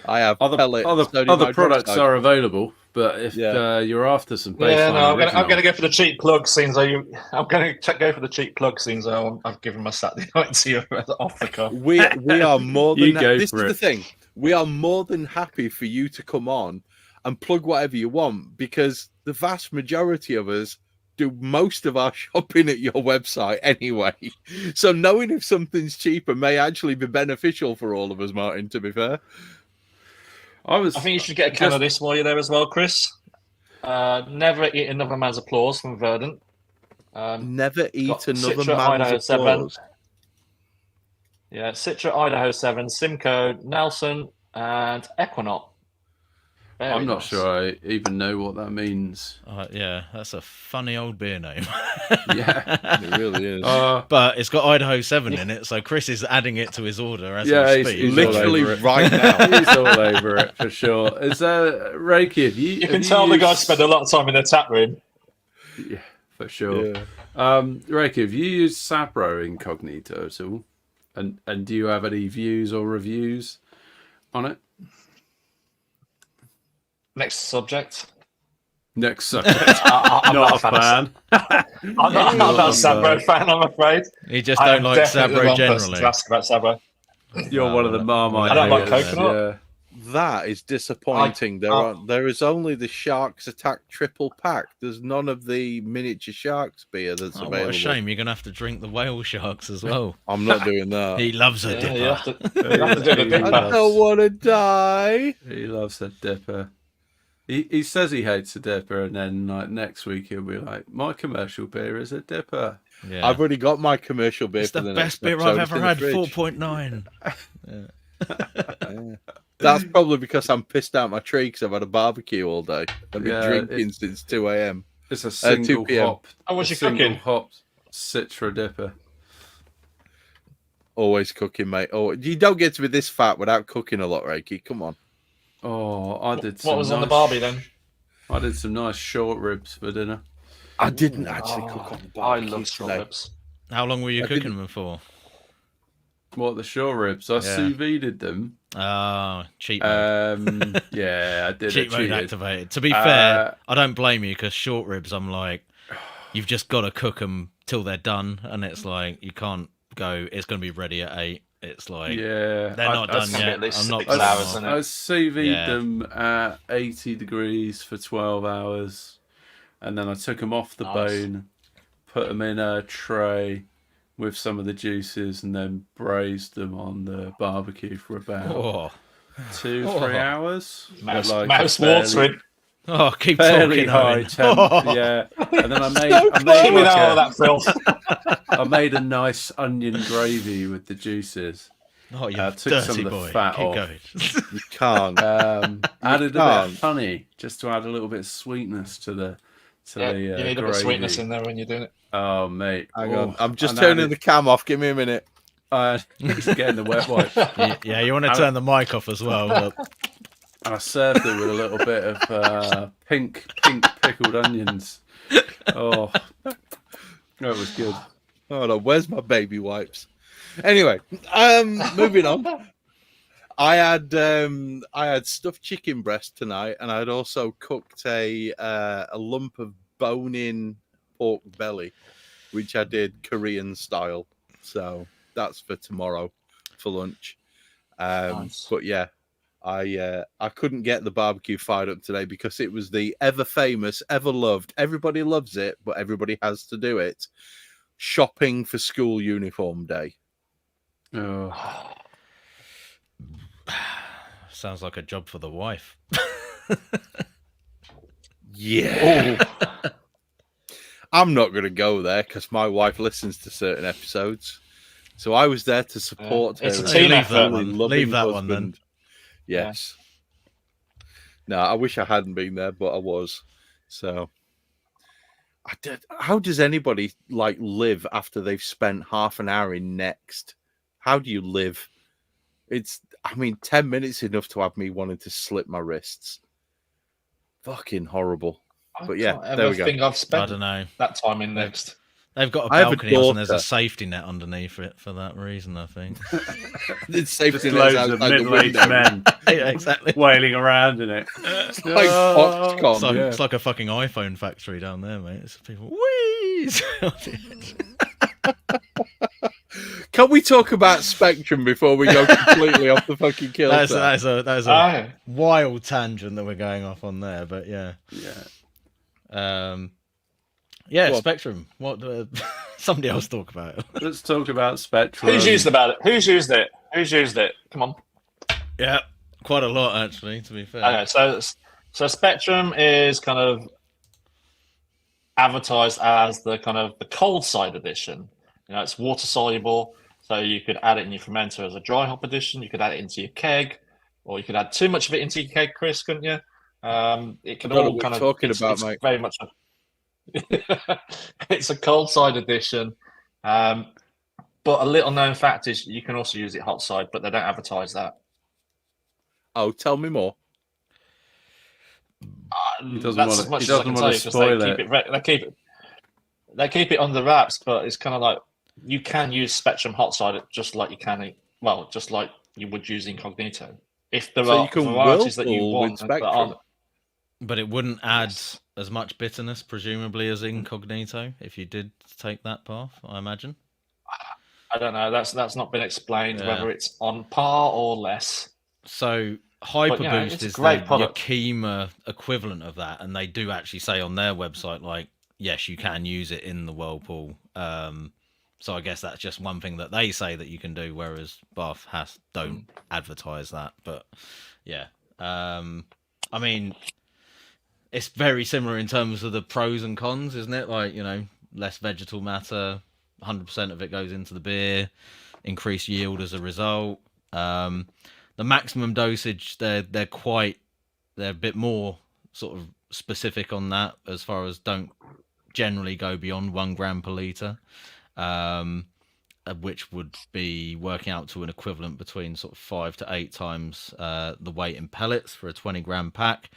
have other products are available, but if you're after some Baseline, I'm going to go for the cheap plug. Since I'm going to go for the cheap plug. Since I've given my Saturday night to you off the cuff. We are more than this is the thing. We are more than happy for you to come on and plug whatever you want because the vast majority of us do most of our shopping at your website anyway. So knowing if something's cheaper may actually be beneficial for all of us, Martin, to be fair. I think you should get a can of this while you're there as well, Chris. Never eat another man's applause from Verdant. Never eat another man's applause. Yeah, Citra, Idaho 7, Simcoe, Nelson, and Equinox. I'm not sure I even know what that means. Yeah, that's a funny old beer name. Yeah, it really is. But it's got Idaho 7 in it, so Chris is adding it to his order as we speak. He's literally right now. He's all over it for sure. Is Reiki? You can tell the guys spend a lot of time in their tap room. Yeah, for sure. Yeah. Rick, have you used Sabro Incognito at all? And do you have any views or reviews on it? Next subject. Next subject. I'm Not a fan. I'm not a Sabro fan, I'm afraid. You just I don't am like definitely the Sabro wrong person generally. to ask about Sabro. You're one of the Marmite. I don't like haters, coconut. Yeah. That is disappointing. There is only the Sharks Attack triple pack. There's none of the miniature Sharks beer that's Oh, available. what a shame. You're going to have to drink the whale sharks as well. I'm not doing that. He loves a Yeah, dipper. you have to do the I dipper. don't want to die. He loves a dipper. He says he hates a dipper, and then like next week he'll be like, "My commercial beer is a dipper." Yeah. I've already got my commercial beer It's for the the best next beer episode. I've It's ever in the had, fridge. 4.9. Yeah. That's probably because I'm pissed out my tree because I've had a barbecue all day. I've been drinking since 2 a.m. It's a single 2 p.m. hop. Oh, what's a you single cooking? hop Citra dipper. Always cooking, mate. Oh, you don't get to be this fat without cooking a lot, Reiki. Come on. Oh, I did. What was on the barbie then? I did some nice short ribs for dinner. I didn't actually cook on the I barbecue love short today. ribs. How long were you I cooking didn't- them for? What, the short ribs? I sous vide'd them. Oh, cheap mode. Yeah, I did. Cheap it mode cheated. activated. To be fair, I don't blame you because short ribs, I'm like, you've just got to cook them till they're done. And it's like, you can't go, it's going to be ready at 8. It's like, Yeah, they're not done gonna be yet. at least I'm not 6 putting hours, them isn't on. it? I sous vide Yeah. them at 80 degrees for 12 hours, and then I took them off the Nice. bone, put them in a tray with some of the juices, and then braised them on the barbecue for about Oh, 2-3 hours. Mouse, At, like, mouse a watering. oh keep fairly talking, high Owen. temp. Oh. Yeah, and then I made Give me like all that filth. I made a nice onion gravy with the juices. Oh, you took dirty some of the boy. fat Keep off. going. You can't. Added a bit can't. of honey just to add a little bit of sweetness to the Yeah, the you need a bit of gravy. sweetness in there when you're doing it. Oh mate, Hang on. I'm just and turning the cam off. Give me a minute. he's getting the wet wipe. Yeah, you want to turn the mic off as well. But And I served it with a little bit of pink pickled onions. Oh, that was good. Oh no, where's my baby wipes? Anyway, moving on. I had stuffed chicken breast tonight, and I'd also cooked a lump of bone-in pork belly, which I did Korean style. So that's for tomorrow for lunch. Nice. But yeah, I couldn't get the barbecue fired up today because it was the ever famous, ever loved. Everybody loves it, but everybody has to do it. Shopping for school uniform day. Oh, sounds like a job for the wife. Yeah. I'm not going to go there because my wife listens to certain episodes. So I was there to support her. It's a as team a effort. fully Leave loving that one then. husband. Yes. No, I wish I hadn't been there, but I was. So I did. How does anybody like live after they've spent half an hour in Next? How do you live? I mean, 10 minutes enough to have me wanting to slip my wrists. Fucking horrible. But yeah, there we go. I think I've I spent don't know. that time in Next. They've got a I have a balcony house and there's a daughter. safety net underneath it for that reason, I think. It's safe just to loads outside of the middle-aged window. men Yeah, exactly. wailing around in it. It's like Foxconn. It's like, Yeah. it's like a fucking iPhone factory down there, mate. It's people, wheeze! Can we talk about Spectrum before we go completely off the fucking kilter? That is a Oh, wild tangent that we're going off on there, but yeah. Yeah. Yeah, Go on. Spectrum. What? Somebody else talk about it. Let's talk about Spectrum. who's used about it? Who's used it? Who's used it? Come on. Yeah, quite a lot actually. To be fair. Okay, so Spectrum is kind of advertised as the kind of the cold side edition. You know, it's water soluble, so you could add it in your fermenter as a dry hop edition. You could add it into your keg, or you could add too much of it into your keg, Chris, couldn't you? It can I don't know all what kind you're of talking it's- about, it's mate. Very much. It's a cold side edition, but a little known fact is you can also use it hot side, but they don't advertise that. Oh, tell me more. He doesn't That's wanna- as much he as I doesn't can wanna tell you because spoil they it. keep it. They keep it. they keep it under wraps, but it's kind of like you can use Spectrum hot side just like you can, well, just like you would use Incognito. If there So are you can varieties that you whirlpool with want that aren't, Spectrum. But it wouldn't add Yes. as much bitterness, presumably, as Incognito if you did take that path, I imagine. I don't know. That's not been explained Yeah. whether it's on par or less. So Hyper But, you know, Boost it's a is great the product. Yakima equivalent of that, and they do actually say on their website, like, yes, you can use it in the whirlpool. So I guess that's just one thing that they say that you can do, whereas Bath don't advertise that. But yeah, I mean, it's very similar in terms of the pros and cons, isn't it? Like, you know, less vegetal matter, 100% of it goes into the beer, increased yield as a result. The maximum dosage, they're a bit more sort of specific on that, as far as don't generally go beyond 1 gram per liter, which would be working out to an equivalent between sort of 5 to 8 times the weight in pellets for a 20-gram pack.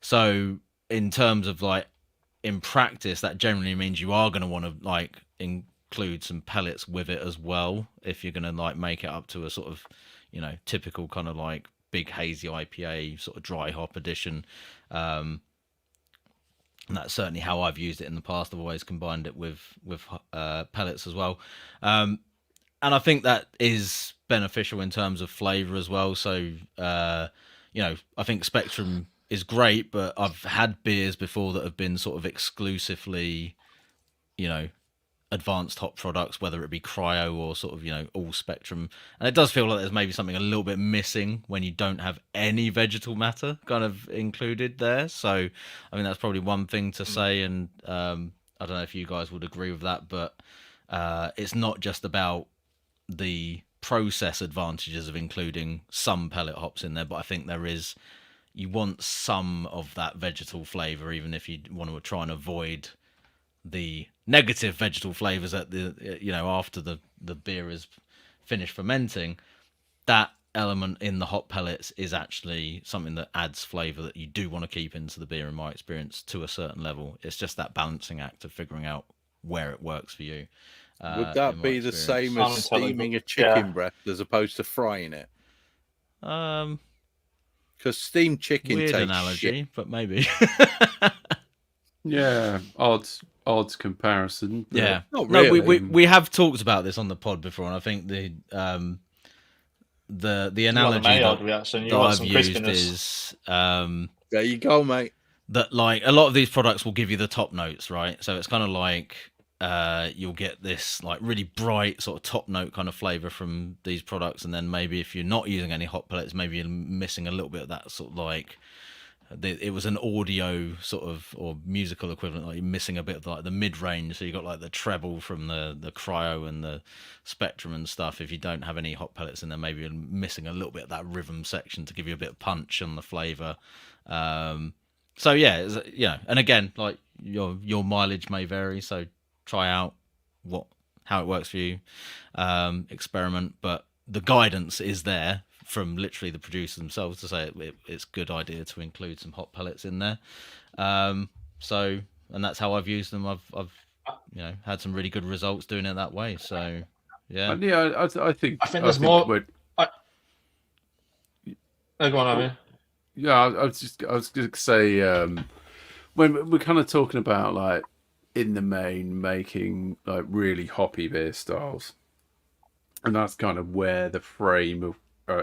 So in terms of like in practice, that generally means you are going to want to like include some pellets with it as well if you're going to like make it up to a sort of, you know, typical kind of like big hazy IPA sort of dry hop edition. And that's certainly how I've used it in the past. I've always combined it with pellets as well. And I think that is beneficial in terms of flavor as well. So, you know, I think Spectrum is great, but I've had beers before that have been sort of exclusively, you know, advanced hop products, whether it be cryo or sort of, you know, all Spectrum. And it does feel like there's maybe something a little bit missing when you don't have any vegetal matter kind of included there. So, I mean, that's probably one thing to say. And I don't know if you guys would agree with that, but it's not just about the process advantages of including some pellet hops in there, but I think you want some of that vegetal flavor, even if you want to try and avoid the negative vegetal flavors at the, you know, after the beer is finished fermenting. That element in the hop pellets is actually something that adds flavor that you do want to keep into the beer, in my experience, to a certain level. It's just that balancing act of figuring out where it works for you. Would that be the same as steaming a chicken breast as opposed to frying it? Because steamed chicken Weird tastes analogy, shit. but maybe. Yeah, odds comparison. Yeah, Not no, really. we have talked about this on the pod before, and I think the analogy Maillard reaction. You that want I've some used crispiness. is There you go, mate. that like a lot of these products will give you the top notes, right? So it's kind of like you'll get this like really bright sort of top note kind of flavor from these products, and then maybe if you're not using any hop pellets, maybe you're missing a little bit of that sort of like it was an audio sort of or musical equivalent, like you're missing a bit of like the mid range. So you got like the treble from the cryo and the Spectrum and stuff. If you don't have any hop pellets in there, maybe you're missing a little bit of that rhythm section to give you a bit of punch on the flavor. So yeah, you know, and again, like your mileage may vary, so try out how it works for you, experiment, but the guidance is there from literally the producers themselves to say it's a good idea to include some hop pellets in there. So, and that's how I've used them. I've you know, had some really good results doing it that way. So yeah, And yeah, I think there's more. we're- Go on, Amy. Yeah, I was going to say when we're kind of talking about like in the main making like really hoppy beer styles, and that's kind of where the frame of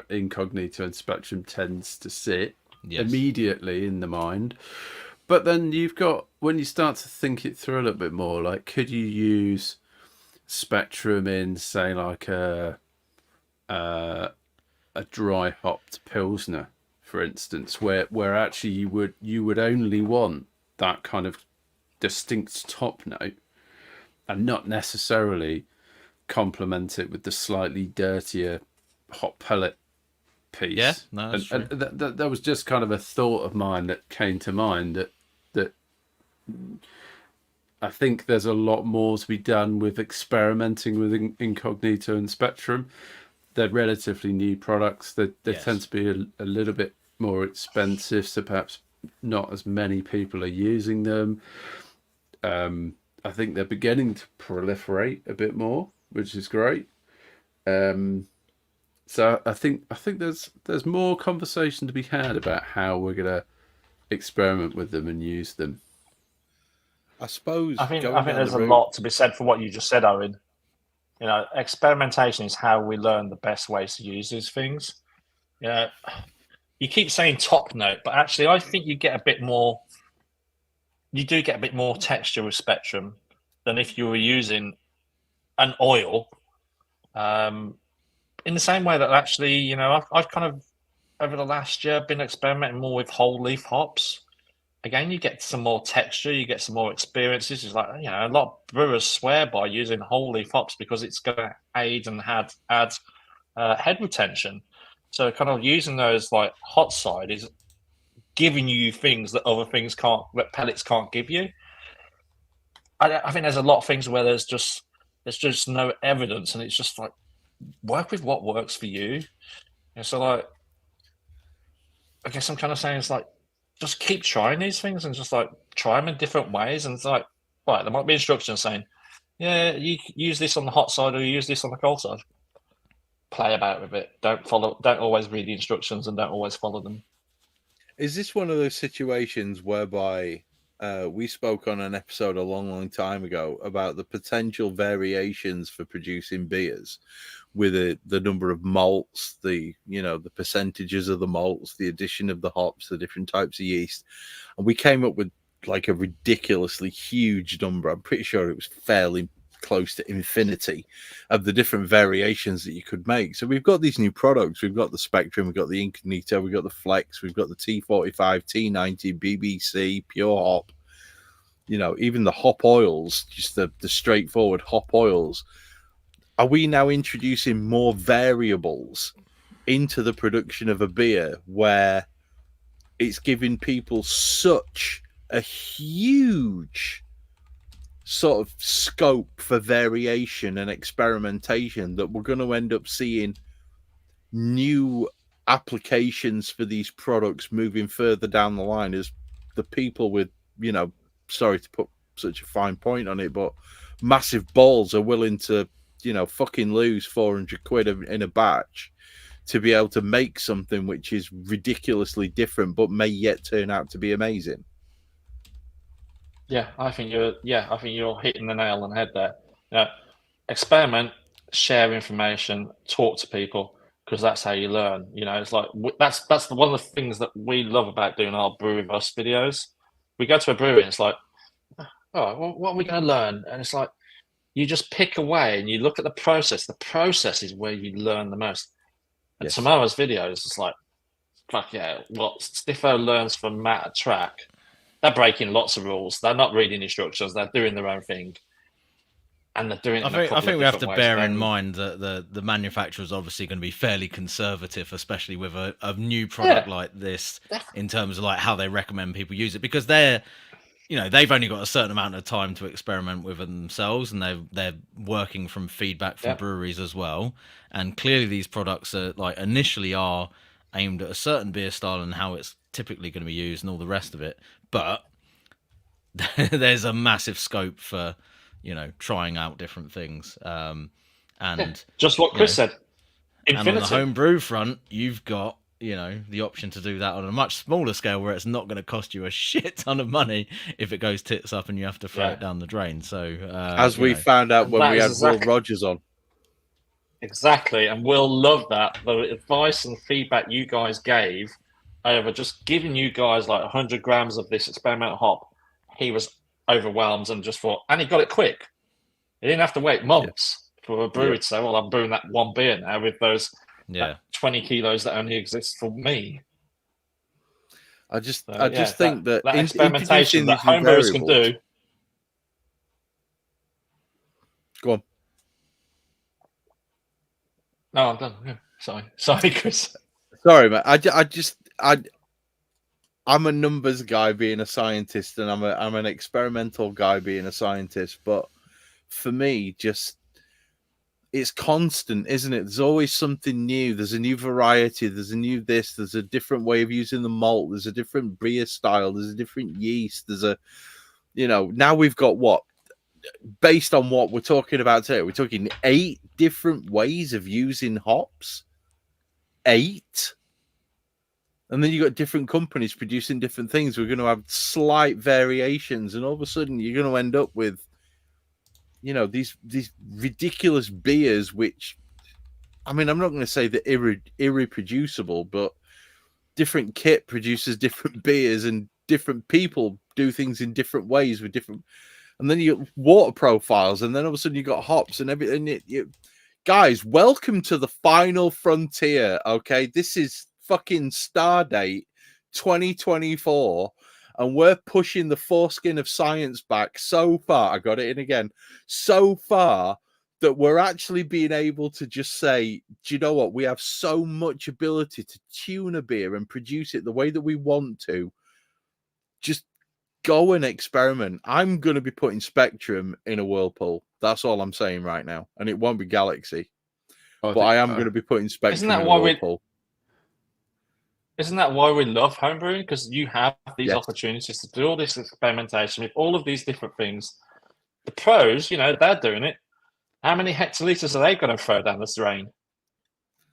Incognito and Spectrum tends to sit immediately in the mind. But then you've got, when you start to think it through a little bit more, like could you use Spectrum in say like a dry hopped Pilsner, for instance, where actually you would only want that kind of distinct top note and not necessarily complement it with the slightly dirtier hot pellet piece. Yeah, no, that's and that was just kind of a thought of mine that came to mind that I think there's a lot more to be done with experimenting with Incognito and Spectrum. They're relatively new products. They tend to be a little bit more expensive, so perhaps not as many people are using them. I think they're beginning to proliferate a bit more, which is great. So I think there's more conversation to be had about how we're gonna experiment with them and use them. I suppose. I think going down there's the a route- lot to be said for what you just said, Owen. You know, experimentation is how we learn the best ways to use these things. Yeah, you keep saying top note, but actually, I think you get a bit more. You do get a bit more texture with Spectrum than if you were using an oil. In the same way that actually, you know, I've kind of over the last year been experimenting more with whole leaf hops. Again, you get some more texture, you get some more experiences. It's like, you know, a lot of brewers swear by using whole leaf hops because it's going to aid and add head retention. So kind of using those like hot side is giving you things that other things can't, that pellets can't give you. I think there's a lot of things where there's just no evidence, and it's just like work with what works for you. And so like, I guess I'm kind of saying it's like, just keep trying these things and just like try them in different ways. And it's like, right, there might be instructions saying, yeah, you use this on the hot side or you use this on the cold side. Play about with it. Don't always read the instructions and don't always follow them. Is this one of those situations whereby we spoke on an episode a long time ago about the potential variations for producing beers with the number of malts, the percentages of the malts, the addition of the hops, the different types of yeast, and we came up with like a ridiculously huge number. I'm pretty sure it was fairly close to infinity of the different variations that you could make. So we've got these new products. We've got the Spectrum, we've got the Incognito, we've got the Flex, we've got the T45, T90, BBC, Pure Hop, you know, even the hop oils, just the straightforward hop oils. Are we now introducing more variables into the production of a beer where it's giving people such a huge sort of scope for variation and experimentation that we're going to end up seeing new applications for these products moving further down the line as the people with, you know, sorry to put such a fine point on it, but massive balls are willing to, you know, fucking lose 400 quid in a batch to be able to make something which is ridiculously different but may yet turn out to be amazing. Yeah, I think you're hitting the nail on the head there. You know, experiment, share information, talk to people, because that's how you learn. You know, it's like that's one of the things that we love about doing our Brew With Us videos. We go to a brewery and it's like, oh, well, what are we going to learn? And it's like, you just pick away and you look at the process. The process is where you learn the most. And Yes. tomorrow's videos, it's like, fuck yeah, what Stiffo learns from Matt at track. They're breaking lots of rules. They're not reading instructions. They're doing their own thing. And they're doing it I think we have to bear in mind that the manufacturer is obviously going to be fairly conservative, especially with a new product like this, in terms of like how they recommend people use it, because they've only got a certain amount of time to experiment with it themselves, and they're working from feedback from breweries as well. And clearly these products are like initially are aimed at a certain beer style and how it's typically going to be used and all the rest of it. But there's a massive scope for, you know, trying out different things. And just what Chris said. Infinity. And on the home brew front, you've got, you know, the option to do that on a much smaller scale where it's not going to cost you a shit ton of money if it goes tits up and you have to throw it down the drain. So as we found out when we had Will Rogers on. Exactly, and we'll love that. The advice and feedback you guys gave over just giving you guys like 100 grams of this experimental hop, he was overwhelmed and just thought, and he got it quick. He didn't have to wait months for a brewery to say, well, I'm brewing that one beer now with those 20 kilos that only exist for me. I just think that experimentation that homebrewers can do. Go on. No, I'm done. Yeah. Sorry, Chris. Sorry, man. I'm a numbers guy being a scientist, and I'm an experimental guy being a scientist. But for me, it's constant, isn't it? There's always something new. There's a new variety. There's a new this. There's a different way of using the malt. There's a different beer style. There's a different yeast. There's now we've got based on what we're talking about today, we're talking 8 different ways of using hops. 8. And then you got different companies producing different things. We're going to have slight variations, and all of a sudden you're going to end up with, you know, these ridiculous beers, which, I mean, I'm not going to say they're irreproducible, but different kit produces different beers, and different people do things in different ways with different. And then you get water profiles, and then all of a sudden you got hops and everything. Guys, welcome to the final frontier. Okay, this is fucking Stardate 2024, and we're pushing the foreskin of science back so far. I got it in again. So far that we're actually being able to just say, do you know what? We have so much ability to tune a beer and produce it the way that we want to. Just go and experiment. I'm going to be putting Spectrum in a whirlpool. That's all I'm saying right now. And it won't be Galaxy. But I am going to be putting Spectrum in a whirlpool. Isn't that why we love homebrewing? Because you have these opportunities to do all this experimentation with all of these different things. The pros, you know, they're doing it. How many hectoliters are they going to throw down the drain?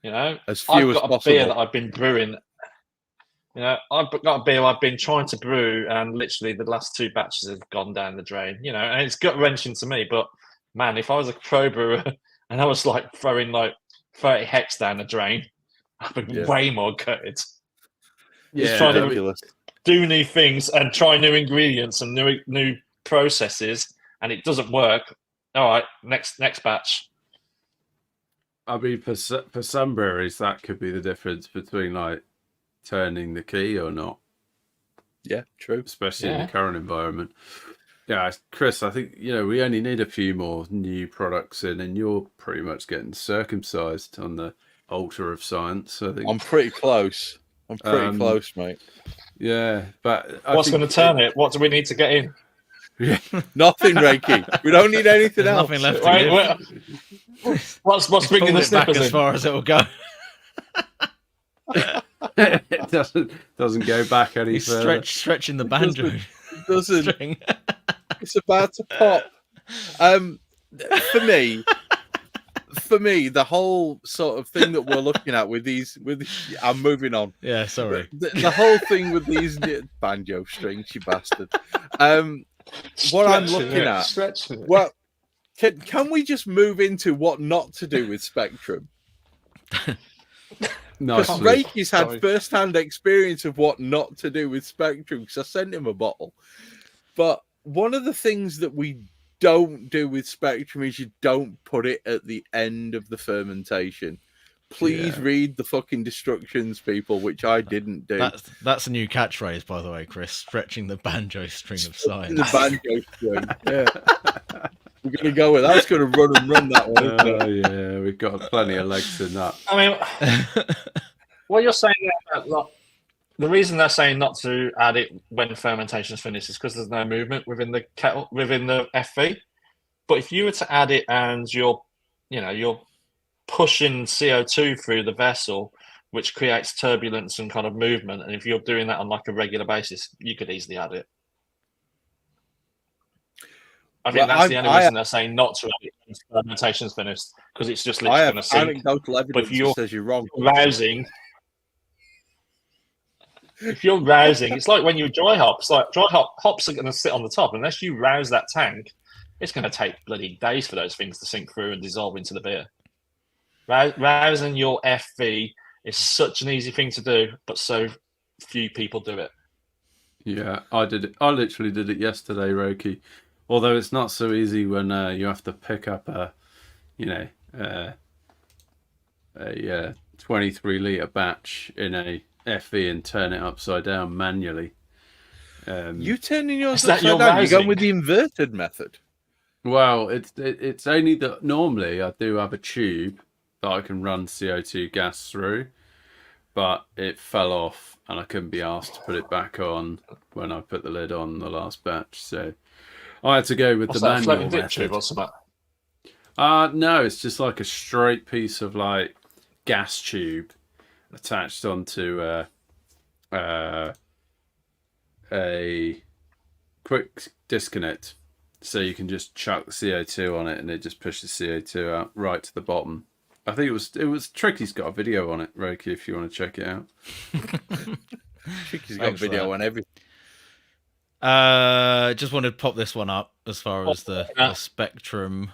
You know, as few I've got a beer that I've been brewing. You know, I've got a beer I've been trying to brew, and literally the last 2 batches have gone down the drain. You know, and it's gut wrenching to me. But man, if I was a pro brewer and I was like throwing like 30 hex down the drain, I'd be way more gutted. Just trying to do new things and try new ingredients and new processes, and it doesn't work. All right, next batch. I mean, for some breweries, that could be the difference between like turning the key or not. Yeah, true. Especially in the current environment. Yeah, Chris, I think, you know, we only need a few more new products in, and you're pretty much getting circumcised on the altar of science. I think I'm pretty close. I'm pretty close, mate. Yeah, but what's going to turn it? What do we need to get in? Yeah. Nothing, Reiki. We don't need anything else. Nothing left to give. What's bringing the back snippers as in? far as it will go. It doesn't go back any further. Stretching the banjo. It doesn't. String. It's about to pop. For me, the whole sort of thing that we're looking at with I'm moving on. Yeah, sorry. The whole thing with these banjo strings, you bastard. What I'm looking at. Well, can we just move into what not to do with Spectrum? Because Reiki's had first-hand experience of what not to do with Spectrum, because I sent him a bottle. But one of the things that we don't do with Spectrum is you don't put it at the end of the fermentation. Please read the fucking instructions, people, which I didn't do. That's a new catchphrase, by the way, Chris. Stretching the banjo string of science. The banjo string, yeah. We're going to go with that. That's going to run that one. Oh, yeah, we've got plenty of legs in that. I mean, what you're saying there, the reason they're saying not to add it when fermentation is finished is because there's no movement within the kettle, within the FV. But if you were to add it and you're pushing CO2 through the vessel, which creates turbulence and kind of movement, and if you're doing that on like a regular basis, you could easily add it. I think that's the only reason they're saying not to add it when fermentation is finished, because it's just literally going to sink. Anecdotal evidence that says you're wrong. If you're rousing, it's like when you dry hops. Like hops are going to sit on the top. Unless you rouse that tank, it's going to take bloody days for those things to sink through and dissolve into the beer. Rousing your FV is such an easy thing to do, but so few people do it. Yeah, I did it. I literally did it yesterday, Roki. Although it's not so easy when you have to pick up a 23-litre batch in a FV and turn it upside down manually. You turning yours upside down? You're going with the inverted method. Well, it's only that normally I do have a tube that I can run CO2 gas through, but it fell off and I couldn't be asked to put it back on when I put the lid on the last batch. So I had to go with the manual method. Tube? What's that? No, it's just like a straight piece of like gas tube attached onto a quick disconnect So you can just chuck the CO2 on it, and it just pushes CO2 out right to the bottom. I think it was Tricky's got a video on it, Roki, if you want to check it out. Tricky's got video on everything. Just wanted to pop this one up as far as the Spectrum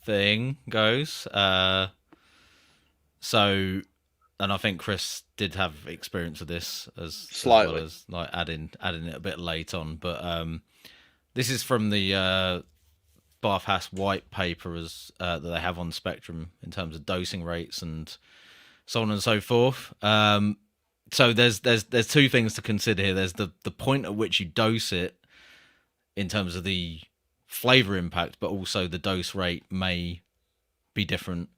thing goes. So, and I think Chris did have experience with this as well as like adding it a bit late on. But this is from the Bath Haas white paper that they have on Spectrum in terms of dosing rates and so on and so forth. So there's two things to consider here. There's the point at which you dose it in terms of the flavor impact, but also the dose rate may be different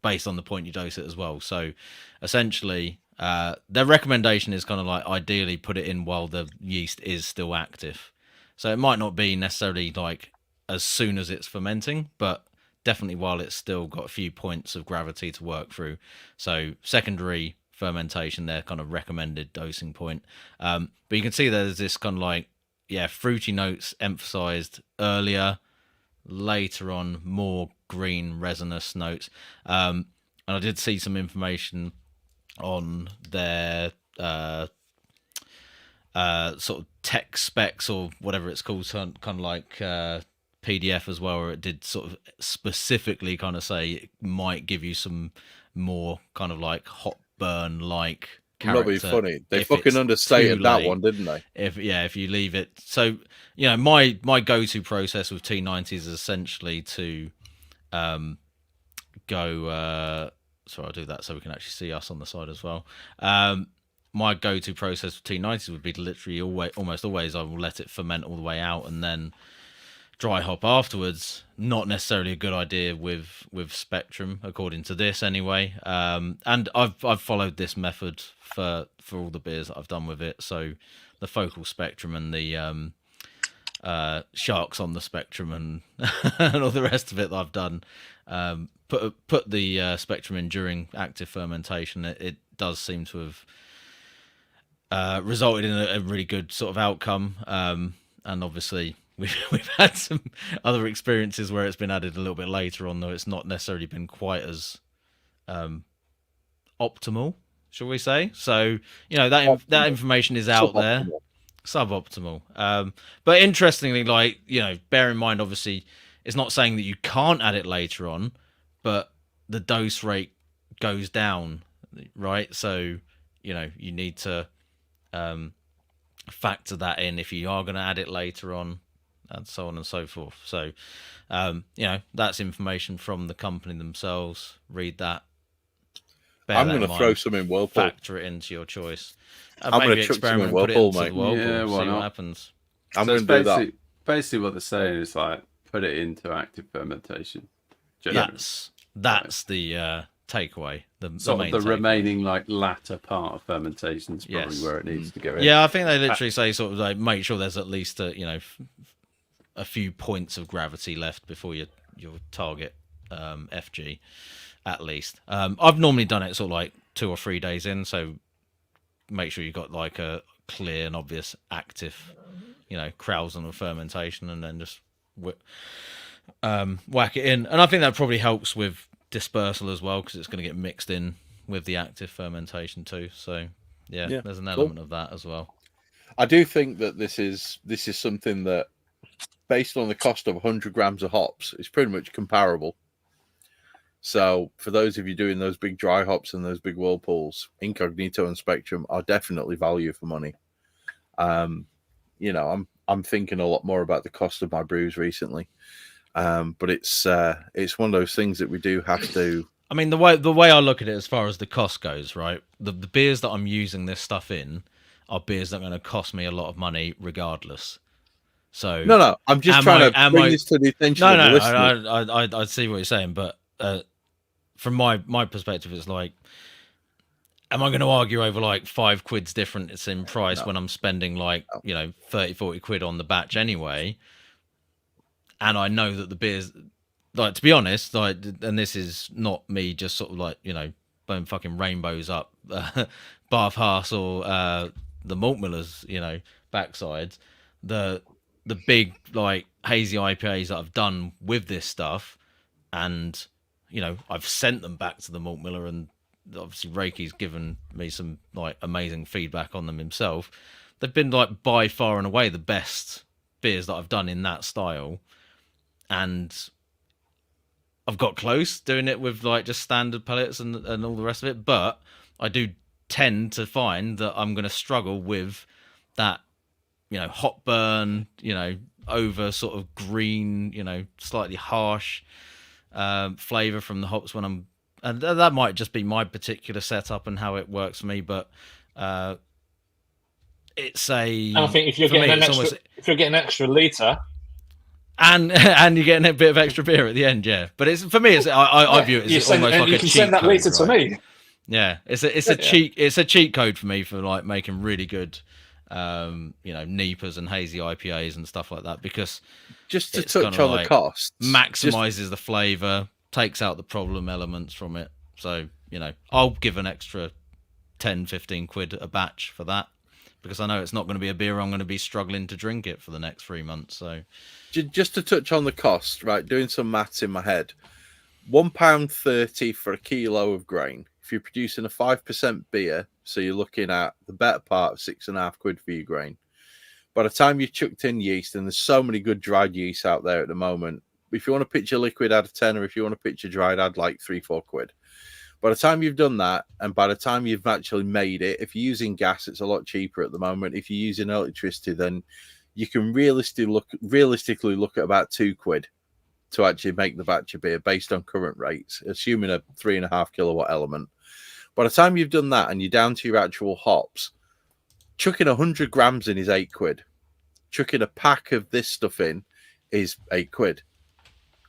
based on the point you dose it as well. So essentially, their recommendation is kind of like ideally put it in while the yeast is still active. So it might not be necessarily like as soon as it's fermenting, but definitely while it's still got a few points of gravity to work through. So secondary fermentation, their kind of recommended dosing point. But you can see there's this kind of like, fruity notes emphasized earlier, later on more green resinous notes. And I did see some information on their sort of tech specs or whatever it's called, kind of like PDF as well, where it did sort of specifically kind of say it might give you some more kind of like hot burn like character. Not be funny. They fucking understated that one, didn't they? If you leave it. So, you know, my go-to process with T90s is essentially to go sorry, I'll do that so we can actually see us on the side as well. My go-to process with T90s would be to literally almost always I will let it ferment all the way out and then dry hop afterwards. Not necessarily a good idea with Spectrum, according to this anyway. And I've followed this method for all the beers that I've done with it. So the Focal Spectrum and the Sharks on the Spectrum and and all the rest of it that I've done. Put the Spectrum in during active fermentation. It does seem to have resulted in a really good sort of outcome. And obviously we've had some other experiences where it's been added a little bit later on, though it's not necessarily been quite as optimal, shall we say? So, you know, that information is out there. Suboptimal. But interestingly, like, you know, bear in mind, obviously, it's not saying that you can't add it later on, but the dose rate goes down, right? So, you know, you need to factor that in if you are going to add it later on, and so on and so forth. So, you know, that's information from the company themselves. Read that. I'm going to throw some in Whirlpool. Factor it into your choice. I'm going to chuck some in Whirlpool, mate. Yeah, why see not? What happens. I'm going to do that. Basically, what they're saying is like put it into active fermentation. That's the takeaway. The main takeaway. Remaining like latter part of fermentation is probably where it needs to go in. Yeah, I think they literally say sort of like make sure there's at least a few points of gravity left before your target FG, at least. I've normally done it sort of like 2 or 3 days in, so make sure you've got like a clear and obvious active, Krausen of fermentation, and then just whack it in. And I think that probably helps with dispersal as well, because it's going to get mixed in with the active fermentation too. So yeah, there's an element of that as well. I do think that this is something that, based on the cost of 100 grams of hops, is pretty much comparable. So for those of you doing those big dry hops and those big whirlpools, Incognito and Spectrum are definitely value for money. I'm thinking a lot more about the cost of my brews recently. But it's one of those things that we do have to. I mean, the way I look at it as far as the cost goes, right? The beers that I'm using this stuff in are beers that are going to cost me a lot of money regardless. So no, I'm just trying to bring this to the attention of the listener. I see what you're saying, but from my perspective, it's like, am I going to argue over like £5 difference in price when I'm spending 30-40 quid on the batch anyway? And I know that the beers, to be honest, and this is not me just sort of blowing fucking rainbows up Bath Haas or the Malt Millers, backsides. the big like hazy IPAs that I've done with this stuff, and I've sent them back to the malt miller, and obviously Reiki's given me some like amazing feedback on them himself. They've been like by far and away the best beers that I've done in that style, and I've got close doing it with like just standard pellets and all the rest of it, but I do tend to find that I'm going to struggle with that, hot burn, over sort of green, slightly harsh flavor from the hops when and that might just be my particular setup and how it works for me, but it's a. And I think if you're getting an extra liter. And you're getting a bit of extra beer at the end, yeah. But it's for me, I view it as almost like a cheat code. You can send that liter to me. Yeah, it's a cheat code for me for like making really good, NEPAs and hazy IPAs and stuff like that, because just to touch on the cost, maximizes the flavor, takes out the problem elements from it. So I'll give an extra 10-15 quid a batch for that, because I know it's not going to be a beer I'm going to be struggling to drink it for the next 3 months. So just to touch on the cost, right, doing some maths in my head, £1.30 for a kilo of grain. If you're producing a 5% beer, so you're looking at the better part of £6.5 for your grain. By the time you've chucked in yeast, and there's so many good dried yeasts out there at the moment, if you want to pitch a liquid, add a tenner. If you want to pitch a dried, add like 3-4 quid. By the time you've done that, and by the time you've actually made it, if you're using gas, it's a lot cheaper at the moment. If you're using electricity, then you can realistically look at about 2 quid to actually make the batch of beer based on current rates, assuming a 3.5 kilowatt element. By the time you've done that and you're down to your actual hops, chucking 100 grams in is 8 quid. Chucking a pack of this stuff in is 8 quid.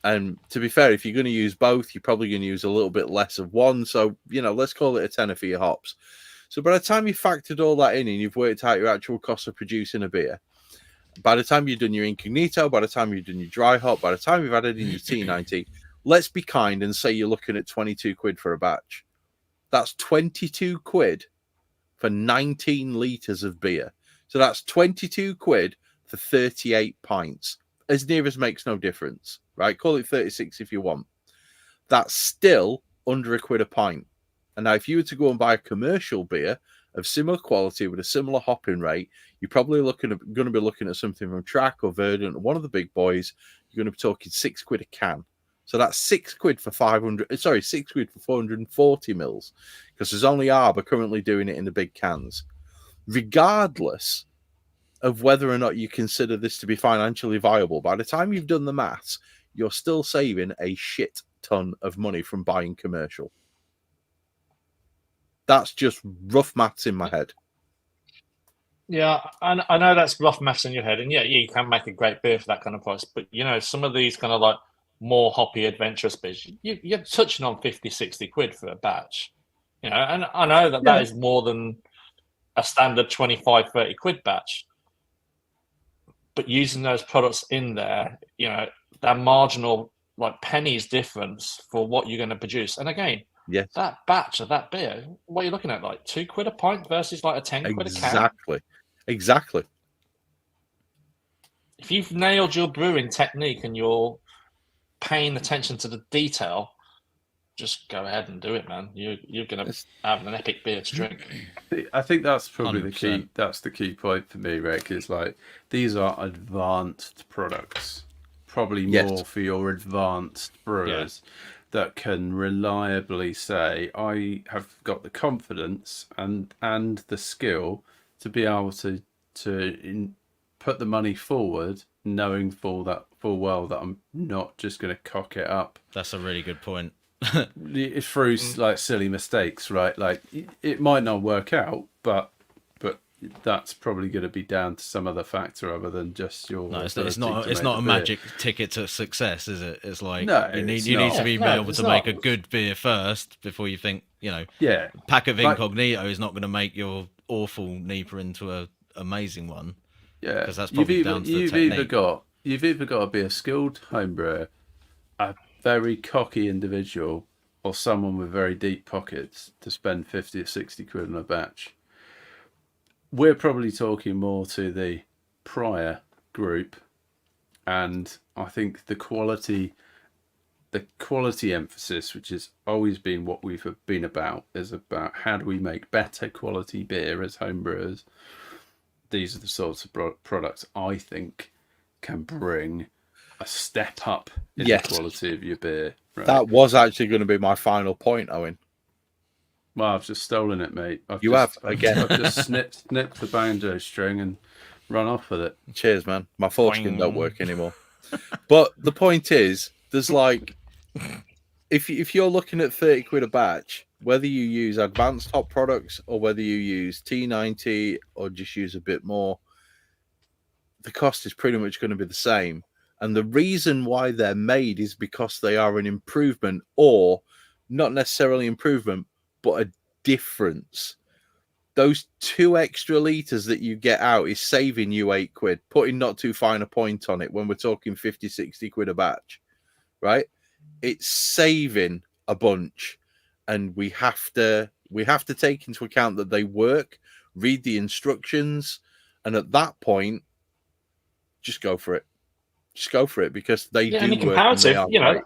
And to be fair, if you're going to use both, you're probably going to use a little bit less of one. So, let's call it a tenner for your hops. So by the time you've factored all that in and you've worked out your actual cost of producing a beer, by the time you've done your incognito, by the time you've done your dry hop, by the time you've added in your T90, let's be kind and say you're looking at 22 quid for a batch. That's 22 quid for 19 litres of beer. So that's 22 quid for 38 pints. As near as makes no difference, right? Call it 36 if you want. That's still under a quid a pint. And now if you were to go and buy a commercial beer of similar quality with a similar hopping rate, you're probably going to be looking at something from Track or Verdant or one of the big boys. You're going to be talking 6 quid a can. So that's 6 quid for 6 quid for 440 mils, because there's only Arbor currently doing it in the big cans. Regardless of whether or not you consider this to be financially viable, by the time you've done the maths, you're still saving a shit ton of money from buying commercial. That's just rough maths in my head. Yeah, I know that's rough maths in your head, and yeah, you can make a great beer for that kind of price. But some of these kind of like more hoppy, adventurous beers, you're touching on 50-60 quid for a batch. And I know that is more than a standard 25-30 quid batch. But using those products in there, that marginal like pennies difference for what you're going to produce. And again, yes, that batch of that beer, what are you looking at? Like 2 quid a pint versus like a 10 quid a can? Exactly. If you've nailed your brewing technique and you're paying attention to the detail, just go ahead and do it, man. You're going to have an epic beer to drink. I think that's probably 100%. The key. That's the key point for me, Rick. Is like these are advanced products, probably more for your advanced brewers that can reliably say, "I have got the confidence and the skill to be able to put the money forward, knowing full well that I'm not just going to cock it up." That's a really good point. Through like silly mistakes, right? Like it might not work out, but that's probably going to be down to some other factor other than just your. No, it's not a magic ticket to success, is it? It's like you need to be able to make a good beer first before you think pack of incognito is not going to make your awful NEPA into a amazing one. Yeah, because that's probably down to the technique. You've either got to be a skilled homebrewer, a very cocky individual, or someone with very deep pockets to spend 50 or 60 quid on a batch. We're probably talking more to the prior group And I think the quality emphasis, which has always been what we've been about, is about how do we make better quality beer as homebrewers. These are the sorts of products I think can bring a step up in the quality of your beer. Right? That was actually going to be my final point, Owen. Well, I've just stolen it, mate. I've just snipped the banjo string and run off with it. Cheers, man. My foreskin don't work anymore. But the point is, there's like, if you're looking at 30 quid a batch, whether you use advanced hop products or whether you use T90 or just use a bit more, the cost is pretty much going to be the same. And the reason why they're made is because they are an improvement, or not necessarily improvement, but a difference. Those 2 extra litres that you get out is saving you 8 quid, putting not too fine a point on it when we're talking 50, 60 quid a batch, right? It's saving a bunch, and we have to take into account that they work, read the instructions, and at that point, just go for it. Just go for it, because they do any work. And they are great.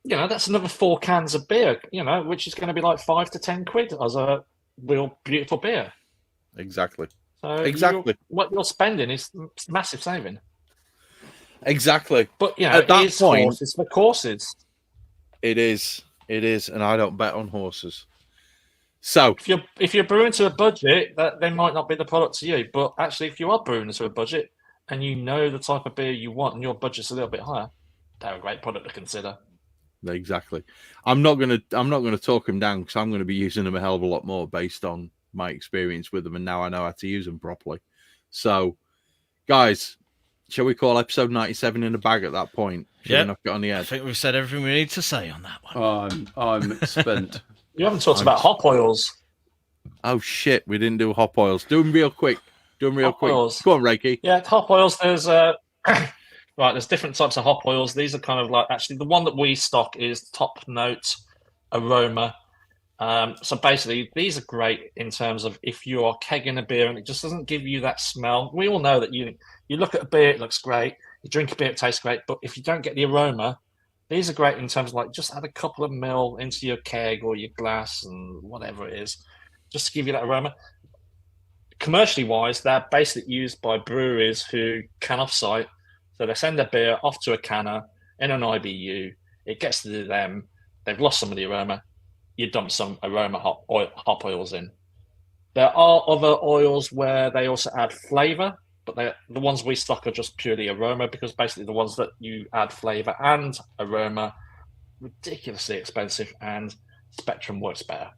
That's another 4 cans of beer, which is going to be like 5 to 10 quid as a real beautiful beer. Exactly. So exactly. What you're spending is massive saving. Exactly. But at that point, horses for courses. It is, and I don't bet on horses. So if you're brewing to a budget, that they might not be the product to you. But actually, if you are brewing to a budget and you know the type of beer you want and your budget's a little bit higher, they're a great product to consider. Exactly. I'm not gonna talk them down, because I'm going to be using them a hell of a lot more based on my experience with them, and now I know how to use them properly. So, guys, shall we call episode 97 in the bag at that point? Yeah, enough get on the edge. I think we've said everything we need to say on that one. I'm spent. You haven't talked about hop oils. Oh shit, we didn't do hop oils. Do them real quick. Oils. Go on, Reiki. Yeah, hop oils. There's right. There's different types of hop oils. These are kind of like, actually the one that we stock is top note aroma. So basically, these are great in terms of if you are kegging a beer and it just doesn't give you that smell. We all know that you look at a beer, it looks great. You drink a beer, it tastes great. But if you don't get the aroma, these are great in terms of like just add a couple of mil into your keg or your glass and whatever it is, just to give you that aroma. Commercially wise, they're basically used by breweries who can off-site. So they send their beer off to a canner in an IBU. It gets to them. They've lost some of the aroma. You dump some aroma hop oils in. There are other oils where they also add flavor, but the ones we stock are just purely aroma, because basically the ones that you add flavor and aroma, ridiculously expensive, and Spectrum works better.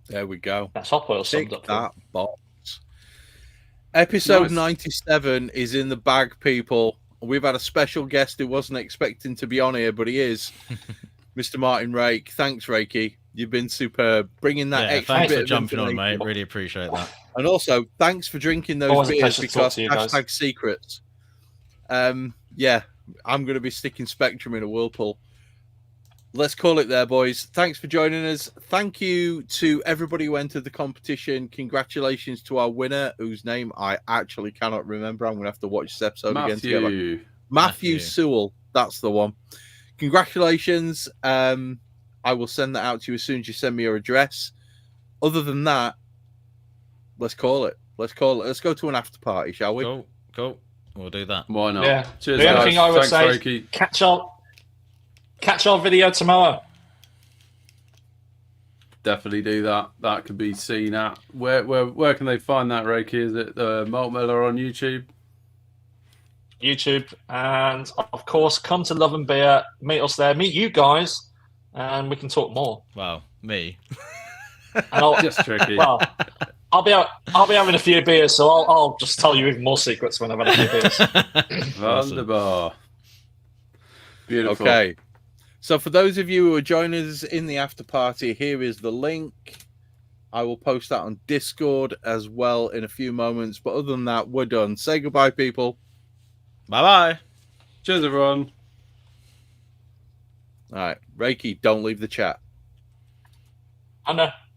There we go. That's hop oil summed Tick up. that box. Episode Nice. 97 is in the bag, people. We've had a special guest who wasn't expecting to be on here, but he is. Mr. Martin Rake. Thanks, Reiki. You've been superb. Bringing that extra thanks bit for of jumping on, mate. information. Really appreciate that. And also, thanks for drinking those Always a beers, pleasure to talk because to you guys. hashtag secrets. Yeah, I'm going to be sticking Spectrum in a whirlpool. Let's call it there, boys. Thanks for joining us. Thank you to everybody who entered the competition. Congratulations to our winner, whose name I actually cannot remember. I'm going to have to watch this episode again together. Matthew Sewell. That's the one. Congratulations. I will send that out to you as soon as you send me your address. Other than that, let's call it. Let's go to an after party, shall we? Cool. We'll do that. Why not? Yeah. Cheers, The only guys. thing I would Thanks, say is Reiki. catch our video tomorrow. Definitely do that. That could be seen at where can they find that, Reiki? Is it the Malt Miller on YouTube? YouTube, and of course, come to Love and Beer. Meet us there. Meet you guys, and we can talk more. Wow, me. And I'll, Just tricky. well, I'll be having a few beers, so I'll just tell you even more secrets when I've had a few beers. Wunderbar. Beautiful. Okay. So for those of you who are joining us in the after party, here is the link. I will post that on Discord as well in a few moments. But other than that, we're done. Say goodbye, people. Bye-bye. Cheers, everyone. All right. Reiki, don't leave the chat. I know.